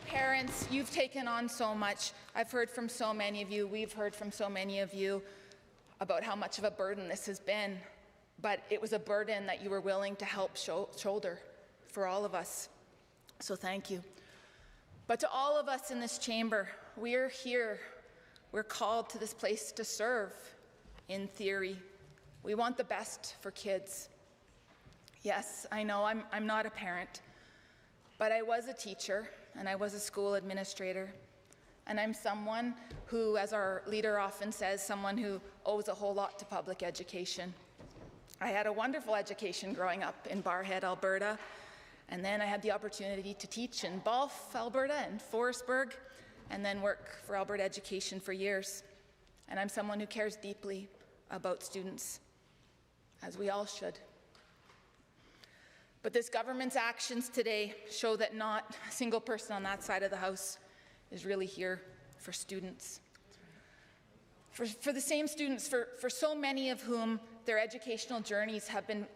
Parents, you've taken on so much. I've heard from so many of you, we've heard from so many of you about how much of a burden this has been, but it was a burden that you were willing to help shoulder for all of us. So thank you. But to all of us in this chamber, we're here. We're called to this place to serve, in theory. We want the best for kids. Yes, I know I'm not a parent, but I was a teacher and I was a school administrator, and I'm someone who, as our leader often says, someone who owes a whole lot to public education. I had a wonderful education growing up in Barhead, Alberta, and then I had the opportunity to teach in Balf, Alberta, and Forestburg, and then work for Alberta Education for years. And I'm someone who cares deeply about students, as we all should. But this government's actions today show that not a single person on that side of the House is really here for students. For the same students, for so many of whom their educational journeys have been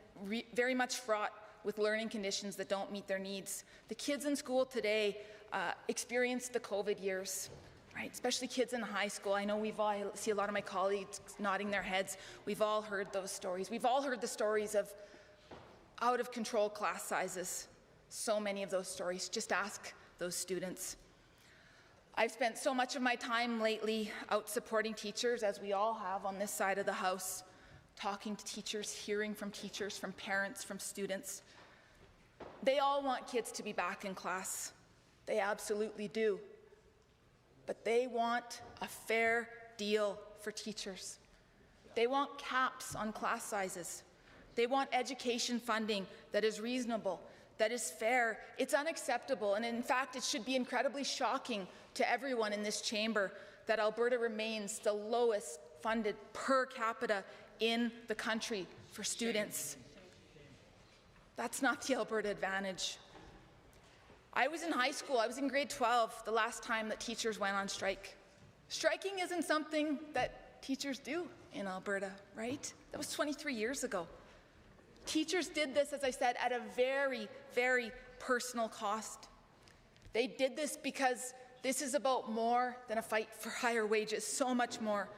very much fraught with learning conditions that don't meet their needs. The kids in school today experienced the COVID years, right? Especially kids in high school. I know I see a lot of my colleagues nodding their heads. We've all heard those stories. We've all heard the stories of out-of-control class sizes. So many of those stories. Just ask those students. I've spent so much of my time lately out supporting teachers, as we all have on this side of the House, talking to teachers, hearing from teachers, from parents, from students. They all want kids to be back in class. They absolutely do. But they want a fair deal for teachers. They want caps on class sizes. They want education funding that is reasonable, that is fair. It's unacceptable, and in fact, it should be incredibly shocking to everyone in this chamber that Alberta remains the lowest funded per capita in the country for students. That's not the Alberta advantage. I was in high school, I was in grade 12 the last time that teachers went on strike. Striking isn't something that teachers do in Alberta, right? That was 23 years ago. Teachers did this, as I said, at a very, very personal cost. They did this because this is about more than a fight for higher wages, so much more.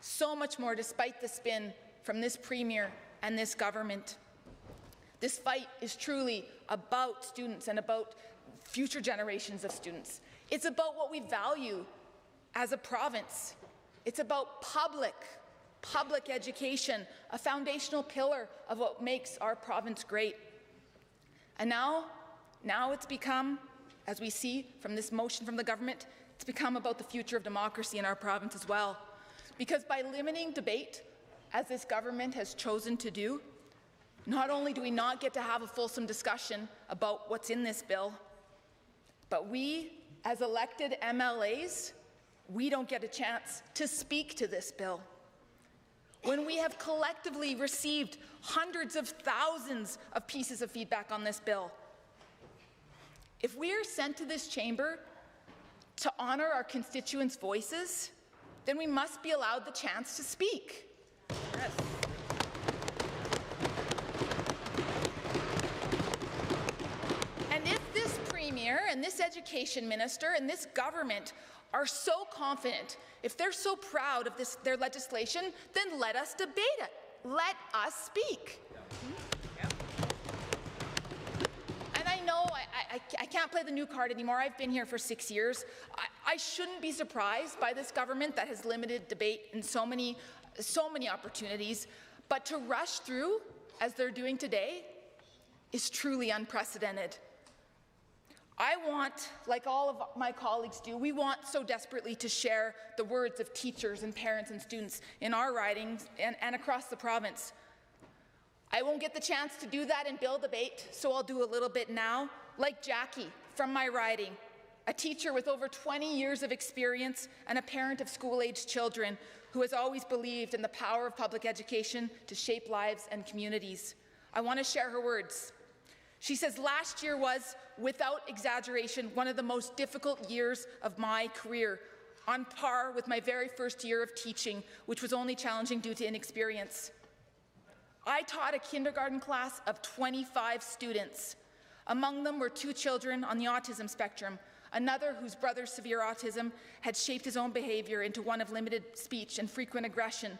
So much more, despite the spin from this Premier and this government. This fight is truly about students and about future generations of students. It's about what we value as a province. It's about public education, a foundational pillar of what makes our province great. And now it's become, as we see from this motion from the government, it's become about the future of democracy in our province as well. Because by limiting debate, as this government has chosen to do, not only do we not get to have a fulsome discussion about what's in this bill, but we, as elected MLAs, we don't get a chance to speak to this bill. When we have collectively received hundreds of thousands of pieces of feedback on this bill, if we are sent to this chamber to honor our constituents' voices, then we must be allowed the chance to speak. Yes. And if this Premier and this Education Minister and this government are so confident, if they're so proud of their legislation, then let us debate it. Let us speak. And I know I can't play the new card anymore. I've been here for 6 years. I shouldn't be surprised by this government that has limited debate in so many opportunities, but to rush through, as they're doing today, is truly unprecedented. I want, like all of my colleagues do, we want so desperately to share the words of teachers and parents and students in our ridings and across the province. I won't get the chance to do that in bill debate, so I'll do a little bit now. Like Jackie from my riding, a teacher with over 20 years of experience and a parent of school-aged children who has always believed in the power of public education to shape lives and communities. I want to share her words. She says, last year was, without exaggeration, one of the most difficult years of my career, on par with my very first year of teaching, which was only challenging due to inexperience. I taught a kindergarten class of 25 students. Among them were 2 children on the autism spectrum, another whose brother's severe autism had shaped his own behavior into one of limited speech and frequent aggression,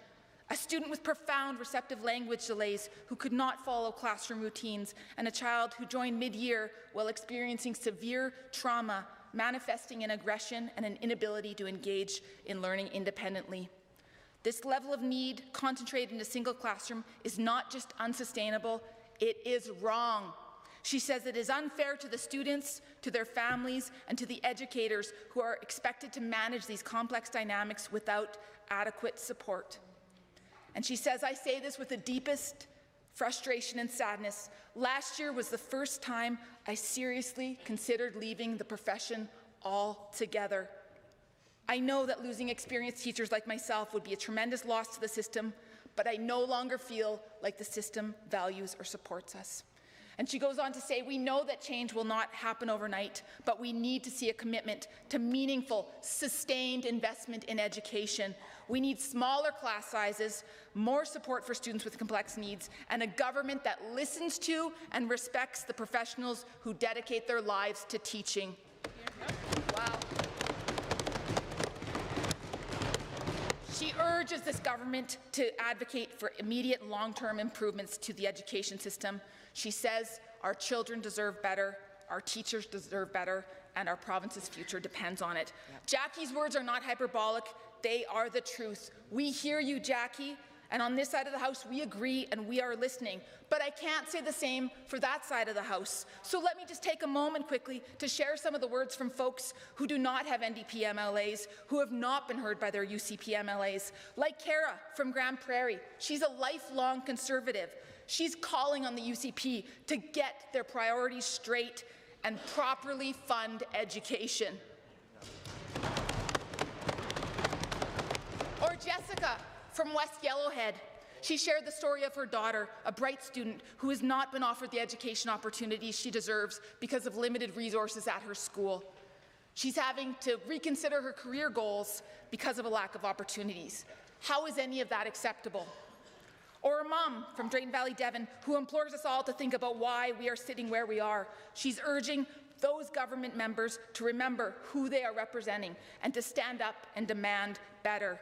a student with profound receptive language delays who could not follow classroom routines, and a child who joined mid-year while experiencing severe trauma, manifesting in aggression and an inability to engage in learning independently. This level of need concentrated in a single classroom is not just unsustainable, it is wrong. She says it is unfair to the students, to their families, and to the educators who are expected to manage these complex dynamics without adequate support. And she says, I say this with the deepest frustration and sadness. Last year was the first time I seriously considered leaving the profession altogether. I know that losing experienced teachers like myself would be a tremendous loss to the system, but I no longer feel like the system values or supports us. And she goes on to say, we know that change will not happen overnight, but we need to see a commitment to meaningful, sustained investment in education. We need smaller class sizes, more support for students with complex needs, and a government that listens to and respects the professionals who dedicate their lives to teaching. Wow. She urges this government to advocate for immediate and long-term improvements to the education system. She says our children deserve better, our teachers deserve better, and our province's future depends on it. Yep. Jackie's words are not hyperbolic, they are the truth. We hear you, Jackie, and on this side of the House we agree and we are listening. But I can't say the same for that side of the House. So let me just take a moment quickly to share some of the words from folks who do not have NDP MLAs, who have not been heard by their UCP MLAs. Like Kara from Grand Prairie, she's a lifelong Conservative. She's calling on the UCP to get their priorities straight and properly fund education. Or Jessica from West Yellowhead. She shared the story of her daughter, a bright student who has not been offered the education opportunities she deserves because of limited resources at her school. She's having to reconsider her career goals because of a lack of opportunities. How is any of that acceptable? Or a mom from Drayton Valley, Devon, who implores us all to think about why we are sitting where we are. She's urging those government members to remember who they are representing and to stand up and demand better.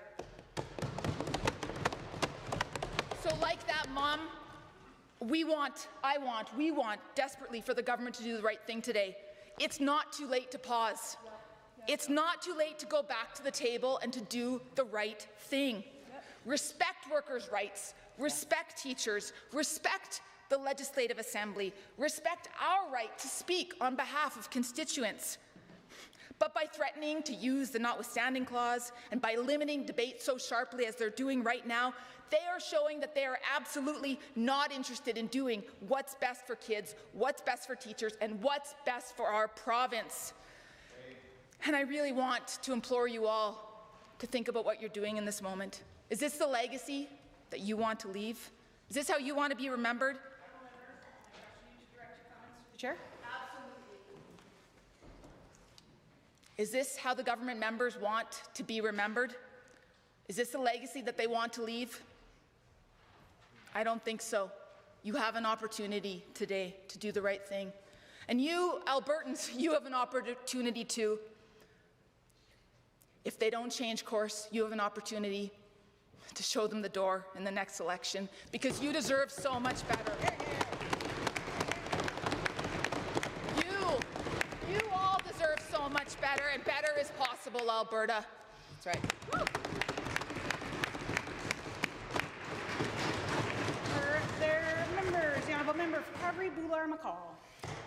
So like that mom, we want desperately for the government to do the right thing today. It's not too late to pause. It's not too late to go back to the table and to do the right thing. Respect workers' rights. Respect teachers, respect the Legislative Assembly, respect our right to speak on behalf of constituents. But by threatening to use the notwithstanding clause and by limiting debate so sharply as they're doing right now, they are showing that they are absolutely not interested in doing what's best for kids, what's best for teachers, and what's best for our province. And I really want to implore you all to think about what you're doing in this moment. Is this the legacy that you want to leave? Is this how you want to be remembered? Chair? Absolutely. Is this how the government members want to be remembered? Is this the legacy that they want to leave? I don't think so. You have an opportunity today to do the right thing. And you, Albertans, you have an opportunity too. If they don't change course, you have an opportunity to show them the door in the next election, because you deserve so much better. You all deserve so much better, and better is possible, Alberta. That's right. Woo. Their members, the Honourable Member for Calgary, Boular-McCall.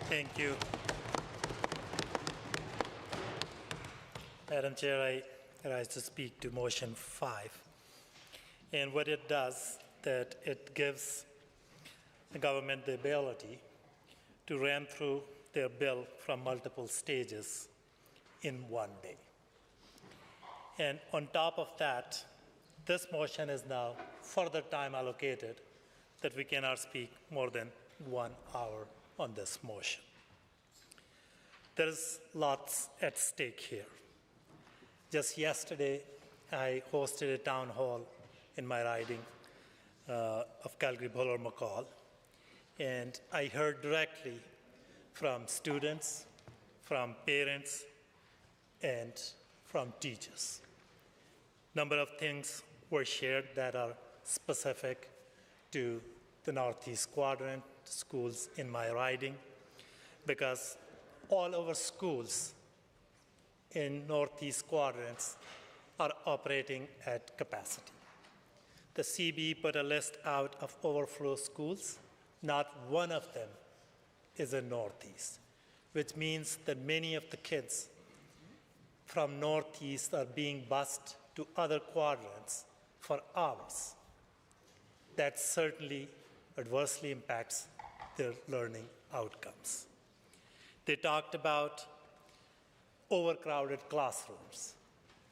Thank you. Madam Chair, I rise to speak to motion 5. And what it does, that it gives the government the ability to run through their bill from multiple stages in one day. And on top of that, this motion is now further time allocated that we cannot speak more than 1 hour on this motion. There is lots at stake here. Just yesterday, I hosted a town hall in my riding of Calgary Boular-McCall, and I heard directly from students, from parents, and from teachers. Number of things were shared that are specific to the Northeast Quadrant schools in my riding, because all our schools in Northeast Quadrants are operating at capacity. The CB put a list out of overflow schools. Not one of them is in Northeast, which means that many of the kids from Northeast are being bused to other quadrants for hours. That certainly adversely impacts their learning outcomes. They talked about overcrowded classrooms,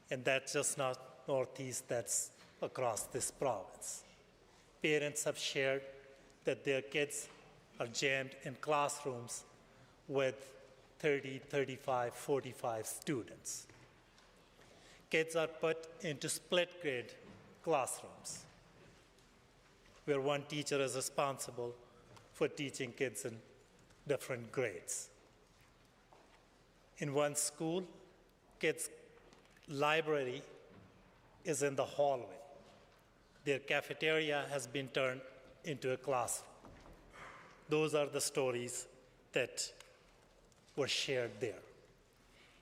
and that's just not Northeast, that's across this province. Parents have shared that their kids are jammed in classrooms with 30, 35, 45 students. Kids are put into split grade classrooms where one teacher is responsible for teaching kids in different grades. In one school, kids' library is in the hallway. Their cafeteria has been turned into a classroom. Those are the stories that were shared there.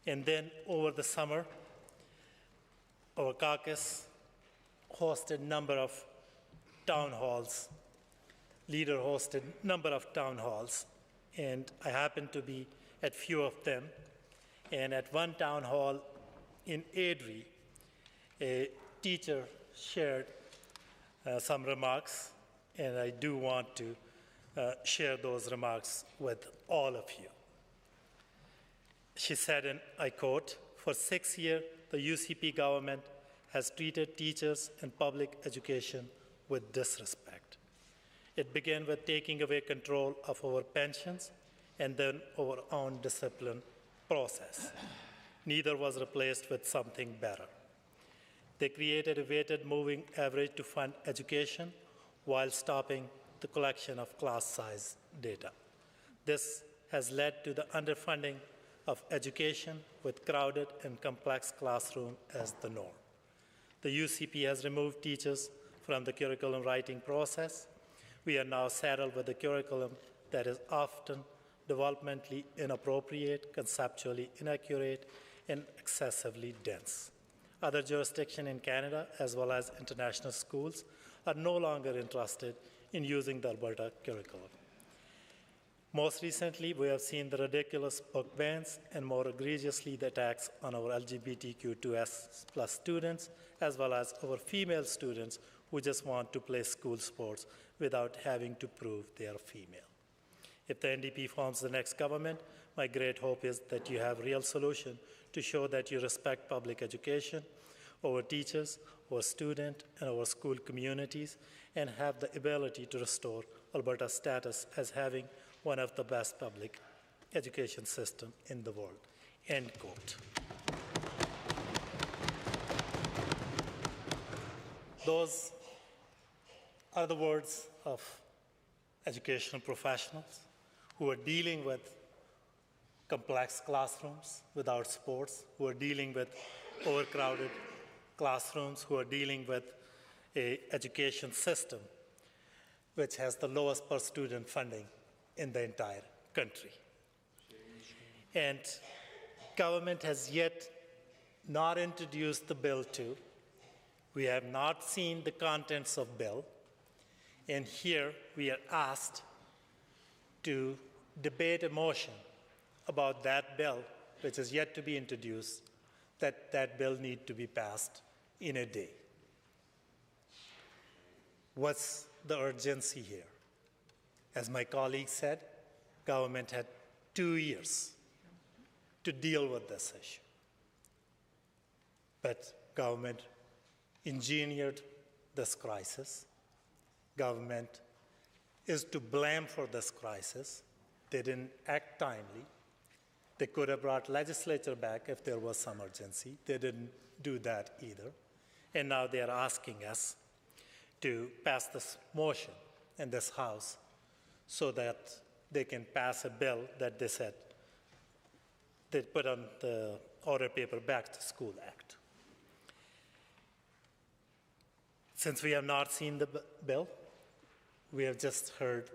And then over the summer, our caucus hosted a number of town halls. Leader hosted a number of town halls, and I happened to be at few of them. And at one town hall in Adrie, a teacher shared some remarks, and I do want to share those remarks with all of you. She said, and I quote, "For 6 years, the UCP government has treated teachers and public education with disrespect. It began with taking away control of our pensions and then our own discipline process. Neither was replaced with something better. They created a weighted moving average to fund education while stopping the collection of class size data. This has led to the underfunding of education with crowded and complex classroom as the norm. The UCP has removed teachers from the curriculum writing process. We are now saddled with a curriculum that is often developmentally inappropriate, conceptually inaccurate, and excessively dense. Other jurisdictions in Canada, as well as international schools, are no longer interested in using the Alberta curriculum. Most recently, we have seen the ridiculous book bans and more egregiously the attacks on our LGBTQ2S+ students, as well as our female students who just want to play school sports without having to prove they are female. If the NDP forms the next government, my great hope is that you have a real solution to show that you respect public education, our teachers, our students, and our school communities, and have the ability to restore Alberta's status as having one of the best public education systems in the world." End quote. Those are the words of educational professionals who are dealing with complex classrooms without sports, who are dealing with overcrowded classrooms, who are dealing with an education system which has the lowest per student funding in the entire country. And government has yet not introduced the bill to. We have not seen the contents of bill. And here we are asked to debate a motion about that bill, which is yet to be introduced, that bill need to be passed in a day. What's the urgency here? As my colleague said, government had 2 years to deal with this issue. But government engineered this crisis. Government is to blame for this crisis. They didn't act timely. They could have brought legislature back if there was some urgency. They didn't do that either. And now they are asking us to pass this motion in this House so that they can pass a bill that they said they put on the order paper Back to School Act. Since we have not seen the bill, we have just heard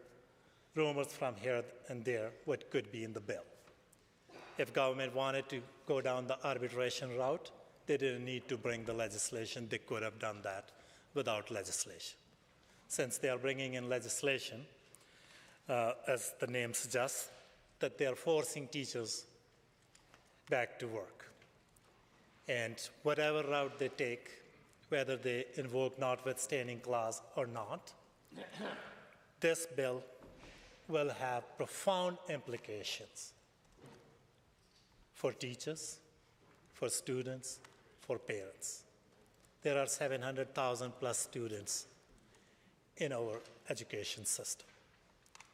rumors from here and there what could be in the bill. If government wanted to go down the arbitration route, they didn't need to bring the legislation. They could have done that without legislation. Since they are bringing in legislation, as the name suggests, that they are forcing teachers back to work. And whatever route they take, whether they invoke notwithstanding clause or not, this bill will have profound implications for teachers, for students, for parents. There are 700,000 plus students in our education system.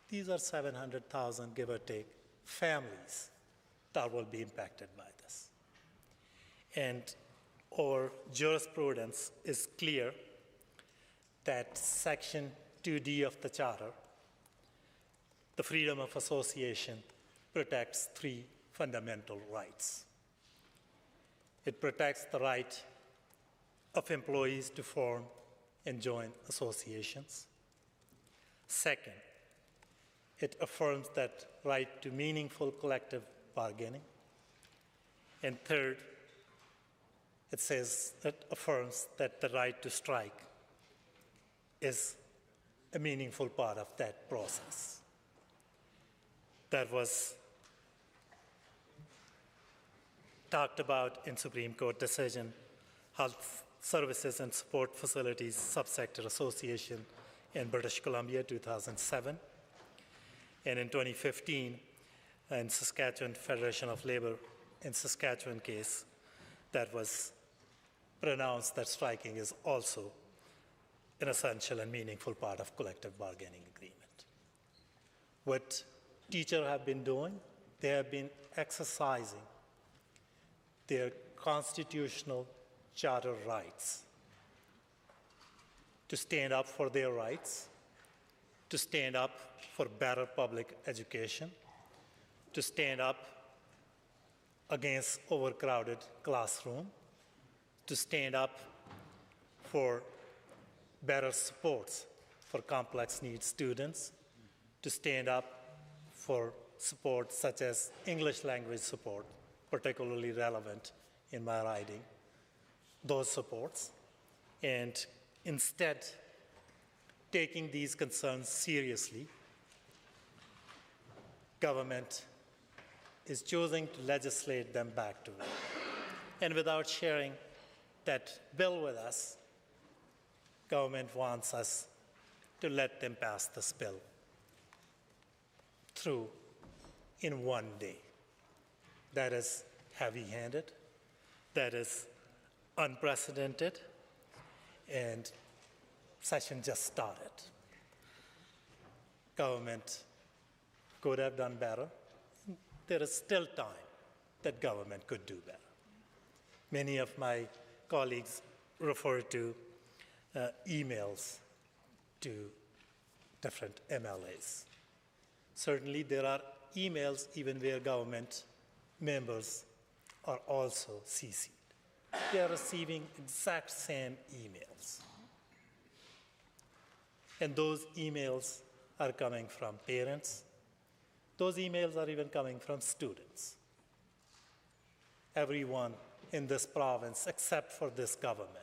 These are 700,000, give or take, families that will be impacted by this. And our jurisprudence is clear that Section 2D of the Charter, the freedom of association, protects three fundamental rights. It protects the right of employees to form and join associations. Second, it affirms that right to meaningful collective bargaining. And third, it affirms that the right to strike is a meaningful part of that process. That was talked about in Supreme Court decision, Health Services and Support Facilities Subsector Association in British Columbia, 2007. And in 2015, in Saskatchewan Federation of Labor in Saskatchewan case, that was pronounced that striking is also an essential and meaningful part of collective bargaining agreement. What teachers have been doing, they have been exercising their constitutional charter rights to stand up for their rights, to stand up for better public education, to stand up against overcrowded classroom, to stand up for better supports for complex needs students, to stand up for support such as English language support, particularly relevant in my riding, those supports, and instead taking these concerns seriously, government is choosing to legislate them back to work. And without sharing that bill with us, government wants us to let them pass this bill through in one day. That is heavy-handed, that is unprecedented, and session just started. Government could have done better. There is still time that government could do better. Many of my colleagues refer to emails to different MLAs. Certainly there are emails even where government members are also CC'd. They are receiving exact same emails. And those emails are coming from parents. Those emails are even coming from students. Everyone in this province, except for this government,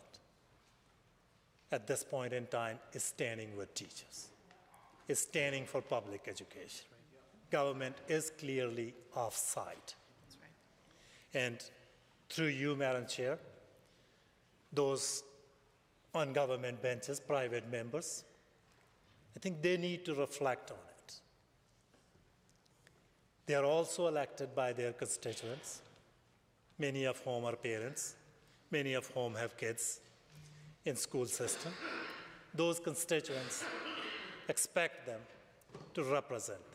at this point in time is standing with teachers, is standing for public education. Government is clearly offside. That's right. And through you, Madam Chair, those on government benches, private members, I think they need to reflect on it. They are also elected by their constituents, many of whom are parents, many of whom have kids in school system. Those constituents expect them to represent them.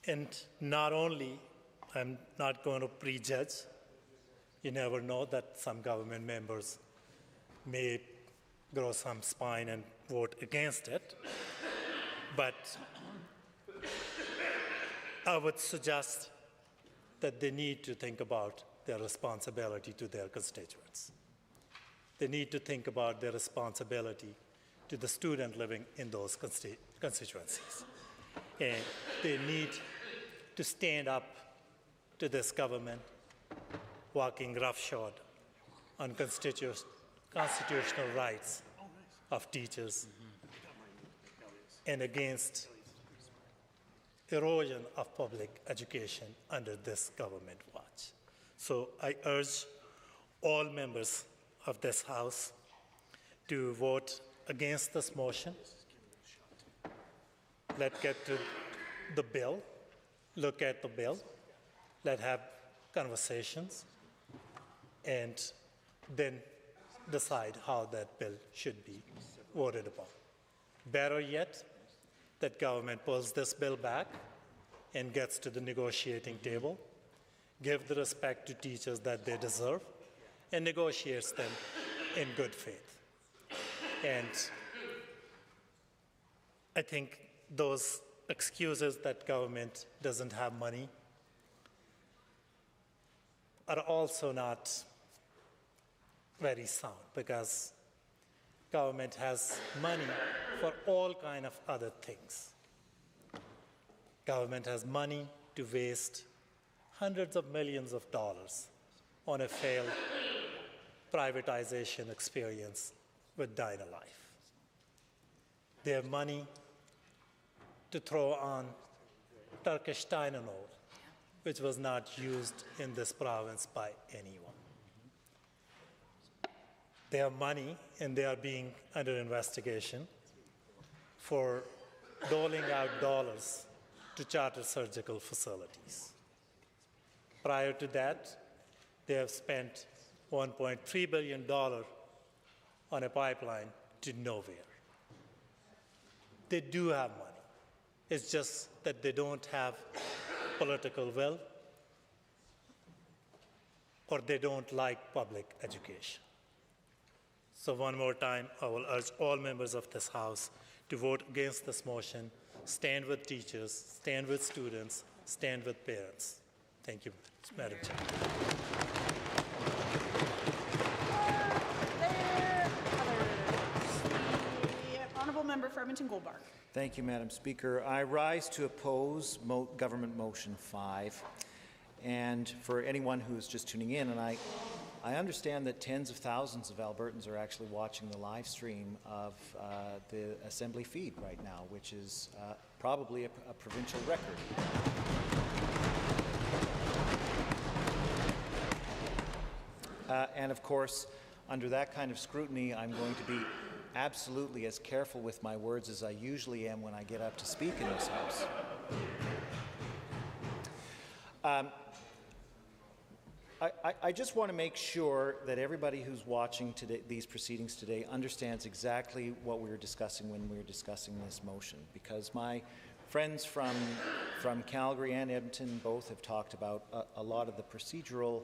And not only, I'm not going to prejudge, you never know that some government members may grow some spine and vote against it, but I would suggest that they need to think about their responsibility to their constituents. They need to think about their responsibility to the student living in those constituencies. And they need to stand up to this government walking roughshod on constitutional rights of teachers and against erosion of public education under this government watch. So I urge all members of this House to vote against this motion. Let's get to the bill, look at the bill, let's have conversations, and then decide how that bill should be voted upon. Better yet, that government pulls this bill back and gets to the negotiating table, give the respect to teachers that they deserve, and negotiates them in good faith. And I think those excuses that government doesn't have money are also not very sound, because government has money for all kinds of other things. Government has money to waste hundreds of millions of dollars on a failed privatization experience with Dynalife. They have money to throw on Turkish Tylenol, which was not used in this province by anyone. They have money, and they are being under investigation for doling out dollars to charter surgical facilities. Prior to that, they have spent $1.3 billion on a pipeline to nowhere. They do have money. It's just that they don't have political will, or they don't like public education. So one more time, I will urge all members of this House to vote against this motion, stand with teachers, stand with students, stand with parents. Thank you, Madam Chair. The Honourable Member for Edmonton Goldbark. Thank you, Madam Speaker. I rise to oppose Government Motion 5. And for anyone who is just tuning in, and I understand that tens of thousands of Albertans are actually watching the live stream of the Assembly feed right now, which is probably a provincial record. And of course, under that kind of scrutiny, I'm going to be absolutely as careful with my words as I usually am when I get up to speak in this House. I just want to make sure that everybody who's watching today, these proceedings today, understands exactly what we were discussing when we were discussing this motion, because my friends from Calgary and Edmonton both have talked about a lot of the procedural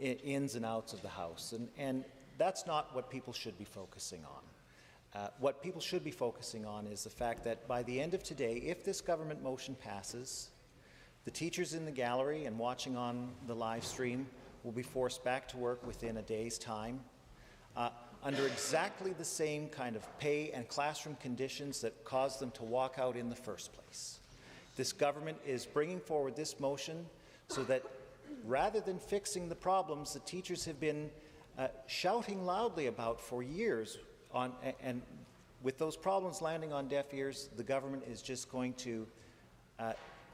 ins and outs of the House, and that's not what people should be focusing on. What people should be focusing on is the fact that by the end of today, if this government motion passes, the teachers in the gallery and watching on the live stream will be forced back to work within a day's time under exactly the same kind of pay and classroom conditions that caused them to walk out in the first place. This government is bringing forward this motion so that rather than fixing the problems that teachers have been shouting loudly about for years, and with those problems landing on deaf ears, the government is just going to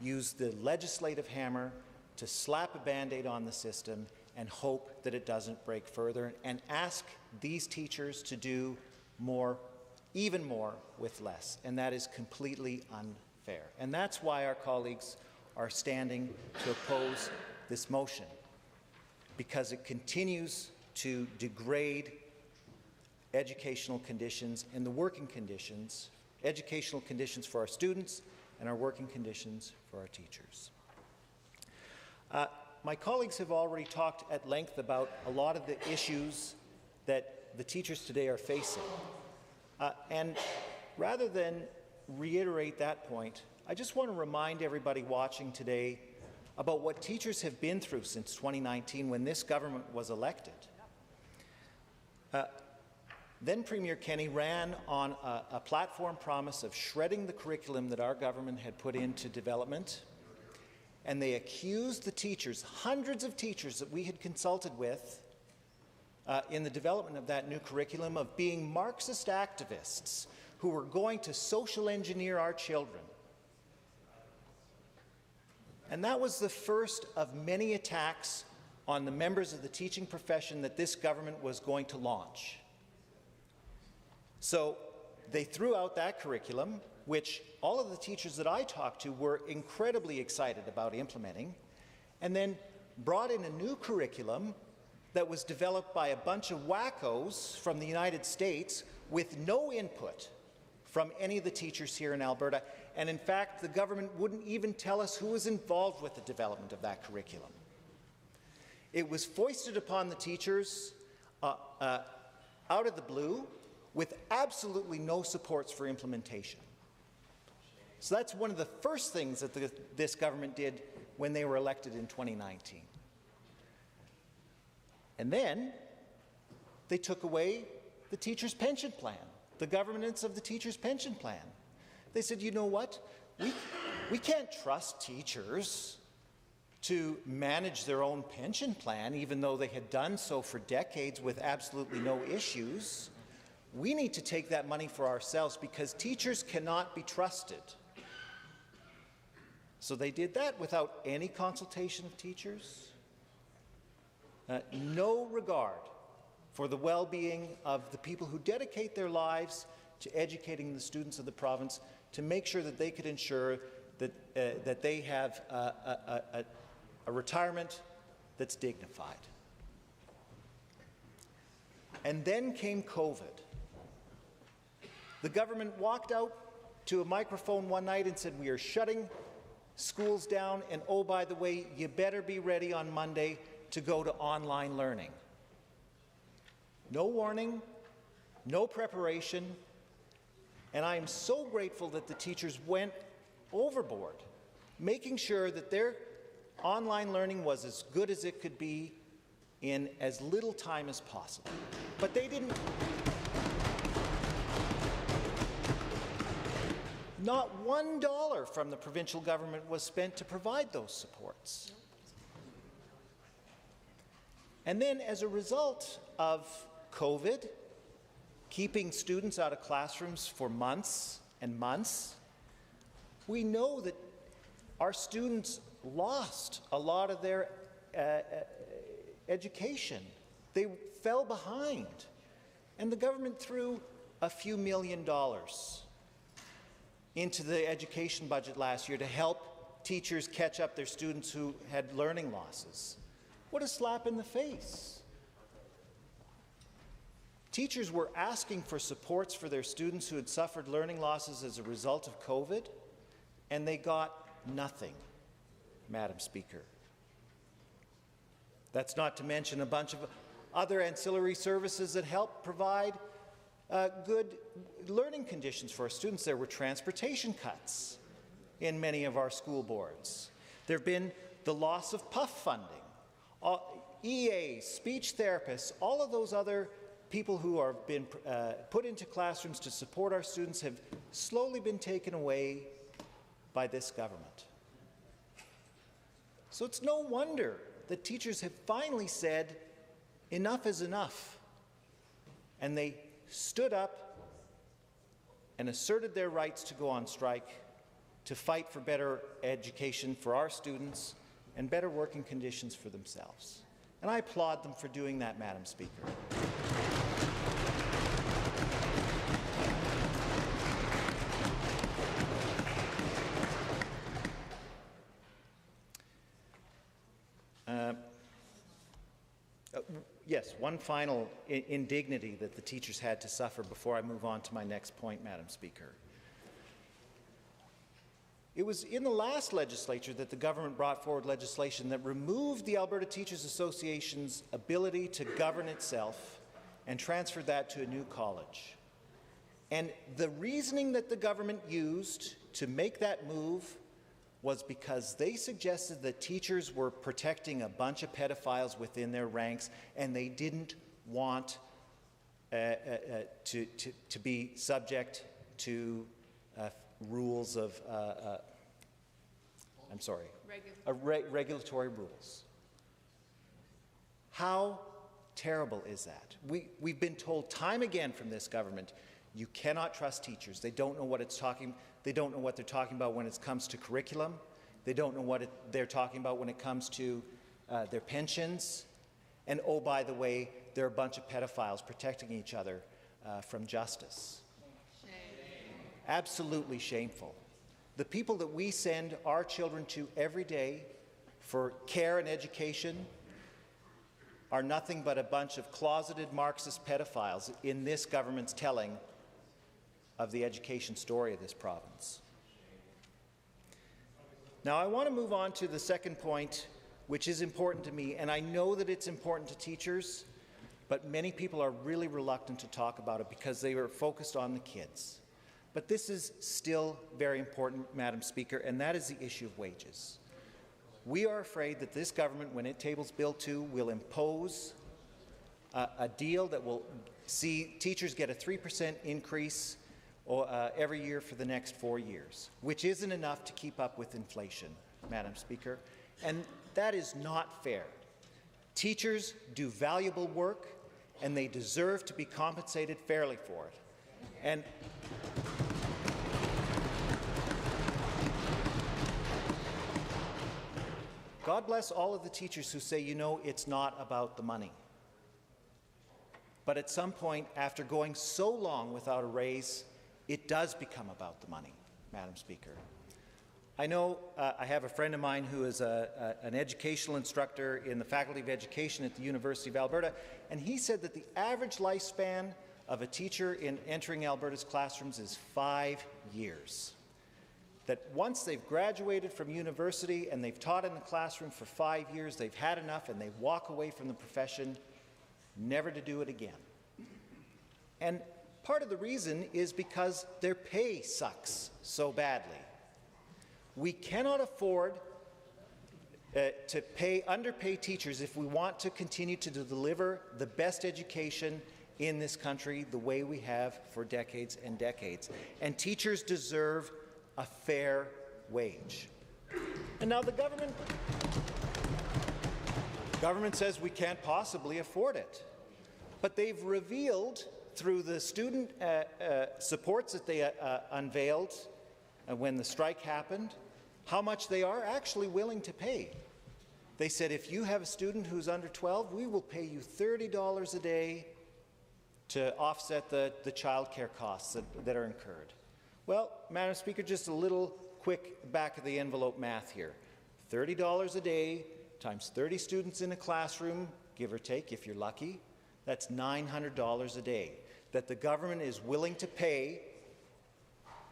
use the legislative hammer to slap a Band-Aid on the system and hope that it doesn't break further, and ask these teachers to do more, even more, with less. And that is completely unfair. And that's why our colleagues are standing to oppose this motion, because it continues to degrade educational conditions and the working conditions, educational conditions for our students and our working conditions for our teachers. My colleagues have already talked at length about a lot of the issues that the teachers today are facing. And rather than reiterate that point, I just want to remind everybody watching today about what teachers have been through since 2019 when this government was elected. Then Premier Kenney ran on a platform promise of shredding the curriculum that our government had put into development, and they accused the teachers, hundreds of teachers that we had consulted with, in the development of that new curriculum of being Marxist activists who were going to social engineer our children. And that was the first of many attacks on the members of the teaching profession that this government was going to launch. So they threw out that curriculum, which all of the teachers that I talked to were incredibly excited about implementing, and then brought in a new curriculum that was developed by a bunch of wackos from the United States with no input from any of the teachers here in Alberta. And in fact, the government wouldn't even tell us who was involved with the development of that curriculum. It was foisted upon the teachers out of the blue with absolutely no supports for implementation. So that's one of the first things that this government did when they were elected in 2019. And then they took away the teacher's pension plan, the governance of the teacher's pension plan. They said, you know what? We can't trust teachers to manage their own pension plan, even though they had done so for decades with absolutely no issues. We need to take that money for ourselves because teachers cannot be trusted. So they did that without any consultation of teachers. No regard for the well-being of the people who dedicate their lives to educating the students of the province to make sure that they could ensure that they have a retirement that's dignified. And then came COVID. The government walked out to a microphone one night and said, we are shutting schools down, and oh, by the way, you better be ready on Monday to go to online learning. No warning, no preparation, and I am so grateful that the teachers went overboard, making sure that their online learning was as good as it could be in as little time as possible. But they didn't. Not $1 from the provincial government was spent to provide those supports. And then as a result of COVID, keeping students out of classrooms for months and months, we know that our students lost a lot of their education. They fell behind. And the government threw a few $1 million into the education budget last year to help teachers catch up their students who had learning losses. What a slap in the face. Teachers were asking for supports for their students who had suffered learning losses as a result of COVID, and they got nothing, Madam Speaker. That's not to mention a bunch of other ancillary services that help provide good learning conditions for our students. There were transportation cuts in many of our school boards. There have been the loss of PUF funding. EAs, speech therapists, all of those other people who are been put into classrooms to support our students have slowly been taken away by this government. So it's no wonder that teachers have finally said, enough is enough. And they stood up and asserted their rights to go on strike, to fight for better education for our students and better working conditions for themselves. And I applaud them for doing that, Madam Speaker. Yes, one final indignity that the teachers had to suffer before I move on to my next point, Madam Speaker. It was in the last legislature that the government brought forward legislation that removed the Alberta Teachers Association's ability to govern itself and transferred that to a new college. And the reasoning that the government used to make that move was because they suggested that teachers were protecting a bunch of pedophiles within their ranks, and they didn't want to be subject to rules of, regulatory rules. How terrible is that? We've been told time again from this government, you cannot trust teachers. They don't know what they don't know what they're talking about when it comes to curriculum. They don't know what they're talking about when it comes to their pensions. And oh, by the way, they're a bunch of pedophiles protecting each other from justice. Shame. Absolutely shameful. The people that we send our children to every day for care and education are nothing but a bunch of closeted Marxist pedophiles in this government's telling of the education story of this province. Now, I want to move on to the second point, which is important to me, and I know that it's important to teachers, but many people are really reluctant to talk about it because they are focused on the kids. But this is still very important, Madam Speaker, and that is the issue of wages. We are afraid that this government, when it tables Bill 2, will impose a deal that will see teachers get a 3% increase every year for the next 4 years, which isn't enough to keep up with inflation, Madam Speaker, and that is not fair. Teachers do valuable work, and they deserve to be compensated fairly for it. And God bless all of the teachers who say, you know, it's not about the money. But at some point, after going so long without a raise, it does become about the money, Madam Speaker. I know I have a friend of mine who is an educational instructor in the Faculty of Education at the University of Alberta, and he said that the average lifespan of a teacher in entering Alberta's classrooms is 5 years. That once they've graduated from university and they've taught in the classroom for 5 years, they've had enough and they walk away from the profession, never to do it again. And part of the reason is because their pay sucks so badly. We cannot afford to underpay teachers if we want to continue to deliver the best education in this country the way we have for decades and decades. And teachers deserve a fair wage. And now the government says we can't possibly afford it. But they've revealed through the student supports that they unveiled when the strike happened, how much they are actually willing to pay. They said, if you have a student who's under 12, we will pay you $30 a day to offset the childcare costs that are incurred. Well, Madam Speaker, just a little quick back-of-the-envelope math here. $30 a day times 30 students in a classroom, give or take if you're lucky, that's $900 a day that the government is willing to pay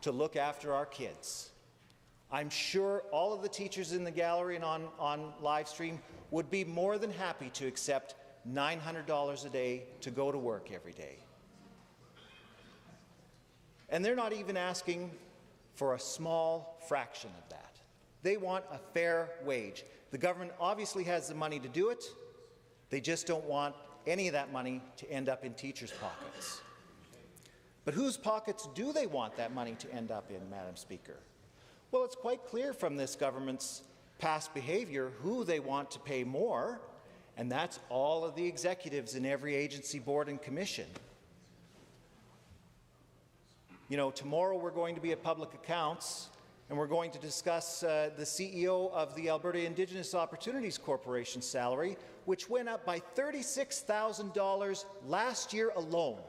to look after our kids. I'm sure all of the teachers in the gallery and on live stream would be more than happy to accept $900 a day to go to work every day. And they're not even asking for a small fraction of that. They want a fair wage. The government obviously has the money to do it. They just don't want any of that money to end up in teachers' pockets. But whose pockets do they want that money to end up in, Madam Speaker? Well, it's quite clear from this government's past behaviour who they want to pay more, and that's all of the executives in every agency, board and commission. You know, tomorrow we're going to be at Public Accounts, and we're going to discuss the CEO of the Alberta Indigenous Opportunities Corporation salary, which went up by $36,000 last year alone.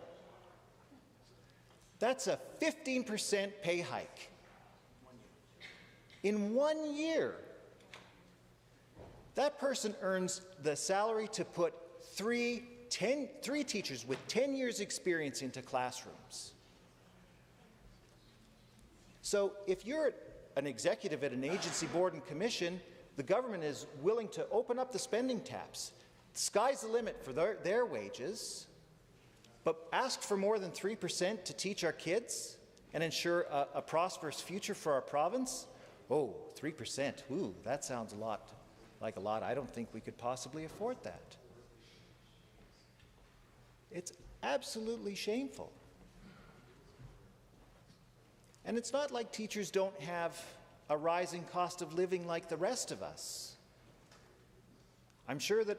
That's a 15% pay hike. In 1 year, that person earns the salary to put three teachers with 10 years' experience into classrooms. So if you're an executive at an agency, board and commission, the government is willing to open up the spending taps. The sky's the limit for their wages, but ask for more than 3% to teach our kids and ensure a prosperous future for our province? Oh, 3%, ooh, that sounds like a lot. I don't think we could possibly afford that. It's absolutely shameful. And it's not like teachers don't have a rising cost of living like the rest of us. I'm sure that,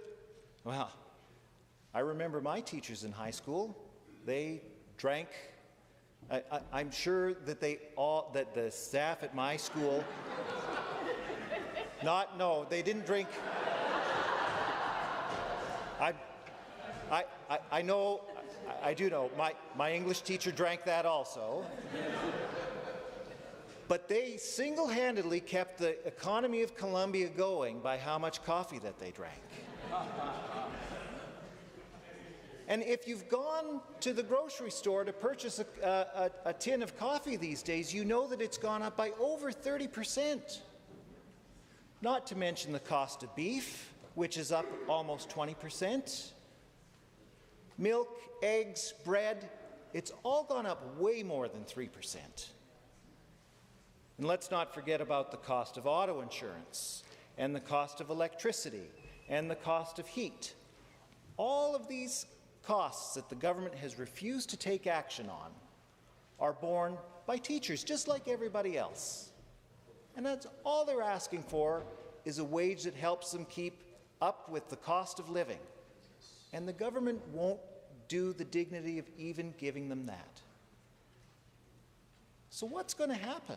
well, I remember my teachers in high school, they drank. I'm sure that that the staff at my school, no, they didn't drink. I know, I do know, my English teacher drank that also. But they single-handedly kept the economy of Columbia going by how much coffee that they drank. And if you've gone to the grocery store to purchase a tin of coffee these days, you know that it's gone up by over 30%. Not to mention the cost of beef, which is up almost 20%. Milk, eggs, bread, it's all gone up way more than 3%. And let's not forget about the cost of auto insurance, and the cost of electricity, and the cost of heat. All of these costs that the government has refused to take action on are borne by teachers, just like everybody else. And that's all they're asking for, is a wage that helps them keep up with the cost of living. And the government won't do the dignity of even giving them that. So what's going to happen?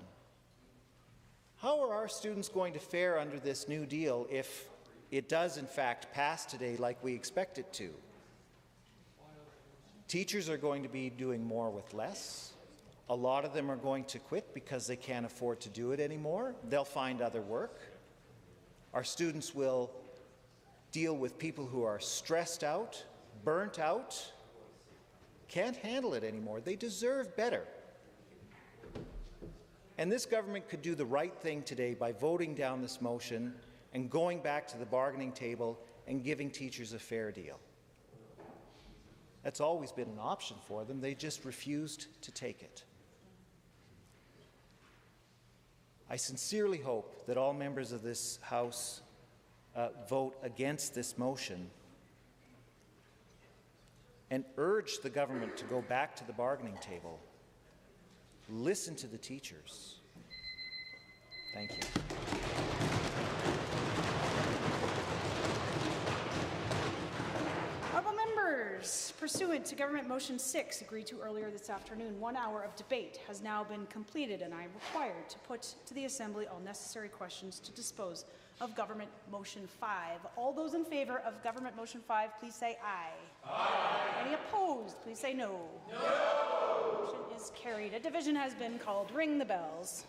How are our students going to fare under this new deal if it does in fact pass today like we expect it to? Teachers are going to be doing more with less. A lot of them are going to quit because they can't afford to do it anymore. They'll find other work. Our students will deal with people who are stressed out, burnt out, can't handle it anymore. They deserve better. And this government could do the right thing today by voting down this motion and going back to the bargaining table and giving teachers a fair deal. That's always been an option for them. They just refused to take it. I sincerely hope that all members of this House vote against this motion and urge the government to go back to the bargaining table. Listen to the teachers. Thank you. Honourable members, pursuant to Government Motion 6, agreed to earlier this afternoon, 1 hour of debate has now been completed, and I am required to put to the Assembly all necessary questions to dispose of Government Motion 5. All those in favour of Government Motion 5, please say aye. Aye. Any opposed, please say no. No. Motion is carried. A division has been called. Ring the bells.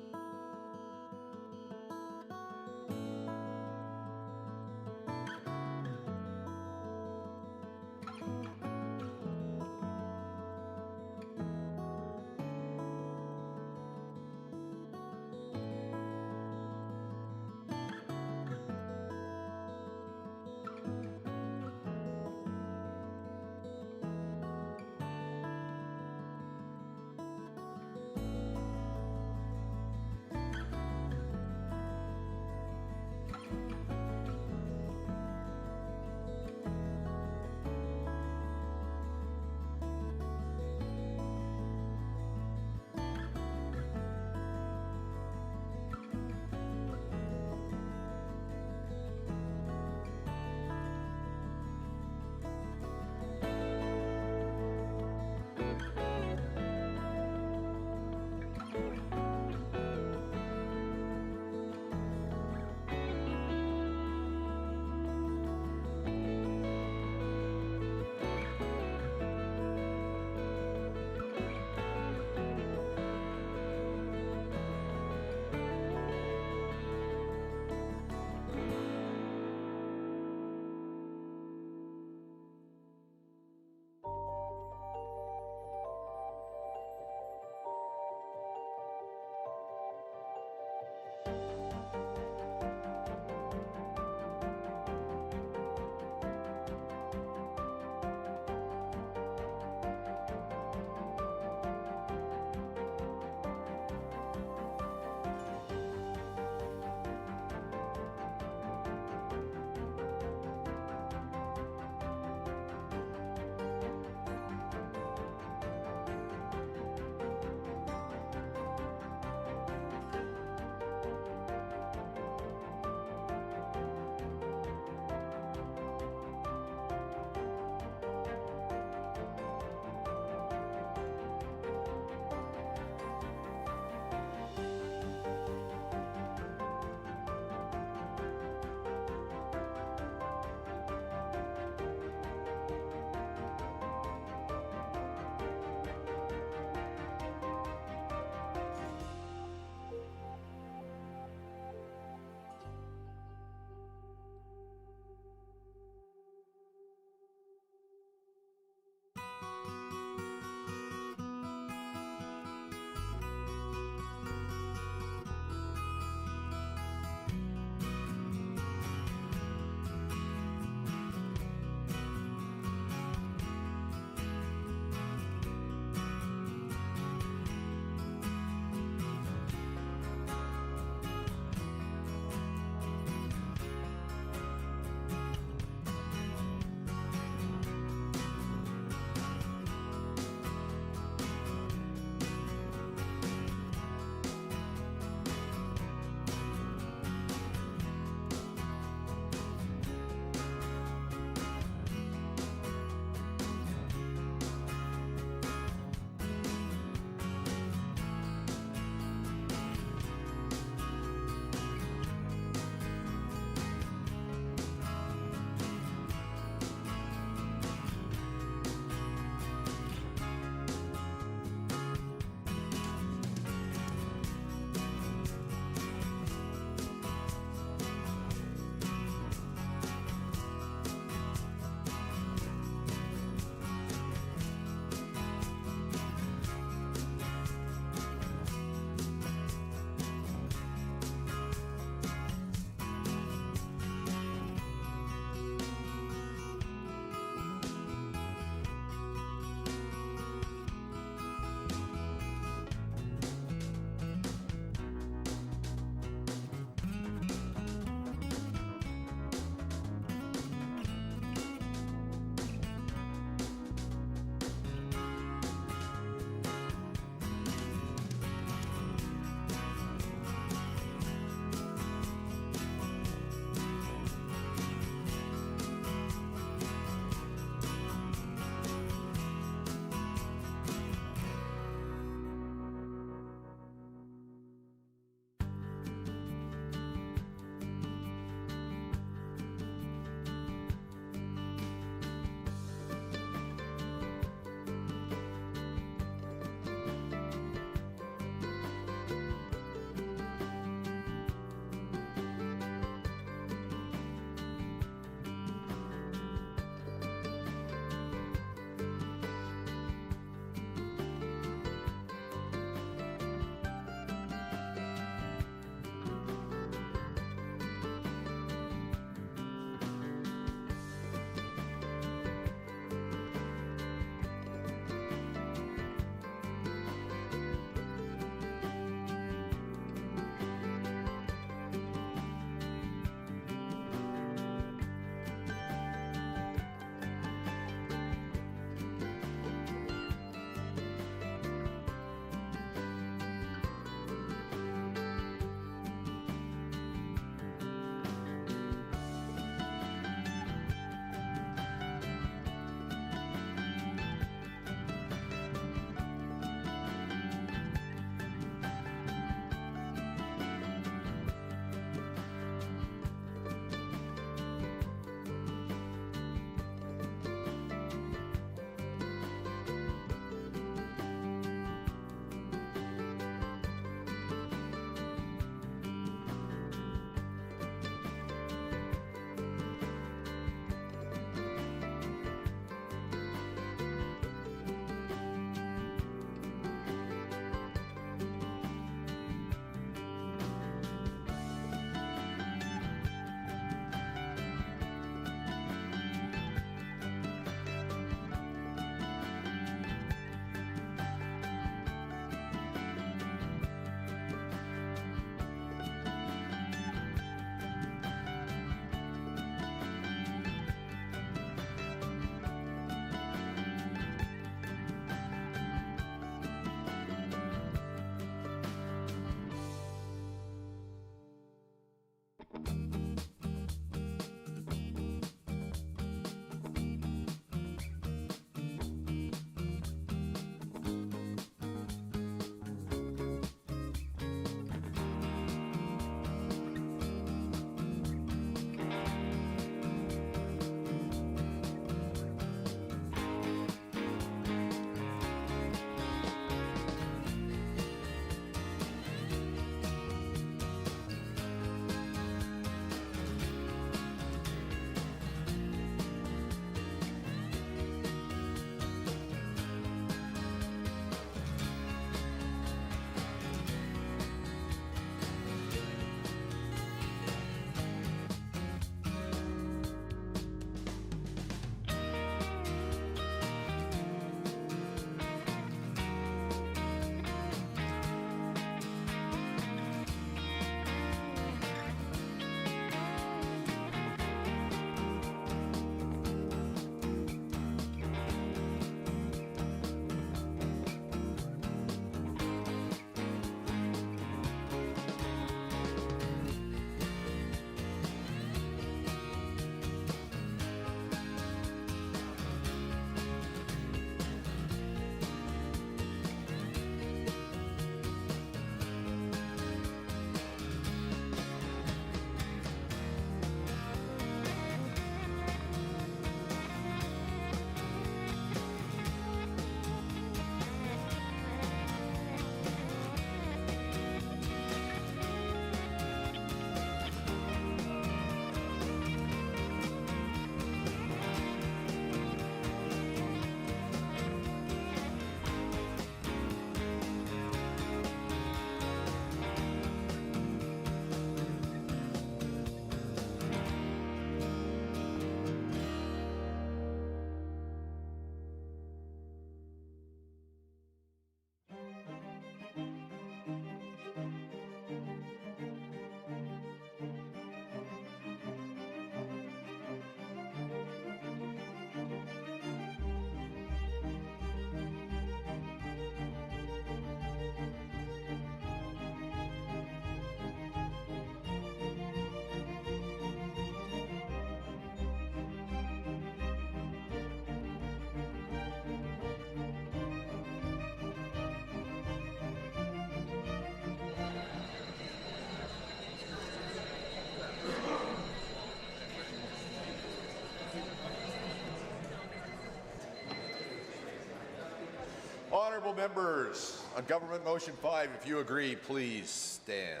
Honourable members, on Government Motion 5, if you agree, please stand.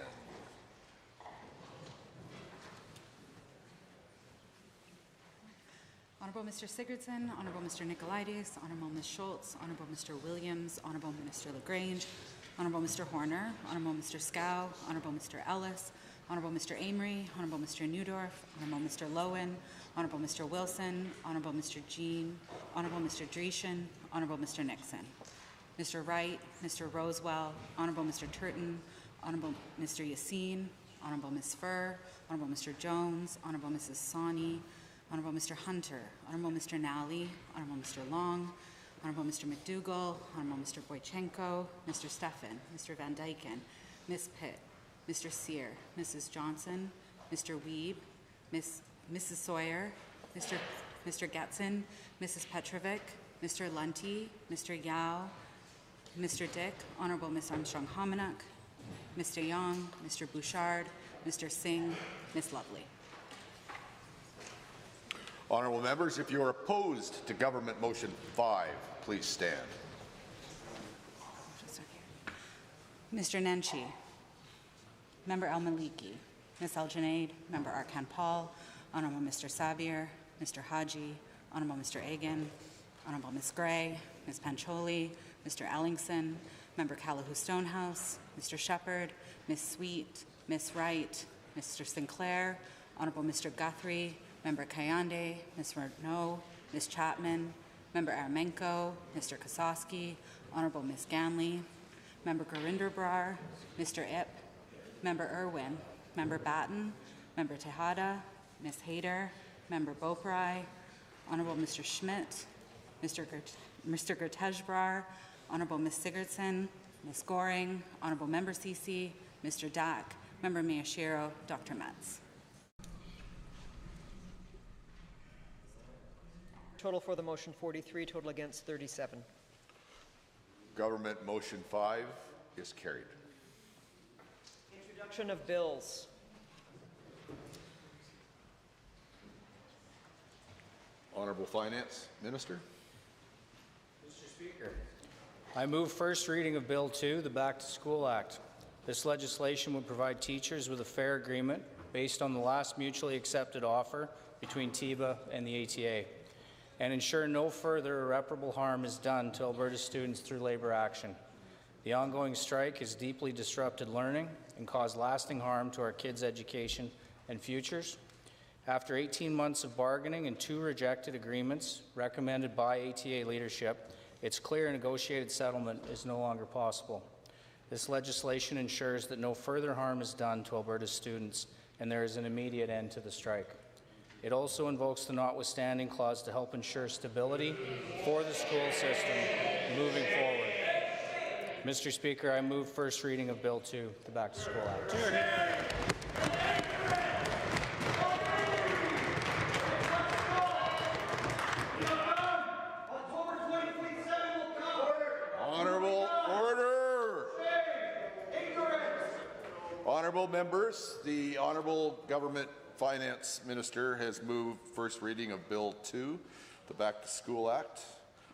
Honourable Mr. Sigurdsson, Honourable Mr. Nicolaides, Honourable Ms. Schultz, Honourable Mr. Williams, Honourable Minister LaGrange, Honourable Mr. Horner, Honourable Mr. Scow, Honourable Mr. Ellis, Honourable Mr. Amory, Honourable Mr. Newdorf, Honourable Mr. Lowen, Honourable Mr. Wilson, Honourable Mr. Jean, Honourable Mr. Dreeshen, Honourable Mr. Nixon. Mr. Wright, Mr. Rosewell, Honourable Mr. Turton, Honourable Mr. Yassine, Honourable Ms. Furr, Honourable Mr. Jones, Honourable Mrs. Sawney, Honourable Mr. Hunter, Honourable Mr. Nally, Honourable Mr. Long, Honourable Mr. McDougall, Honourable Mr. Boychenko, Mr. Steffen, Mr. Van Dyken, Ms. Pitt, Mr. Sear, Mrs. Johnson, Mr. Wiebe, Mrs. Sawyer, Mr. Getson, Mrs. Petrovic, Mr. Lunty, Mr. Yao, Mr. Dick, Honourable Ms. Armstrong-Hominack, Mr. Young, Mr. Bouchard, Mr. Singh, Ms. Lovely. Honourable members, if you are opposed to Government Motion 5, please stand. Mr. Nenshi, Member El-Maliki, Ms. El-Junaid, Member Arkan Paul, Honourable Mr. Sabir, Mr. Haji, Honourable Mr. Egan, Honourable Ms. Gray, Ms. Pancholi, Mr. Ellingson, Member Calahoo Stonehouse, Mr. Shepherd, Ms. Sweet, Ms. Wright, Mr. Sinclair, Honourable Mr. Guthrie, Member Kayande, Ms. Renaud, Ms. Chapman, Member Aramenko, Mr. Kosowski, Honourable Ms. Ganley, Member Gurinder-Brar, Mr. Ip, Member Irwin, Member Batten, Member Tejada, Ms. Hayter, Member Boprai, Honourable Mr. Schmidt, Mr. Gertej-Brar, Honourable Ms. Sigurdsson, Ms. Goring, Honourable Member Cece, Mr. Dack, Member Miyashiro, Dr. Metz. Total for the motion 43, total against 37. Government Motion 5 is carried. Introduction of bills. Honourable Finance Minister. Mr. Speaker, I move first reading of Bill 2, the Back to School Act. This legislation would provide teachers with a fair agreement based on the last mutually accepted offer between TIBA and the ATA, and ensure no further irreparable harm is done to Alberta students through labour action. The ongoing strike has deeply disrupted learning and caused lasting harm to our kids' education and futures. After 18 months of bargaining and 2 rejected agreements recommended by ATA leadership, it's clear a negotiated settlement is no longer possible. This legislation ensures that no further harm is done to Alberta students, and there is an immediate end to the strike. It also invokes the notwithstanding clause to help ensure stability for the school system moving forward. Mr. Speaker, I move first reading of Bill 2, the Back to School Act. Honourable order. Honourable members, the Honourable Government Finance Minister has moved first reading of Bill 2, the Back to School Act.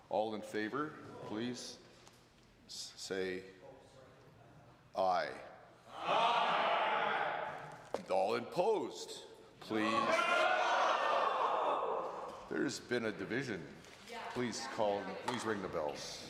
All in favour, please say aye. Aye. All opposed, please. There's been a division. Please ring the bells.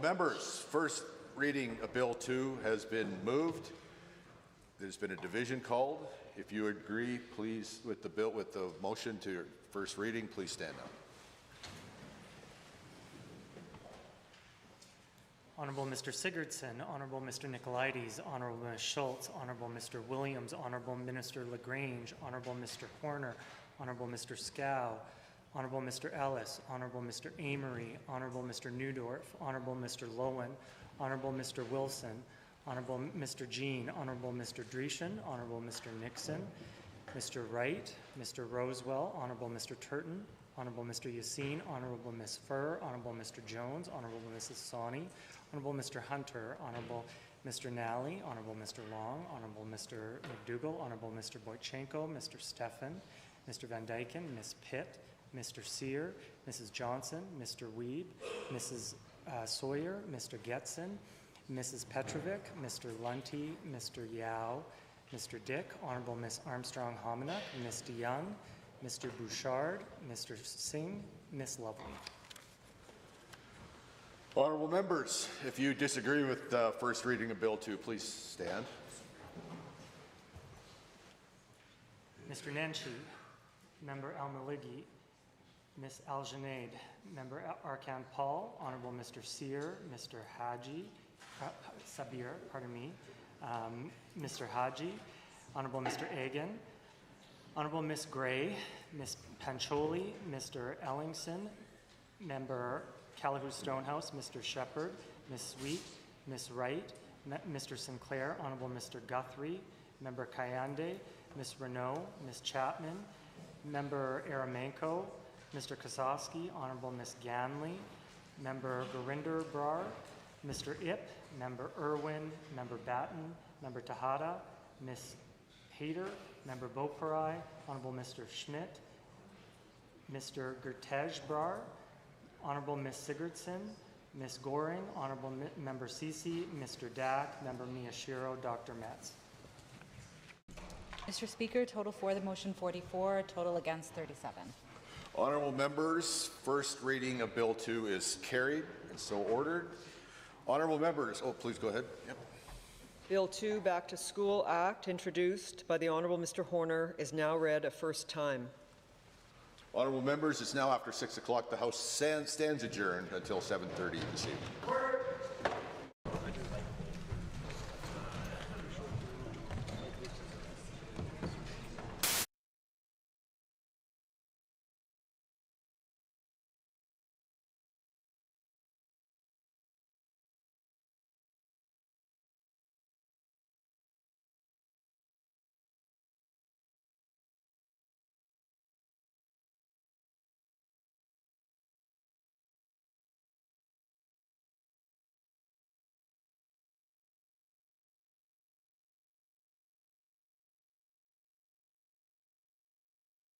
Honourable members, first reading of Bill 2 has been moved. There's been a division called. If you agree, please, with the motion to first reading, please stand up. Honourable Mr. Sigurdsson, Honourable Mr. Nicolaides, Honourable Ms. Schultz, Honourable Mr. Williams, Honourable Minister LaGrange, Honourable Mr. Horner, Honourable Mr. Scow, Honourable Mr. Ellis, Honourable Mr. Amory, Honourable Mr. Newdorf, Honourable Mr. Lowen, Honourable Mr. Wilson, Honourable Mr. Jean, Honourable Mr. Dreeshen, Honourable Mr. Nixon, Mr. Wright, Mr. Rosewell, Honourable Mr. Turton, Honourable Mr. Yassine, Honourable Ms. Furr, Honourable Mr. Jones, Honourable Mrs. Sawney, Honourable Mr. Hunter, Honourable Mr. Nally, Honourable Mr. Long, Honourable Mr. McDougall, Honourable Mr. Boychenko, Mr. Steffen, Mr. Van Dyken, Ms. Pitt, Mr. Sear, Mrs. Johnson, Mr. Weed, Mrs. Sawyer, Mr. Getson, Mrs. Petrovic, Mr. Lunty, Mr. Yao, Mr. Dick, Honourable Ms. Armstrong-Hominick, Ms. DeYoung, Mr. Bouchard, Mr. Singh, Ms. Lovely. Honourable members, if you disagree with the first reading of Bill 2, please stand. Mr. Nenshi, Member Al-Maligi, Ms. Al-Junaid, Member Arkan Paul, Honourable Mr. Sear, Mr. Haji, Sabir, pardon me, Mr. Haji, Honourable Mr. Egan, Honourable Ms. Gray, Ms. Pancholi, Mr. Ellingson, Member Callahoo Stonehouse, Mr. Shepherd, Ms. Sweet, Ms. Wright, Mr. Sinclair, Honourable Mr. Guthrie, Member Kayande, Ms. Renault, Ms. Chapman, Member Aramanko, Mr. Kosowski, Honourable Ms. Ganley, Member Gurinder Brar, Mr. Ip, Member Irwin, Member Batten, Member Tejada, Ms. Hayter, Member Beauparai, Honourable Mr. Schmidt, Mr. Gertej Brar, Honourable Ms. Sigurdsson, Ms. Goring, Honourable Member Ceci, Mr. Dack, Member Miyashiro, Dr. Metz. Mr. Speaker, total for the motion 44, total against 37. Honourable members, first reading of Bill 2 is carried and so ordered. Honourable members, please go ahead. Yep. Bill 2, Back to School Act, introduced by the Honourable Mr. Horner, is now read a first time. Honourable members, it's now after 6 o'clock. The House stands adjourned until 7:30 this evening.